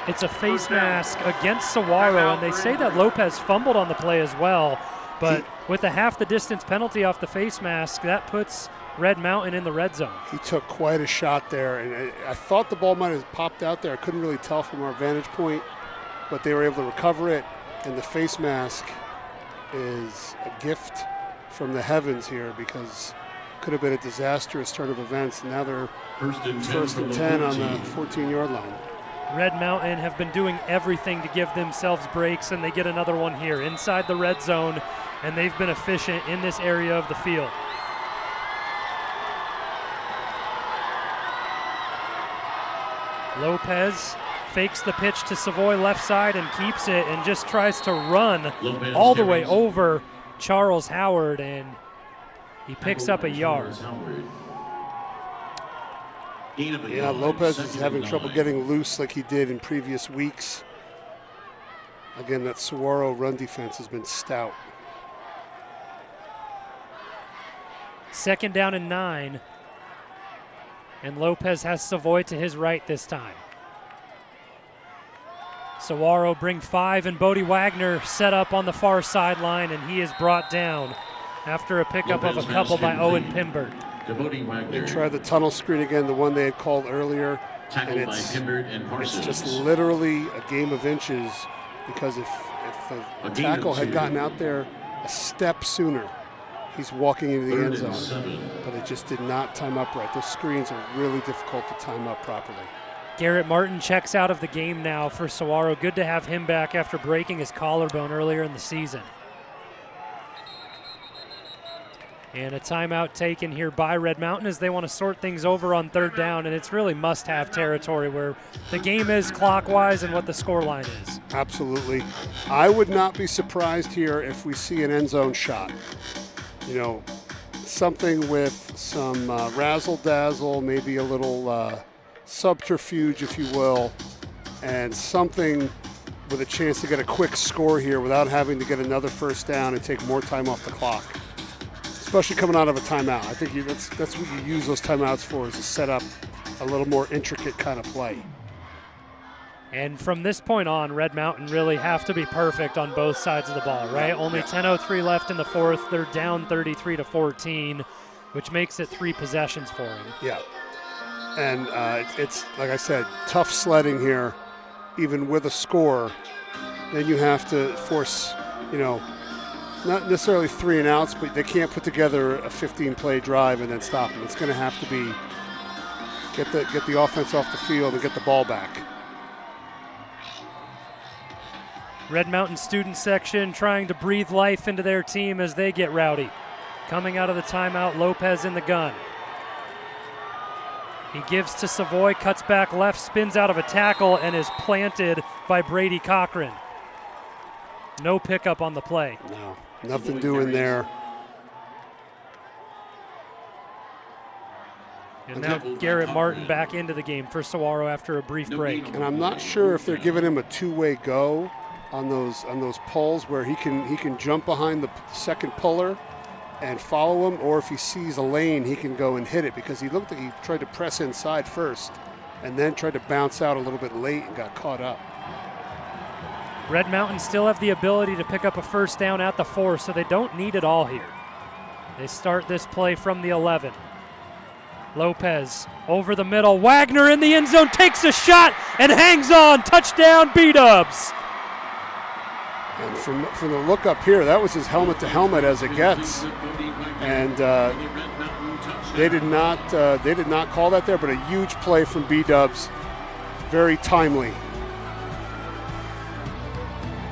It's a face mask against Saguaro, and they say that Lopez fumbled on the play as well. But with a half the distance penalty off the face mask, that puts Red Mountain in the red zone. He took quite a shot there, and I thought the ball might have popped out there. I couldn't really tell from our vantage point, but they were able to recover it, and the face mask is a gift from the heavens here, because it could have been a disastrous turn of events. Now they're first and 10 on the 14-yard line. Red Mountain have been doing everything to give themselves breaks, and they get another one here inside the red zone, and they've been efficient in this area of the field. Lopez fakes the pitch to Savoy left side and keeps it, and just tries to run all the way over Charles Howard, and he picks up a yard. Yeah, Lopez is having trouble getting loose like he did in previous weeks. Again, that Saguaro run defense has been stout. 2nd down and 9. And Lopez has Savoy to his right this time. Saguaro bring 5, and Bodie Wagner set up on the far sideline, and he is brought down after a pickup of a couple by Owen Pimbert. They tried the tunnel screen again, the one they had called earlier, and it's just literally a game of inches, because if the tackle had gotten out there a step sooner, he's walking into the end zone, but it just did not time up right. Those screens are really difficult to time up properly. Garrett Martin checks out of the game now for Saguaro. Good to have him back after breaking his collarbone earlier in the season. And a timeout taken here by Red Mountain as they want to sort things over on 3rd down, and it's really must-have territory where the game is clockwise and what the scoreline is. Absolutely. I would not be surprised here if we see an end zone shot. You know, something with some razzle-dazzle, maybe a little subterfuge, if you will, and something with a chance to get a quick score here without having to get another 1st down and take more time off the clock, especially coming out of a timeout. I think that's what you use those timeouts for, is to set up a little more intricate kind of play. And from this point on, Red Mountain really have to be perfect on both sides of the ball, right? Only 10:03 left in the 4th. They're down 33-14, which makes it 3 possessions for them. Yeah. And it's, like I said, tough sledding here, even with a score. Then you have to force, you know, not necessarily 3 and outs, but they can't put together a 15-play drive and then stop them. It's going to have to be get the offense off the field and get the ball back. Red Mountain student section trying to breathe life into their team as they get rowdy. Coming out of the timeout, Lopez in the gun. He gives to Savoy, cuts back left, spins out of a tackle, and is planted by Brady Cochran. No pickup on the play. No, nothing doing there. And now Garrett Martin back into the game for Saguaro after a brief break. And I'm not sure if they're giving him a 2-way go on those pulls where he can jump behind the second puller and follow him, or if he sees a lane, he can go and hit it, because he looked like he tried to press inside first and then tried to bounce out a little bit late and got caught up. Red Mountain still have the ability to pick up a 1st down at the 4, so they don't need it all here. They start this play from the 11. Lopez over the middle. Wagner in the end zone, takes a shot and hangs on. Touchdown, B-Dubs. And from the look up here, that was as helmet-to-helmet as it gets. And they did not call that there, but a huge play from B-Dubs. Very timely.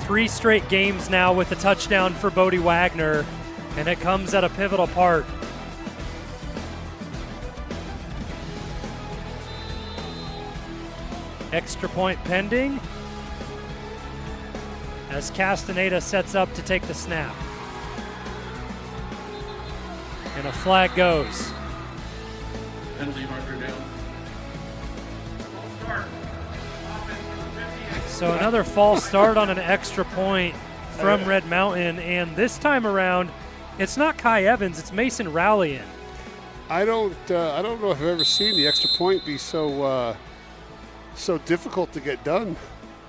3 straight games now with a touchdown for Bodie Wagner, and it comes at a pivotal part. Extra point pending as Castaneda sets up to take the snap. And a flag goes. Penalty marker down. So another false start on an extra point from Red Mountain, and this time around, it's not Kai Evans, it's Mason Rallian. I don't know if I've ever seen the extra point be so difficult to get done.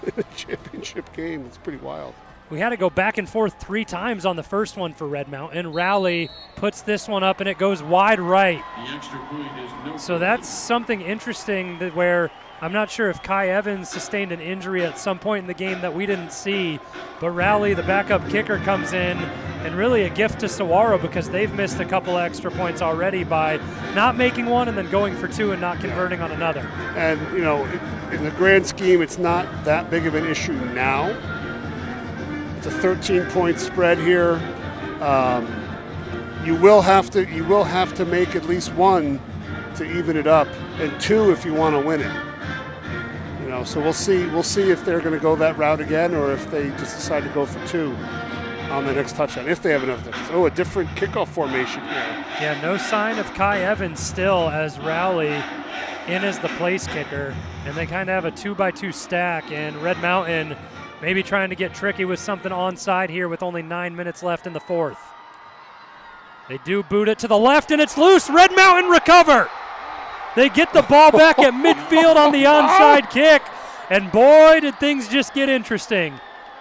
in a championship game. It's pretty wild. We had to go back and forth 3 times on the first one for Red Mountain. Rowley puts this one up, and it goes wide right. The extra point is no. So that's something interesting where I'm not sure if Kai Evans sustained an injury at some point in the game that we didn't see, but Rowley, the backup kicker, comes in, and really a gift to Saguaro because they've missed a couple extra points already by not making one and then going for 2 and not converting on another. And, you know, in the grand scheme, it's not that big of an issue now. It's a 13-point spread here. You will have to make at least 1 to even it up, and 2 if you want to win it. You know, so we'll see if they're going to go that route again, or if they just decide to go for 2 on the next touchdown, if they have enough. Oh, a different kickoff formation here. Yeah, no sign of Kai Evans still as Rowley in as the place kicker, and they kind of have a 2-by-2 stack, and Red Mountain maybe trying to get tricky with something onside here with only 9 minutes left in the 4th. They do boot it to the left, and it's loose. Red Mountain recover. They get the ball back at midfield on the onside kick, and boy, did things just get interesting.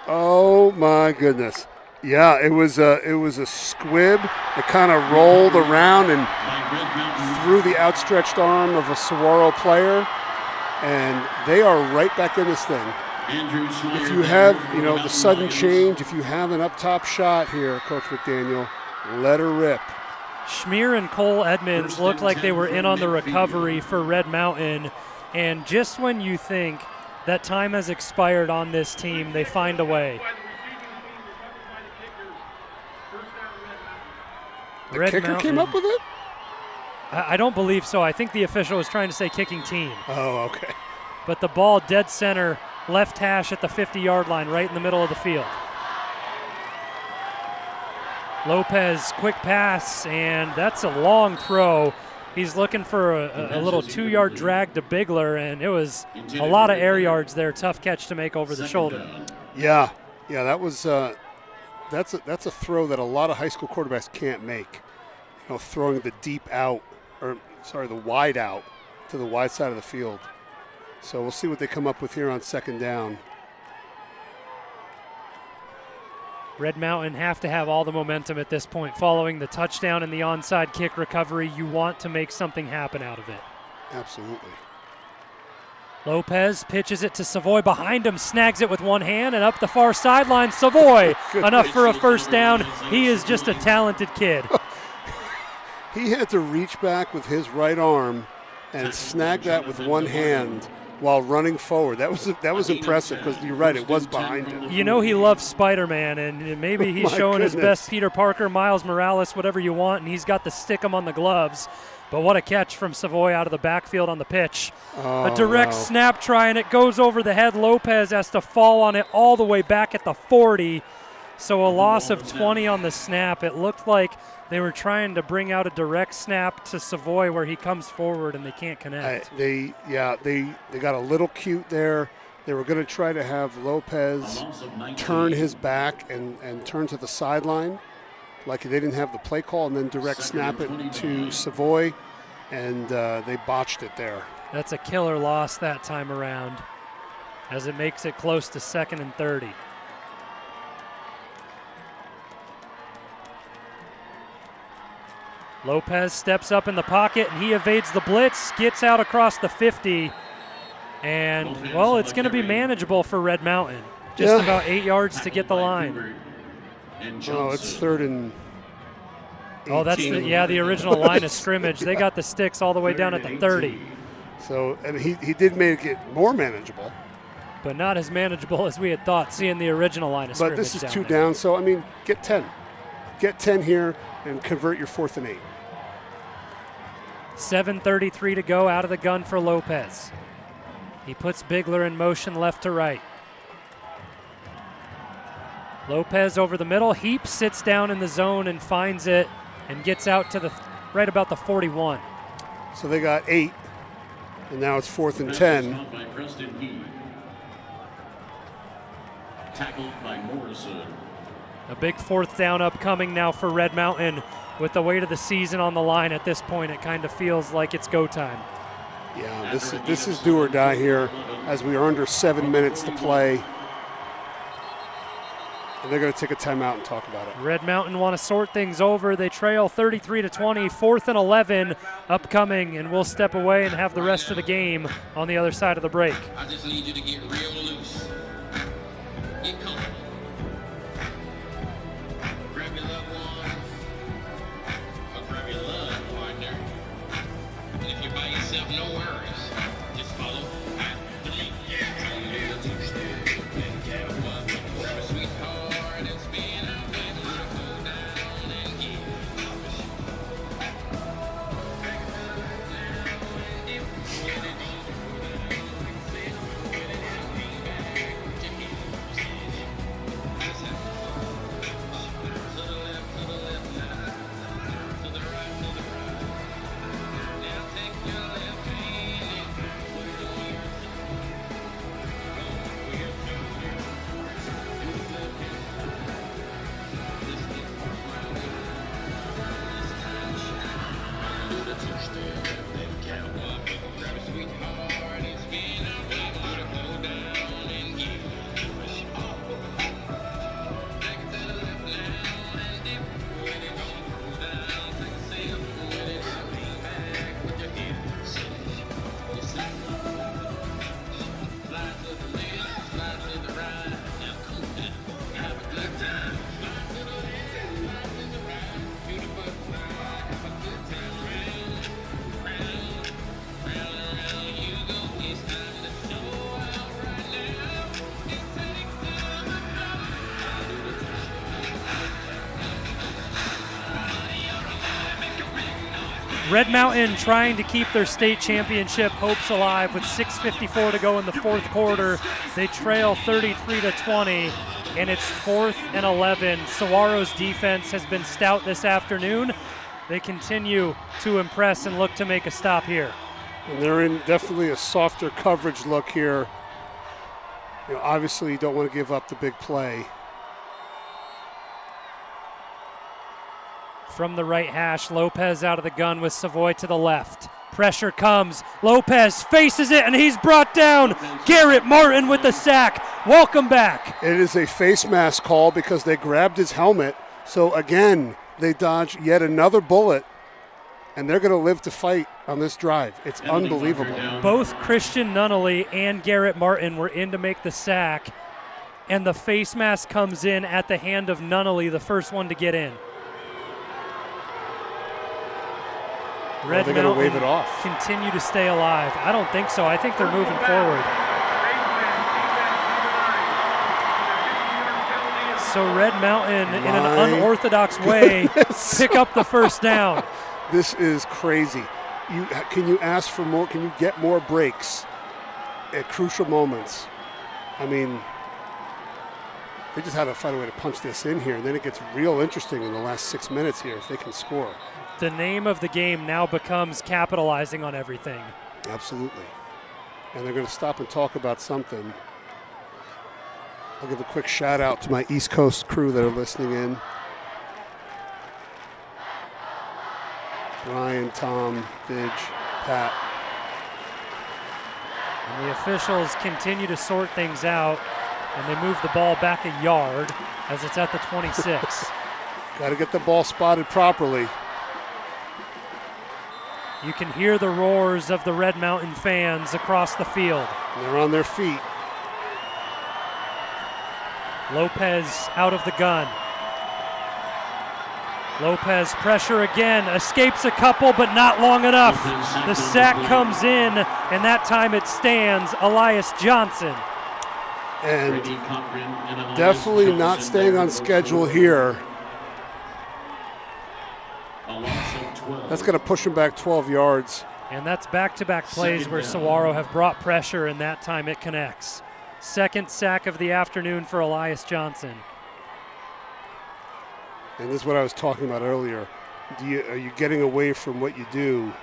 Oh my goodness! Yeah, it was a squib. It kind of rolled around and through the outstretched arm of a Saguaro player, and they are right back in this thing. If you have, you know, the sudden change, if you have an up top shot here, Coach McDaniel, let her rip. Schmier and Cole Edmonds looked like they were in on the recovery for Red Mountain, and just when you think that time has expired on this team, they find a way. The kicker came up with it? I don't believe so. I think the official was trying to say kicking team. Oh, okay. But the ball dead center, left hash at the 50-yard line, right in the middle of the field. Lopez, quick pass, and that's a long throw. He's looking for a little 2-yard drag to Bigler, and it was a lot of air yards there. Tough catch to make over the shoulder. Yeah, that was that's a throw that a lot of high school quarterbacks can't make. You know, throwing the the wide out to the wide side of the field. So we'll see what they come up with here on 2nd down. Red Mountain have to have all the momentum at this point. Following the touchdown and the onside kick recovery, you want to make something happen out of it. Absolutely. Lopez pitches it to Savoy behind him, snags it with one hand, and up the far sideline, Savoy, enough for a first down. He is just a talented kid. He had to reach back with his right arm and snag that with one hand while running forward. That was impressive because you're right, it was behind him. You know he loves Spider-Man, and maybe he's showing his best Peter Parker, Miles Morales, whatever you want, and he's got the stick him on the gloves. But what a catch from Savoy out of the backfield on the pitch. A direct snap try, and it goes over the head. Lopez has to fall on it all the way back at the 40. So a loss of 20 on the snap. It looked like they were trying to bring out a direct snap to Savoy where he comes forward and they can't connect. They got a little cute there. They were going to try to have Lopez turn his back and turn to the sideline like they didn't have the play call, and then direct snap it to Savoy, and they botched it there. That's a killer loss that time around as it makes it close to 2nd and 30. Lopez steps up in the pocket, and he evades the blitz, gets out across the 50, and, well, it's going to be manageable for Red Mountain. Just about 8 yards to get the line. Oh, it's 3rd and 18. Oh, that's the original line of scrimmage. They got the sticks all the way down at the 30. So, and he did make it more manageable. But not as manageable as we had thought, seeing the original line of scrimmage. But this is 2 down, so, I mean, get 10. Get 10 here and convert your 4th and 8. 7:33 to go out of the gun for Lopez. He puts Bigler in motion left to right. Lopez over the middle. Heap sits down in the zone and finds it and gets out to right about the 41. So they got 8, and now it's 4th and 10. Tackled by Morrison. A big 4th down upcoming now for Red Mountain. With the weight of the season on the line at this point, it kind of feels like it's go time. Yeah, this is do or die here as we are under 7 minutes to play. And they're going to take a timeout and talk about it. Red Mountain want to sort things over. They trail 33-20, 4th and 11 upcoming, and we'll step away and have the rest of the game on the other side of the break. I just need you to get real loose. Get comfortable. Grab your loved ones or grab your love partner. And if you're by yourself, no worries. Just follow after me. Grab a sweetheart and spin out and go down and get Red Mountain trying to keep their state championship hopes alive with 6:54 to go in the fourth quarter. They trail 33-20, and it's 4th and 11. Saguaro's defense has been stout this afternoon. They continue to impress and look to make a stop here. And they're in definitely a softer coverage look here. You know, obviously you don't want to give up the big play. From the right hash, Lopez out of the gun with Savoy to the left. Pressure comes. Lopez faces it, and he's brought down. Garrett Martin with the sack. Welcome back. It is a face mask call because they grabbed his helmet. So again, they dodge yet another bullet, and they're going to live to fight on this drive. It's unbelievable. Both Christian Nunnally and Garrett Martin were in to make the sack, and the face mask comes in at the hand of Nunnally, the first one to get in. Red they're going to wave it off. Continue to stay alive. I don't think so. I think they're moving forward. So Red Mountain, in an unorthodox way, pick up the first down. This is crazy. Can you ask for more? Can you get more breaks at crucial moments? I mean, they just had to find a way to punch this in here, and then it gets real interesting in the last 6 minutes here if they can score. The name of the game now becomes capitalizing on everything. Absolutely. And they're going to stop and talk about something. I'll give a quick shout out to my East Coast crew that are listening in. Brian, Tom, Vidge, Pat. And the officials continue to sort things out, and they move the ball back a yard as it's at the 26. Got to get the ball spotted properly. You can hear the roars of the Red Mountain fans across the field. And they're on their feet. Lopez out of the gun. Lopez pressure again, escapes a couple but not long enough. The sack comes in, and that time it stands. Elias Johnson. And definitely not staying on schedule here. That's going to push him back 12 yards. And that's back-to-back plays where Saguaro have brought pressure, and that time it connects. Second sack of the afternoon for Elias Johnson. And this is what I was talking about earlier. Are you getting away from what you do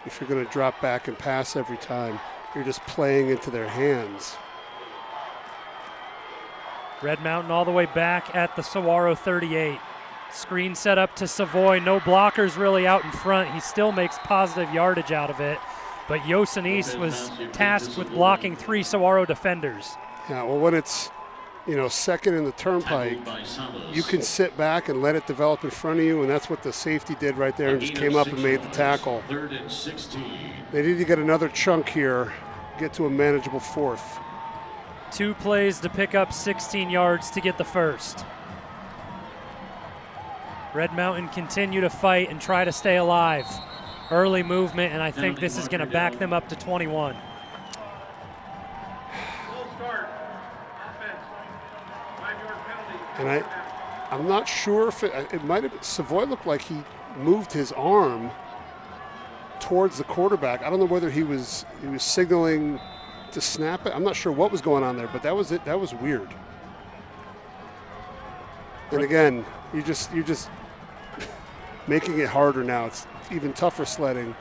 if you're going to drop back and pass every time? You're just playing into their hands. Red Mountain all the way back at the Saguaro 38. Screen set up to Savoy. No blockers really out in front. He still makes positive yardage out of it. But Yosenis was tasked with blocking 3 Saguaro defenders. Yeah, well, when it's, second in the turnpike, you can sit back and let it develop in front of you, and that's what the safety did right there and just came up and made the tackle. 3rd and 16. They need to get another chunk here, get to a manageable 4th. 2 plays to pick up 16 yards to get the first. Red Mountain continue to fight and try to stay alive. Early movement, and I think this is going to back them up to 21. And I'm not sure if it might have, Savoy looked like he moved his arm towards the quarterback. I don't know whether he was signaling to snap it. I'm not sure what was going on there, but that was it. That was weird. And again, you're just making it harder now. It's even tougher sledding.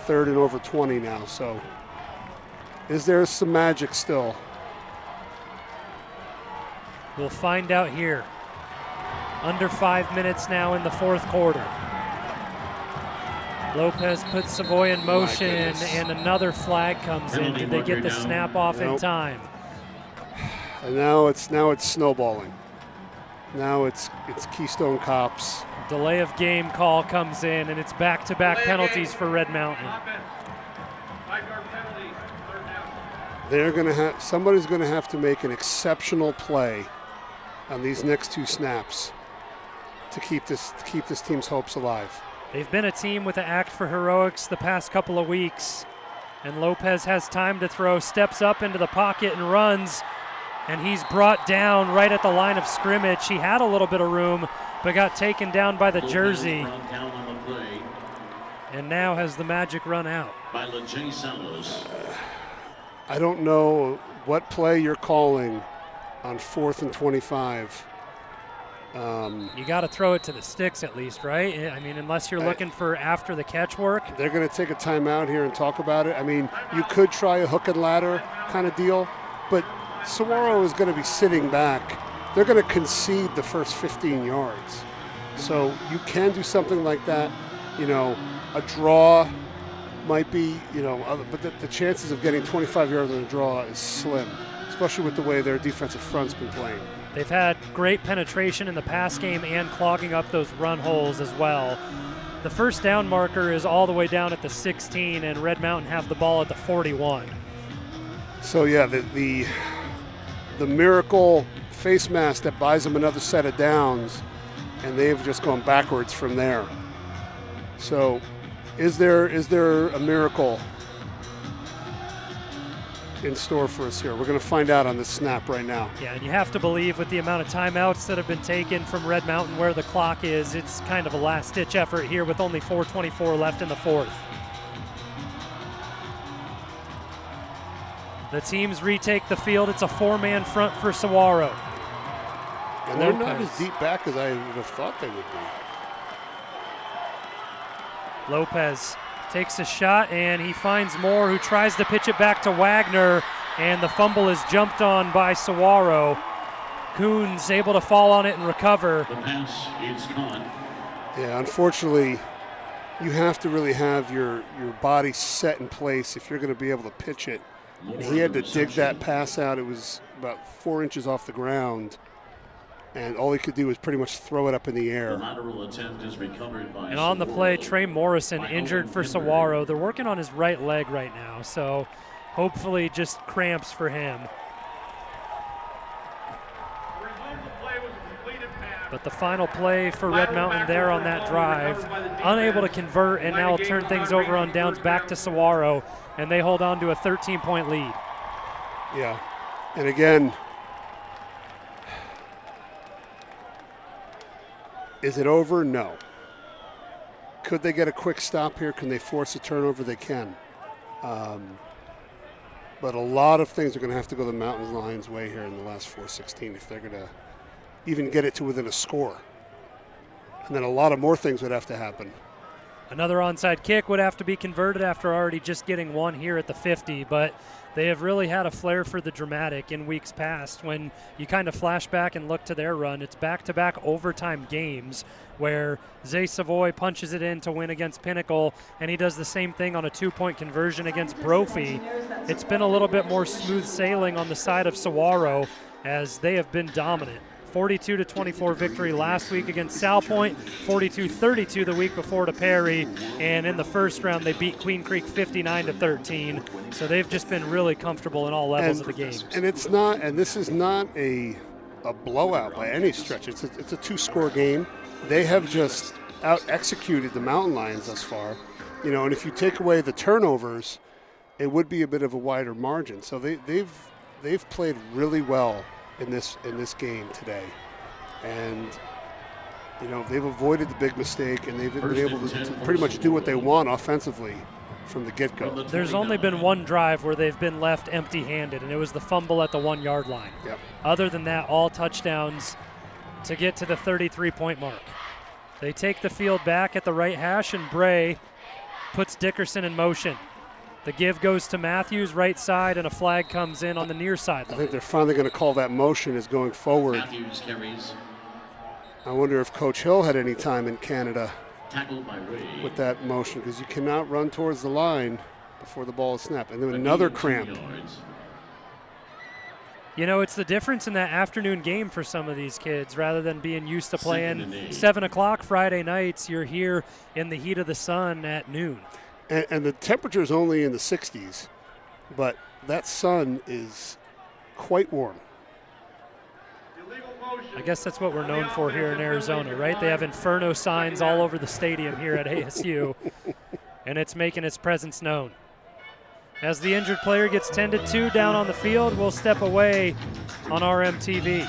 3rd and over 20 now. So is there some magic still? We'll find out here. Under 5 minutes now in the 4th quarter. Lopez puts Savoy in motion, and another flag comes in. Did they get the snap off in time? And now it's snowballing. Now it's Keystone Cops. Delay of game call comes in, and it's back-to-back penalties for Red Mountain. Somebody's gonna have to make an exceptional play on these next 2 snaps to keep this team's hopes alive. They've been a team with an act for heroics the past couple of weeks, and Lopez has time to throw, steps up into the pocket and runs, and he's brought down right at the line of scrimmage. He had a little bit of room, but got taken down by the jersey, and now has the magic run out. I don't know what play you're calling on 4th and 25. You got to throw it to the sticks at least, right? I mean, unless you're looking for after the catch work. They're going to take a timeout here and talk about it. I mean, you could try a hook and ladder kind of deal, but Saguaro is going to be sitting back. They're going to concede the first 15 yards. So you can do something like that. A draw might be, but the chances of getting 25 yards on a draw is slim, especially with the way their defensive front's been playing. They've had great penetration in the pass game and clogging up those run holes as well. The first down marker is all the way down at the 16, and Red Mountain have the ball at the 41. So yeah, the miracle face mask that buys them another set of downs, and they've just gone backwards from there. So is there a miracle in store for us here? We're going to find out on this snap right now. Yeah, and you have to believe with the amount of timeouts that have been taken from Red Mountain where the clock is, it's kind of a last-ditch effort here with only 4:24 left in the 4th. The teams retake the field. It's a 4-man front for Saguaro. And they're not as deep back as I would have thought they would be. Lopez takes a shot, and he finds Moore, who tries to pitch it back to Wagner, and the fumble is jumped on by Saguaro. Coons able to fall on it and recover. The pass is caught. Yeah, unfortunately, you have to really have your body set in place if you're going to be able to pitch it. And he had to dig that pass out. It was about 4 inches off the ground, and all he could do was pretty much throw it up in the air. The lateral attempt is recovered by and on the play, Trey Morrison injured for Saguaro. They're working on his right leg right now, so hopefully just cramps for him. But the final play for Red Mountain there on that drive, unable to convert, and now will turn things over on downs back to Saguaro, and they hold on to a 13-point lead. Yeah, and again, is it over? No. Could they get a quick stop here? Can they force a turnover? They can. But a lot of things are going to have to go the Mountain Lions' way here in the last 4:16 if they're going to even get it to within a score. And then a lot of more things would have to happen. Another onside kick would have to be converted after already just getting one here at the 50, but they have really had a flair for the dramatic in weeks past. When you kind of flash back and look to their run, it's back-to-back overtime games where Zay Savoy punches it in to win against Pinnacle, and he does the same thing on a 2-point conversion against Brophy. It's been a little bit more smooth sailing on the side of Saguaro as they have been dominant. 42-24 victory last week against Sal Point, 42-32 the week before to Perry, and in the first round they beat Queen Creek 59-13. So they've just been really comfortable in all levels of the game. And this is not a blowout by any stretch. It's a 2-score game. They have just out-executed the Mountain Lions thus far. You know, and if you take away the turnovers, it would be a bit of a wider margin. So they've played really well in this game today, and you know they've avoided the big mistake, and they've been able to pretty much do what they want offensively from the get-go. There's only been one drive where they've been left empty-handed, and it was the fumble at the 1-yard line. Yep. Other than that, all touchdowns to get to the 33-point mark. They take the field back at the right hash, and Bray puts Dickerson in motion. The give goes to Matthews, right side, and a flag comes in on the near sideline. I think they're finally going to call that motion as going forward. Matthews carries. I wonder if Coach Hill had any time in Canada Tackled by Ray. with that motion, because you cannot run towards the line before the ball is snapped. And then another cramp. You know, it's the difference in that afternoon game for some of these kids. Rather than being used to playing 7 o'clock Friday nights, you're here in the heat of the sun at noon. And the temperature is only in the 60s, but that sun is quite warm. I guess that's what we're known for here in Arizona, right? They have inferno signs all over the stadium here at ASU, and it's making its presence known. As the injured player gets tended to down on the field, we'll step away on RMTV.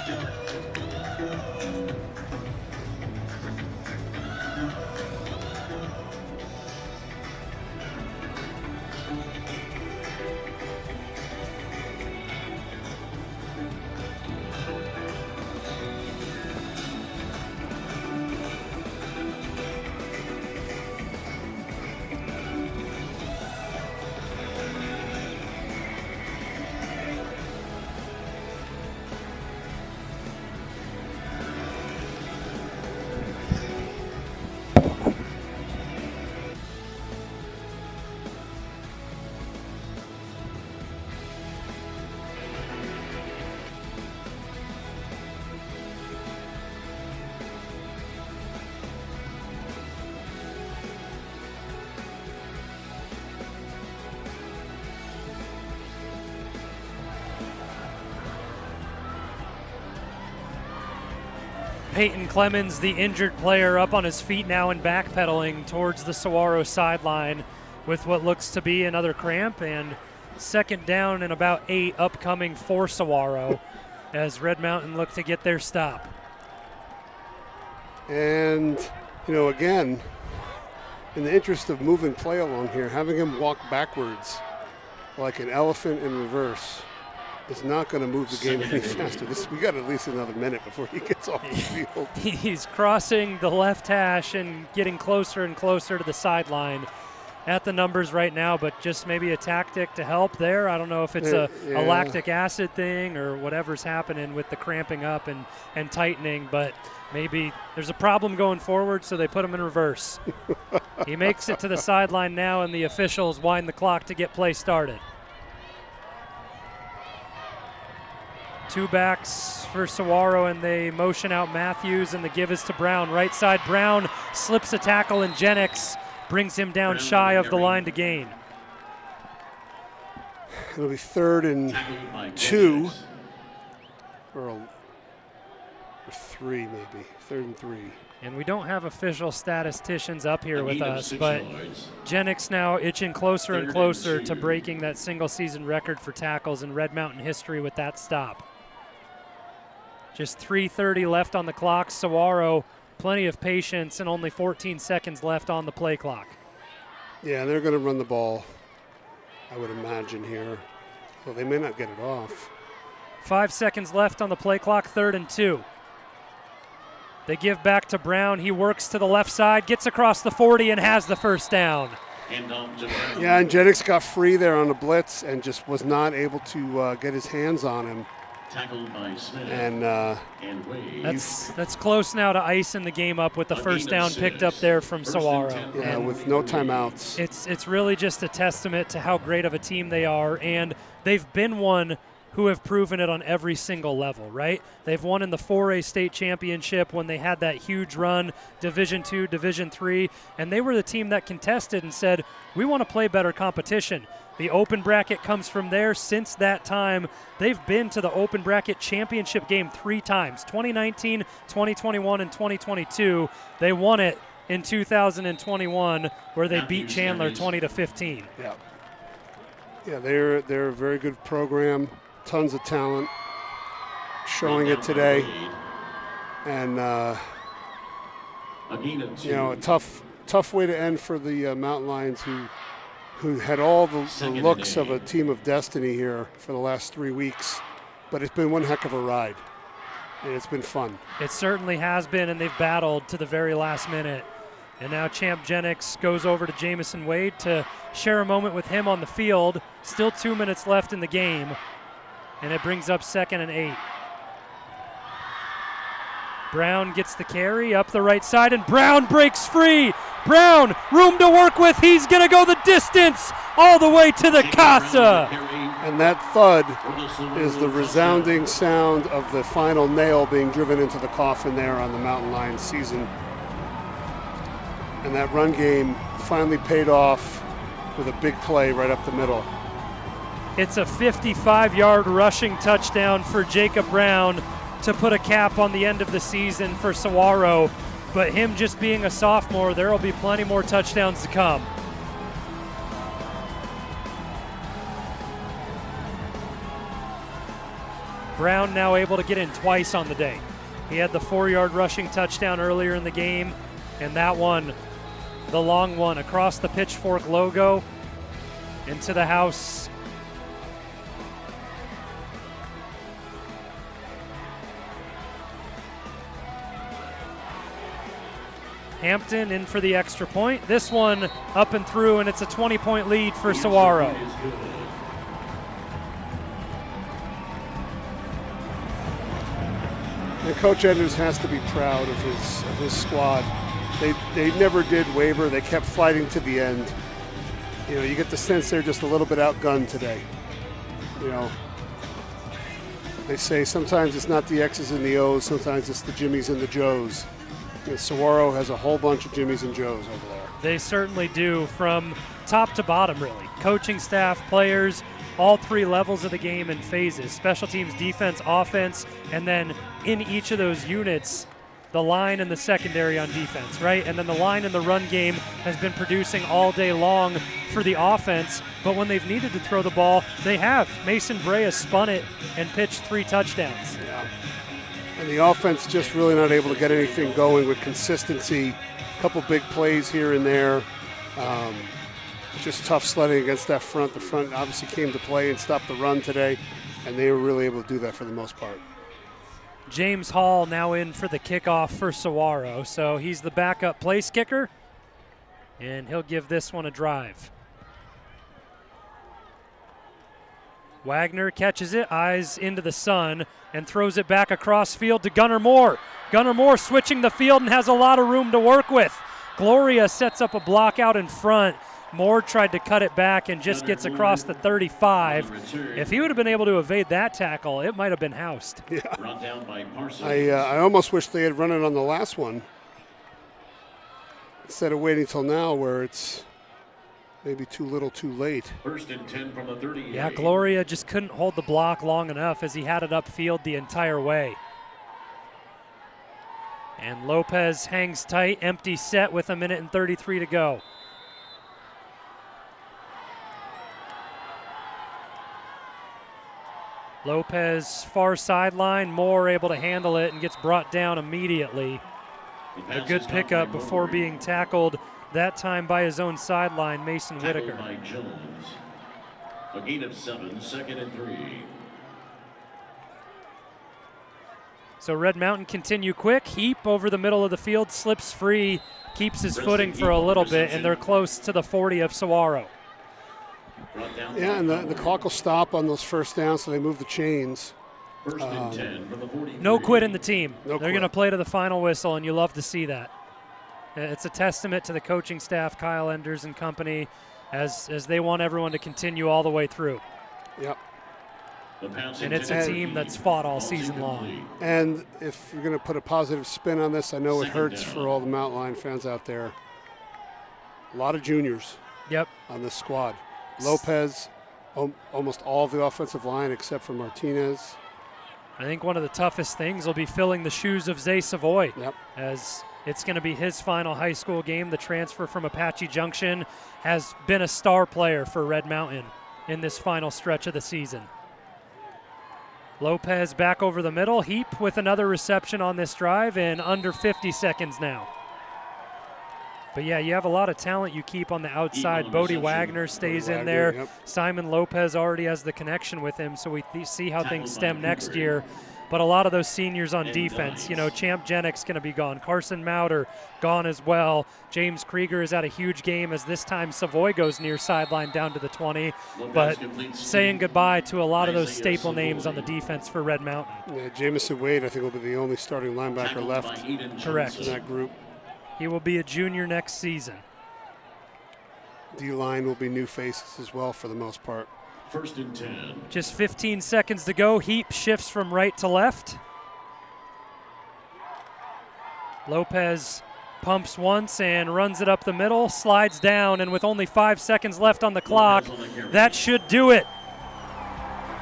Peyton Clemens, the injured player, up on his feet now and backpedaling towards the Saguaro sideline with what looks to be another cramp, and second down and about 8 upcoming for Saguaro as Red Mountain look to get their stop. And, you know, again, in the interest of moving play along here, having him walk backwards like an elephant in reverse is not going to move the game any faster. We got at least another minute before he gets off the field. He's crossing the left hash and getting closer and closer to the sideline at the numbers right now, but just maybe a tactic to help there. I don't know if it's a lactic acid thing or whatever's happening with the cramping up and tightening, but maybe there's a problem going forward, so they put him in reverse. He makes it to the sideline now, and the officials wind the clock to get play started. 2 backs for Saguaro, and they motion out Matthews, and the give is to Brown. Right side, Brown slips a tackle, and Jennings brings him down shy of the line to gain. It'll be 3rd and 2, or 3 maybe, 3rd and 3. And we don't have official statisticians up here with us, but Jennings now itching closer and closer to breaking that single-season record for tackles in Red Mountain history with that stop. Just 3:30 left on the clock. Saguaro, plenty of patience, and only 14 seconds left on the play clock. Yeah, they're going to run the ball, I would imagine here. Well, they may not get it off. 5 seconds left on the play clock, 3rd and 2. They give back to Brown. He works to the left side, gets across the 40, and has the first down. Yeah, and Jennings got free there on the blitz and just was not able to get his hands on him. Tackled by Smith and Wade. That's close now to icing the game up with the first down picked up there from Saguaro. Yeah, with no timeouts. It's really just a testament to how great of a team they are, and they've been one who have proven it on every single level, right? They've won in the 4A state championship when they had that huge run, Division II, Division III, and they were the team that contested and said, we want to play better competition. The open bracket comes from there. Since that time, they've been to the open bracket championship game 3 times, 2019, 2021, and 2022. They won it in 2021 where they beat Chandler 20-15. Yeah. Yeah, they're a very good program. Tons of talent, showing it today, and you know, a tough way to end for the Mountain Lions, who had all the looks of a team of destiny here for the last 3 weeks, but it's been one heck of a ride, and it's been fun. It certainly has been, and they've battled to the very last minute. And now Champ Jennings goes over to Jamison Wade to share a moment with him on the field. Still 2 minutes left in the game. And it brings up 2nd and 8. Brown gets the carry up the right side, and Brown breaks free. Brown, room to work with. He's going to go the distance all the way to the casa. And that thud is the resounding sound of the final nail being driven into the coffin there on the Mountain Lions season. And that run game finally paid off with a big play right up the middle. It's a 55-yard rushing touchdown for Jacob Brown to put a cap on the end of the season for Saguaro. But him just being a sophomore, there will be plenty more touchdowns to come. Brown now able to get in twice on the day. He had the 4-yard rushing touchdown earlier in the game, and that one, the long one, across the Pitchfork logo into the house. Hampton in for the extra point. This one up and through, and it's a 20-point lead for Saguaro. And Coach Edwards has to be proud of his squad. They never did waver. They kept fighting to the end. You know, you get the sense they're just a little bit outgunned today. You know, they say sometimes it's not the X's and the O's, sometimes it's the Jimmies and the Joes. Saguaro has a whole bunch of Jimmies and Joes over there. They certainly do, from top to bottom, really. Coaching staff, players, all 3 levels of the game and phases. Special teams, defense, offense, and then in each of those units, the line and the secondary on defense, right? And then the line and the run game has been producing all day long for the offense, but when they've needed to throw the ball, they have. Mason Bray has spun it and pitched 3 touchdowns. Yeah. And the offense just really not able to get anything going with consistency. A couple big plays here and there. Just tough sledding against that front. The front obviously came to play and stopped the run today, and they were really able to do that for the most part. James Hall now in for the kickoff for Saguaro. So he's the backup place kicker, and he'll give this one a drive. Wagner catches it, eyes into the sun, and throws it back across field to Gunnar Moore. Gunnar Moore switching the field and has a lot of room to work with. Gloria sets up a block out in front. Moore tried to cut it back and just gets across the 35. If he would have been able to evade that tackle, it might have been housed. Yeah. I almost wish they had run it on the last one instead of waiting till now where it's maybe too little too late. 1st and 10 from the 38. Yeah, Gloria just couldn't hold the block long enough as he had it upfield the entire way. And Lopez hangs tight, empty set with 1:33 to go. Lopez far sideline, Moore able to handle it and gets brought down immediately. A good pickup before being tackled, that time by his own sideline, Mason Whitaker. By Jones. A gain of 7, 2nd and 3. So Red Mountain continue quick. Heap over the middle of the field, slips free, keeps his footing for a little bit, and they're close to the 40 of Saguaro. Yeah, and the clock will stop on those first downs, so they move the chains. No quit in the team. No They're going to play to the final whistle, and you love to see that. It's a testament to the coaching staff, Kyle Enders and company, as they want everyone to continue all the way through. Yep. And it's a team that's fought all season long. And if you're going to put a positive spin on this, I know it hurts for all the Mountain Lion fans out there. A lot of juniors on this squad. Lopez, almost all of the offensive line except for Martinez. I think one of the toughest things will be filling the shoes of Zay Savoy, Yep. as it's going to be his final high school game. The transfer from Apache Junction has been a star player for Red Mountain in this final stretch of the season. Lopez back over the middle. Heap with another reception on this drive in under 50 seconds now. But yeah, you have a lot of talent you keep on the outside. Bodie Wagner stays in there. Yep. Simon Lopez already has the connection with him, so we see how things stem next year. But a lot of those seniors on defense, Champ Jenick's going to be gone. Carson Mauder gone as well. James Krieger is at a huge game, as this time Savoy goes near sideline down to the 20. But saying goodbye to a lot of those staple names on the defense for Red Mountain. Yeah, Jamison Wade, I think, will be the only starting linebacker left Correct. in that group. He will be a junior next season. D-line will be new faces as well for the most part. 1st and 10. Just 15 seconds to go. Heap shifts from right to left. Lopez pumps once and runs it up the middle, slides down, and with only 5 seconds left on the clock, that should do it.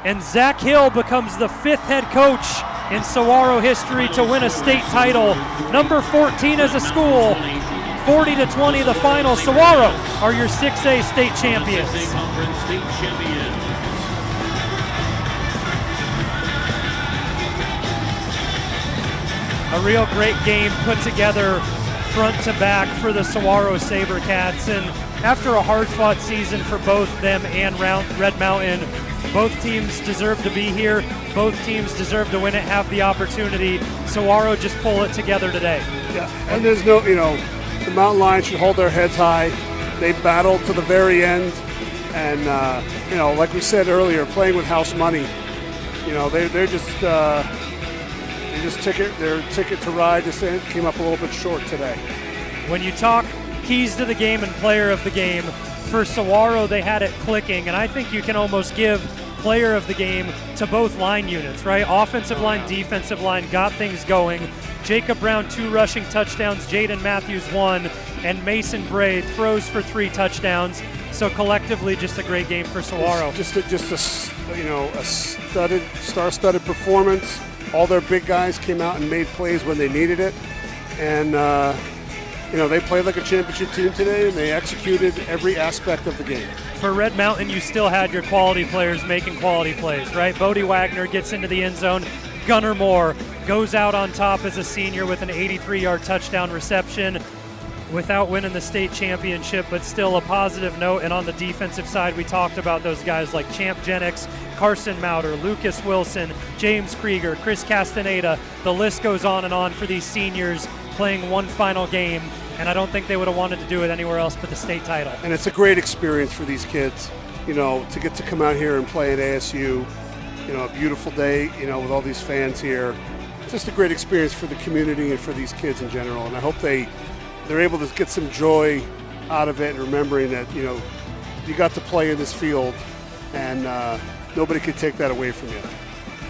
And Zach Hill becomes the 5th head coach in Saguaro history to win a state title. Number 14 as a school, 40-20 the final. Saguaro are your 6A state champions. A real great game put together front to back for the Saguaro SaberCats. And after a hard-fought season for both them and Red Mountain, both teams deserve to be here. Both teams deserve to win it, have the opportunity. Saguaro just pull it together today. Yeah, and there's no, the Mountain Lions should hold their heads high. They battled to the very end. And, like we said earlier, playing with house money, they're just their ticket to ride just came up a little bit short today. When you talk keys to the game and player of the game, for Saguaro, they had it clicking, and I think you can almost give player of the game to both line units, right? Offensive line, defensive line got things going. Jacob Brown, 2 rushing touchdowns, Jaden Matthews 1, and Mason Bray throws for 3 touchdowns. So collectively, just a great game for Saguaro. Just a star-studded performance. All their big guys came out and made plays when they needed it, and they played like a championship team today, and they executed every aspect of the game. For Red Mountain, you still had your quality players making quality plays, right? Bodie Wagner gets into the end zone. Gunnar Moore goes out on top as a senior with an 83-yard touchdown reception without winning the state championship, but still a positive note. And on the defensive side, we talked about those guys like Champ Jenick's, Carson Mauder, Lucas Wilson, James Krieger, Chris Castaneda. The list goes on and on for these seniors playing one final game, and I don't think they would have wanted to do it anywhere else but the state title. And it's a great experience for these kids, to get to come out here and play at ASU, a beautiful day, with all these fans here. It's just a great experience for the community and for these kids in general, and I hope they're able to get some joy out of it, and remembering that, you got to play in this field, and nobody could take that away from you.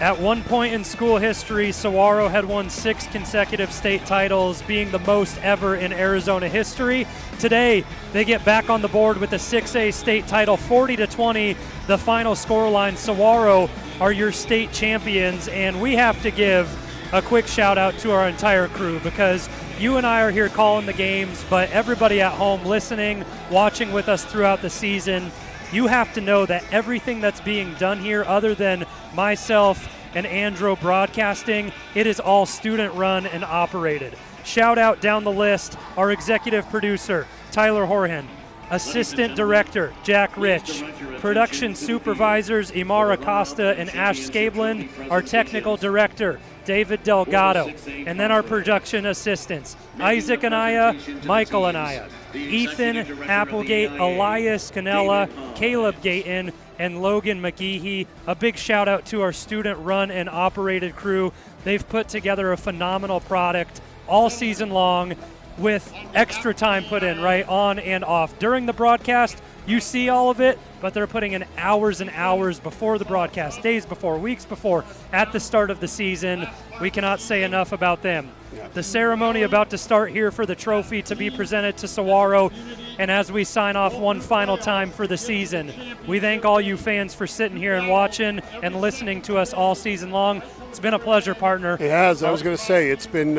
At one point in school history, Saguaro had won 6 consecutive state titles, being the most ever in Arizona history. Today, they get back on the board with the 6A state title, 40-20, the final scoreline. Saguaro are your state champions, and we have to give a quick shout out to our entire crew, because you and I are here calling the games, but everybody at home listening, watching with us throughout the season, you have to know that everything that's being done here, other than myself and Andro broadcasting, it is all student run and operated. Shout out down the list, our executive producer, Tyler Horhan, Assistant Director, Jack Rich. Production Supervisors, Imar Acosta and Ash Scabland. Our Technical Director, David Delgado. And then our production assistants, Isaac Anaya, Michael Anaya, Ethan Applegate, Elias Canella, Caleb Gayton, and Logan McGeehee. A big shout out to our student run and operated crew. They've put together a phenomenal product all season long with extra time put in, right, on and off. During the broadcast, you see all of it, but they're putting in hours and hours before the broadcast, days before, weeks before, at the start of the season. We cannot say enough about them. The ceremony about to start here for the trophy to be presented to Saguaro. And as we sign off one final time for the season, we thank all you fans for sitting here and watching and listening to us all season long. It's been a pleasure, partner. It has. I was going to say, it's been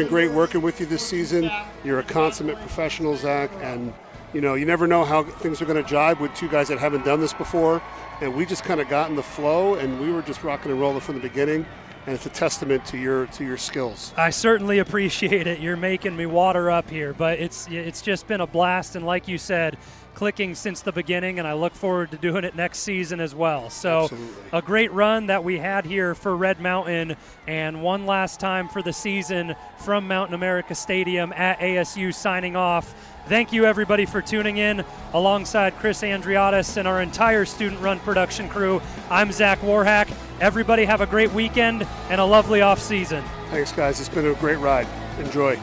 great working with you this season. You're a consummate professional, Zach, and you never know how things are going to jibe with two guys that haven't done this before. And we just kind of got in the flow, and we were just rocking and rolling from the beginning. And it's a testament to your skills. I certainly appreciate it. You're making me water up here, but it's just been a blast, and like you said, clicking since the beginning, and I look forward to doing it next season as well. So absolutely. A great run that we had here for Red Mountain, and one last time for the season from Mountain America Stadium at ASU signing off. Thank you, everybody, for tuning in. Alongside Chris Andriotis and our entire student-run production crew, I'm Zach Warhack. Everybody have a great weekend and a lovely off-season. Thanks, guys. It's been a great ride. Enjoy.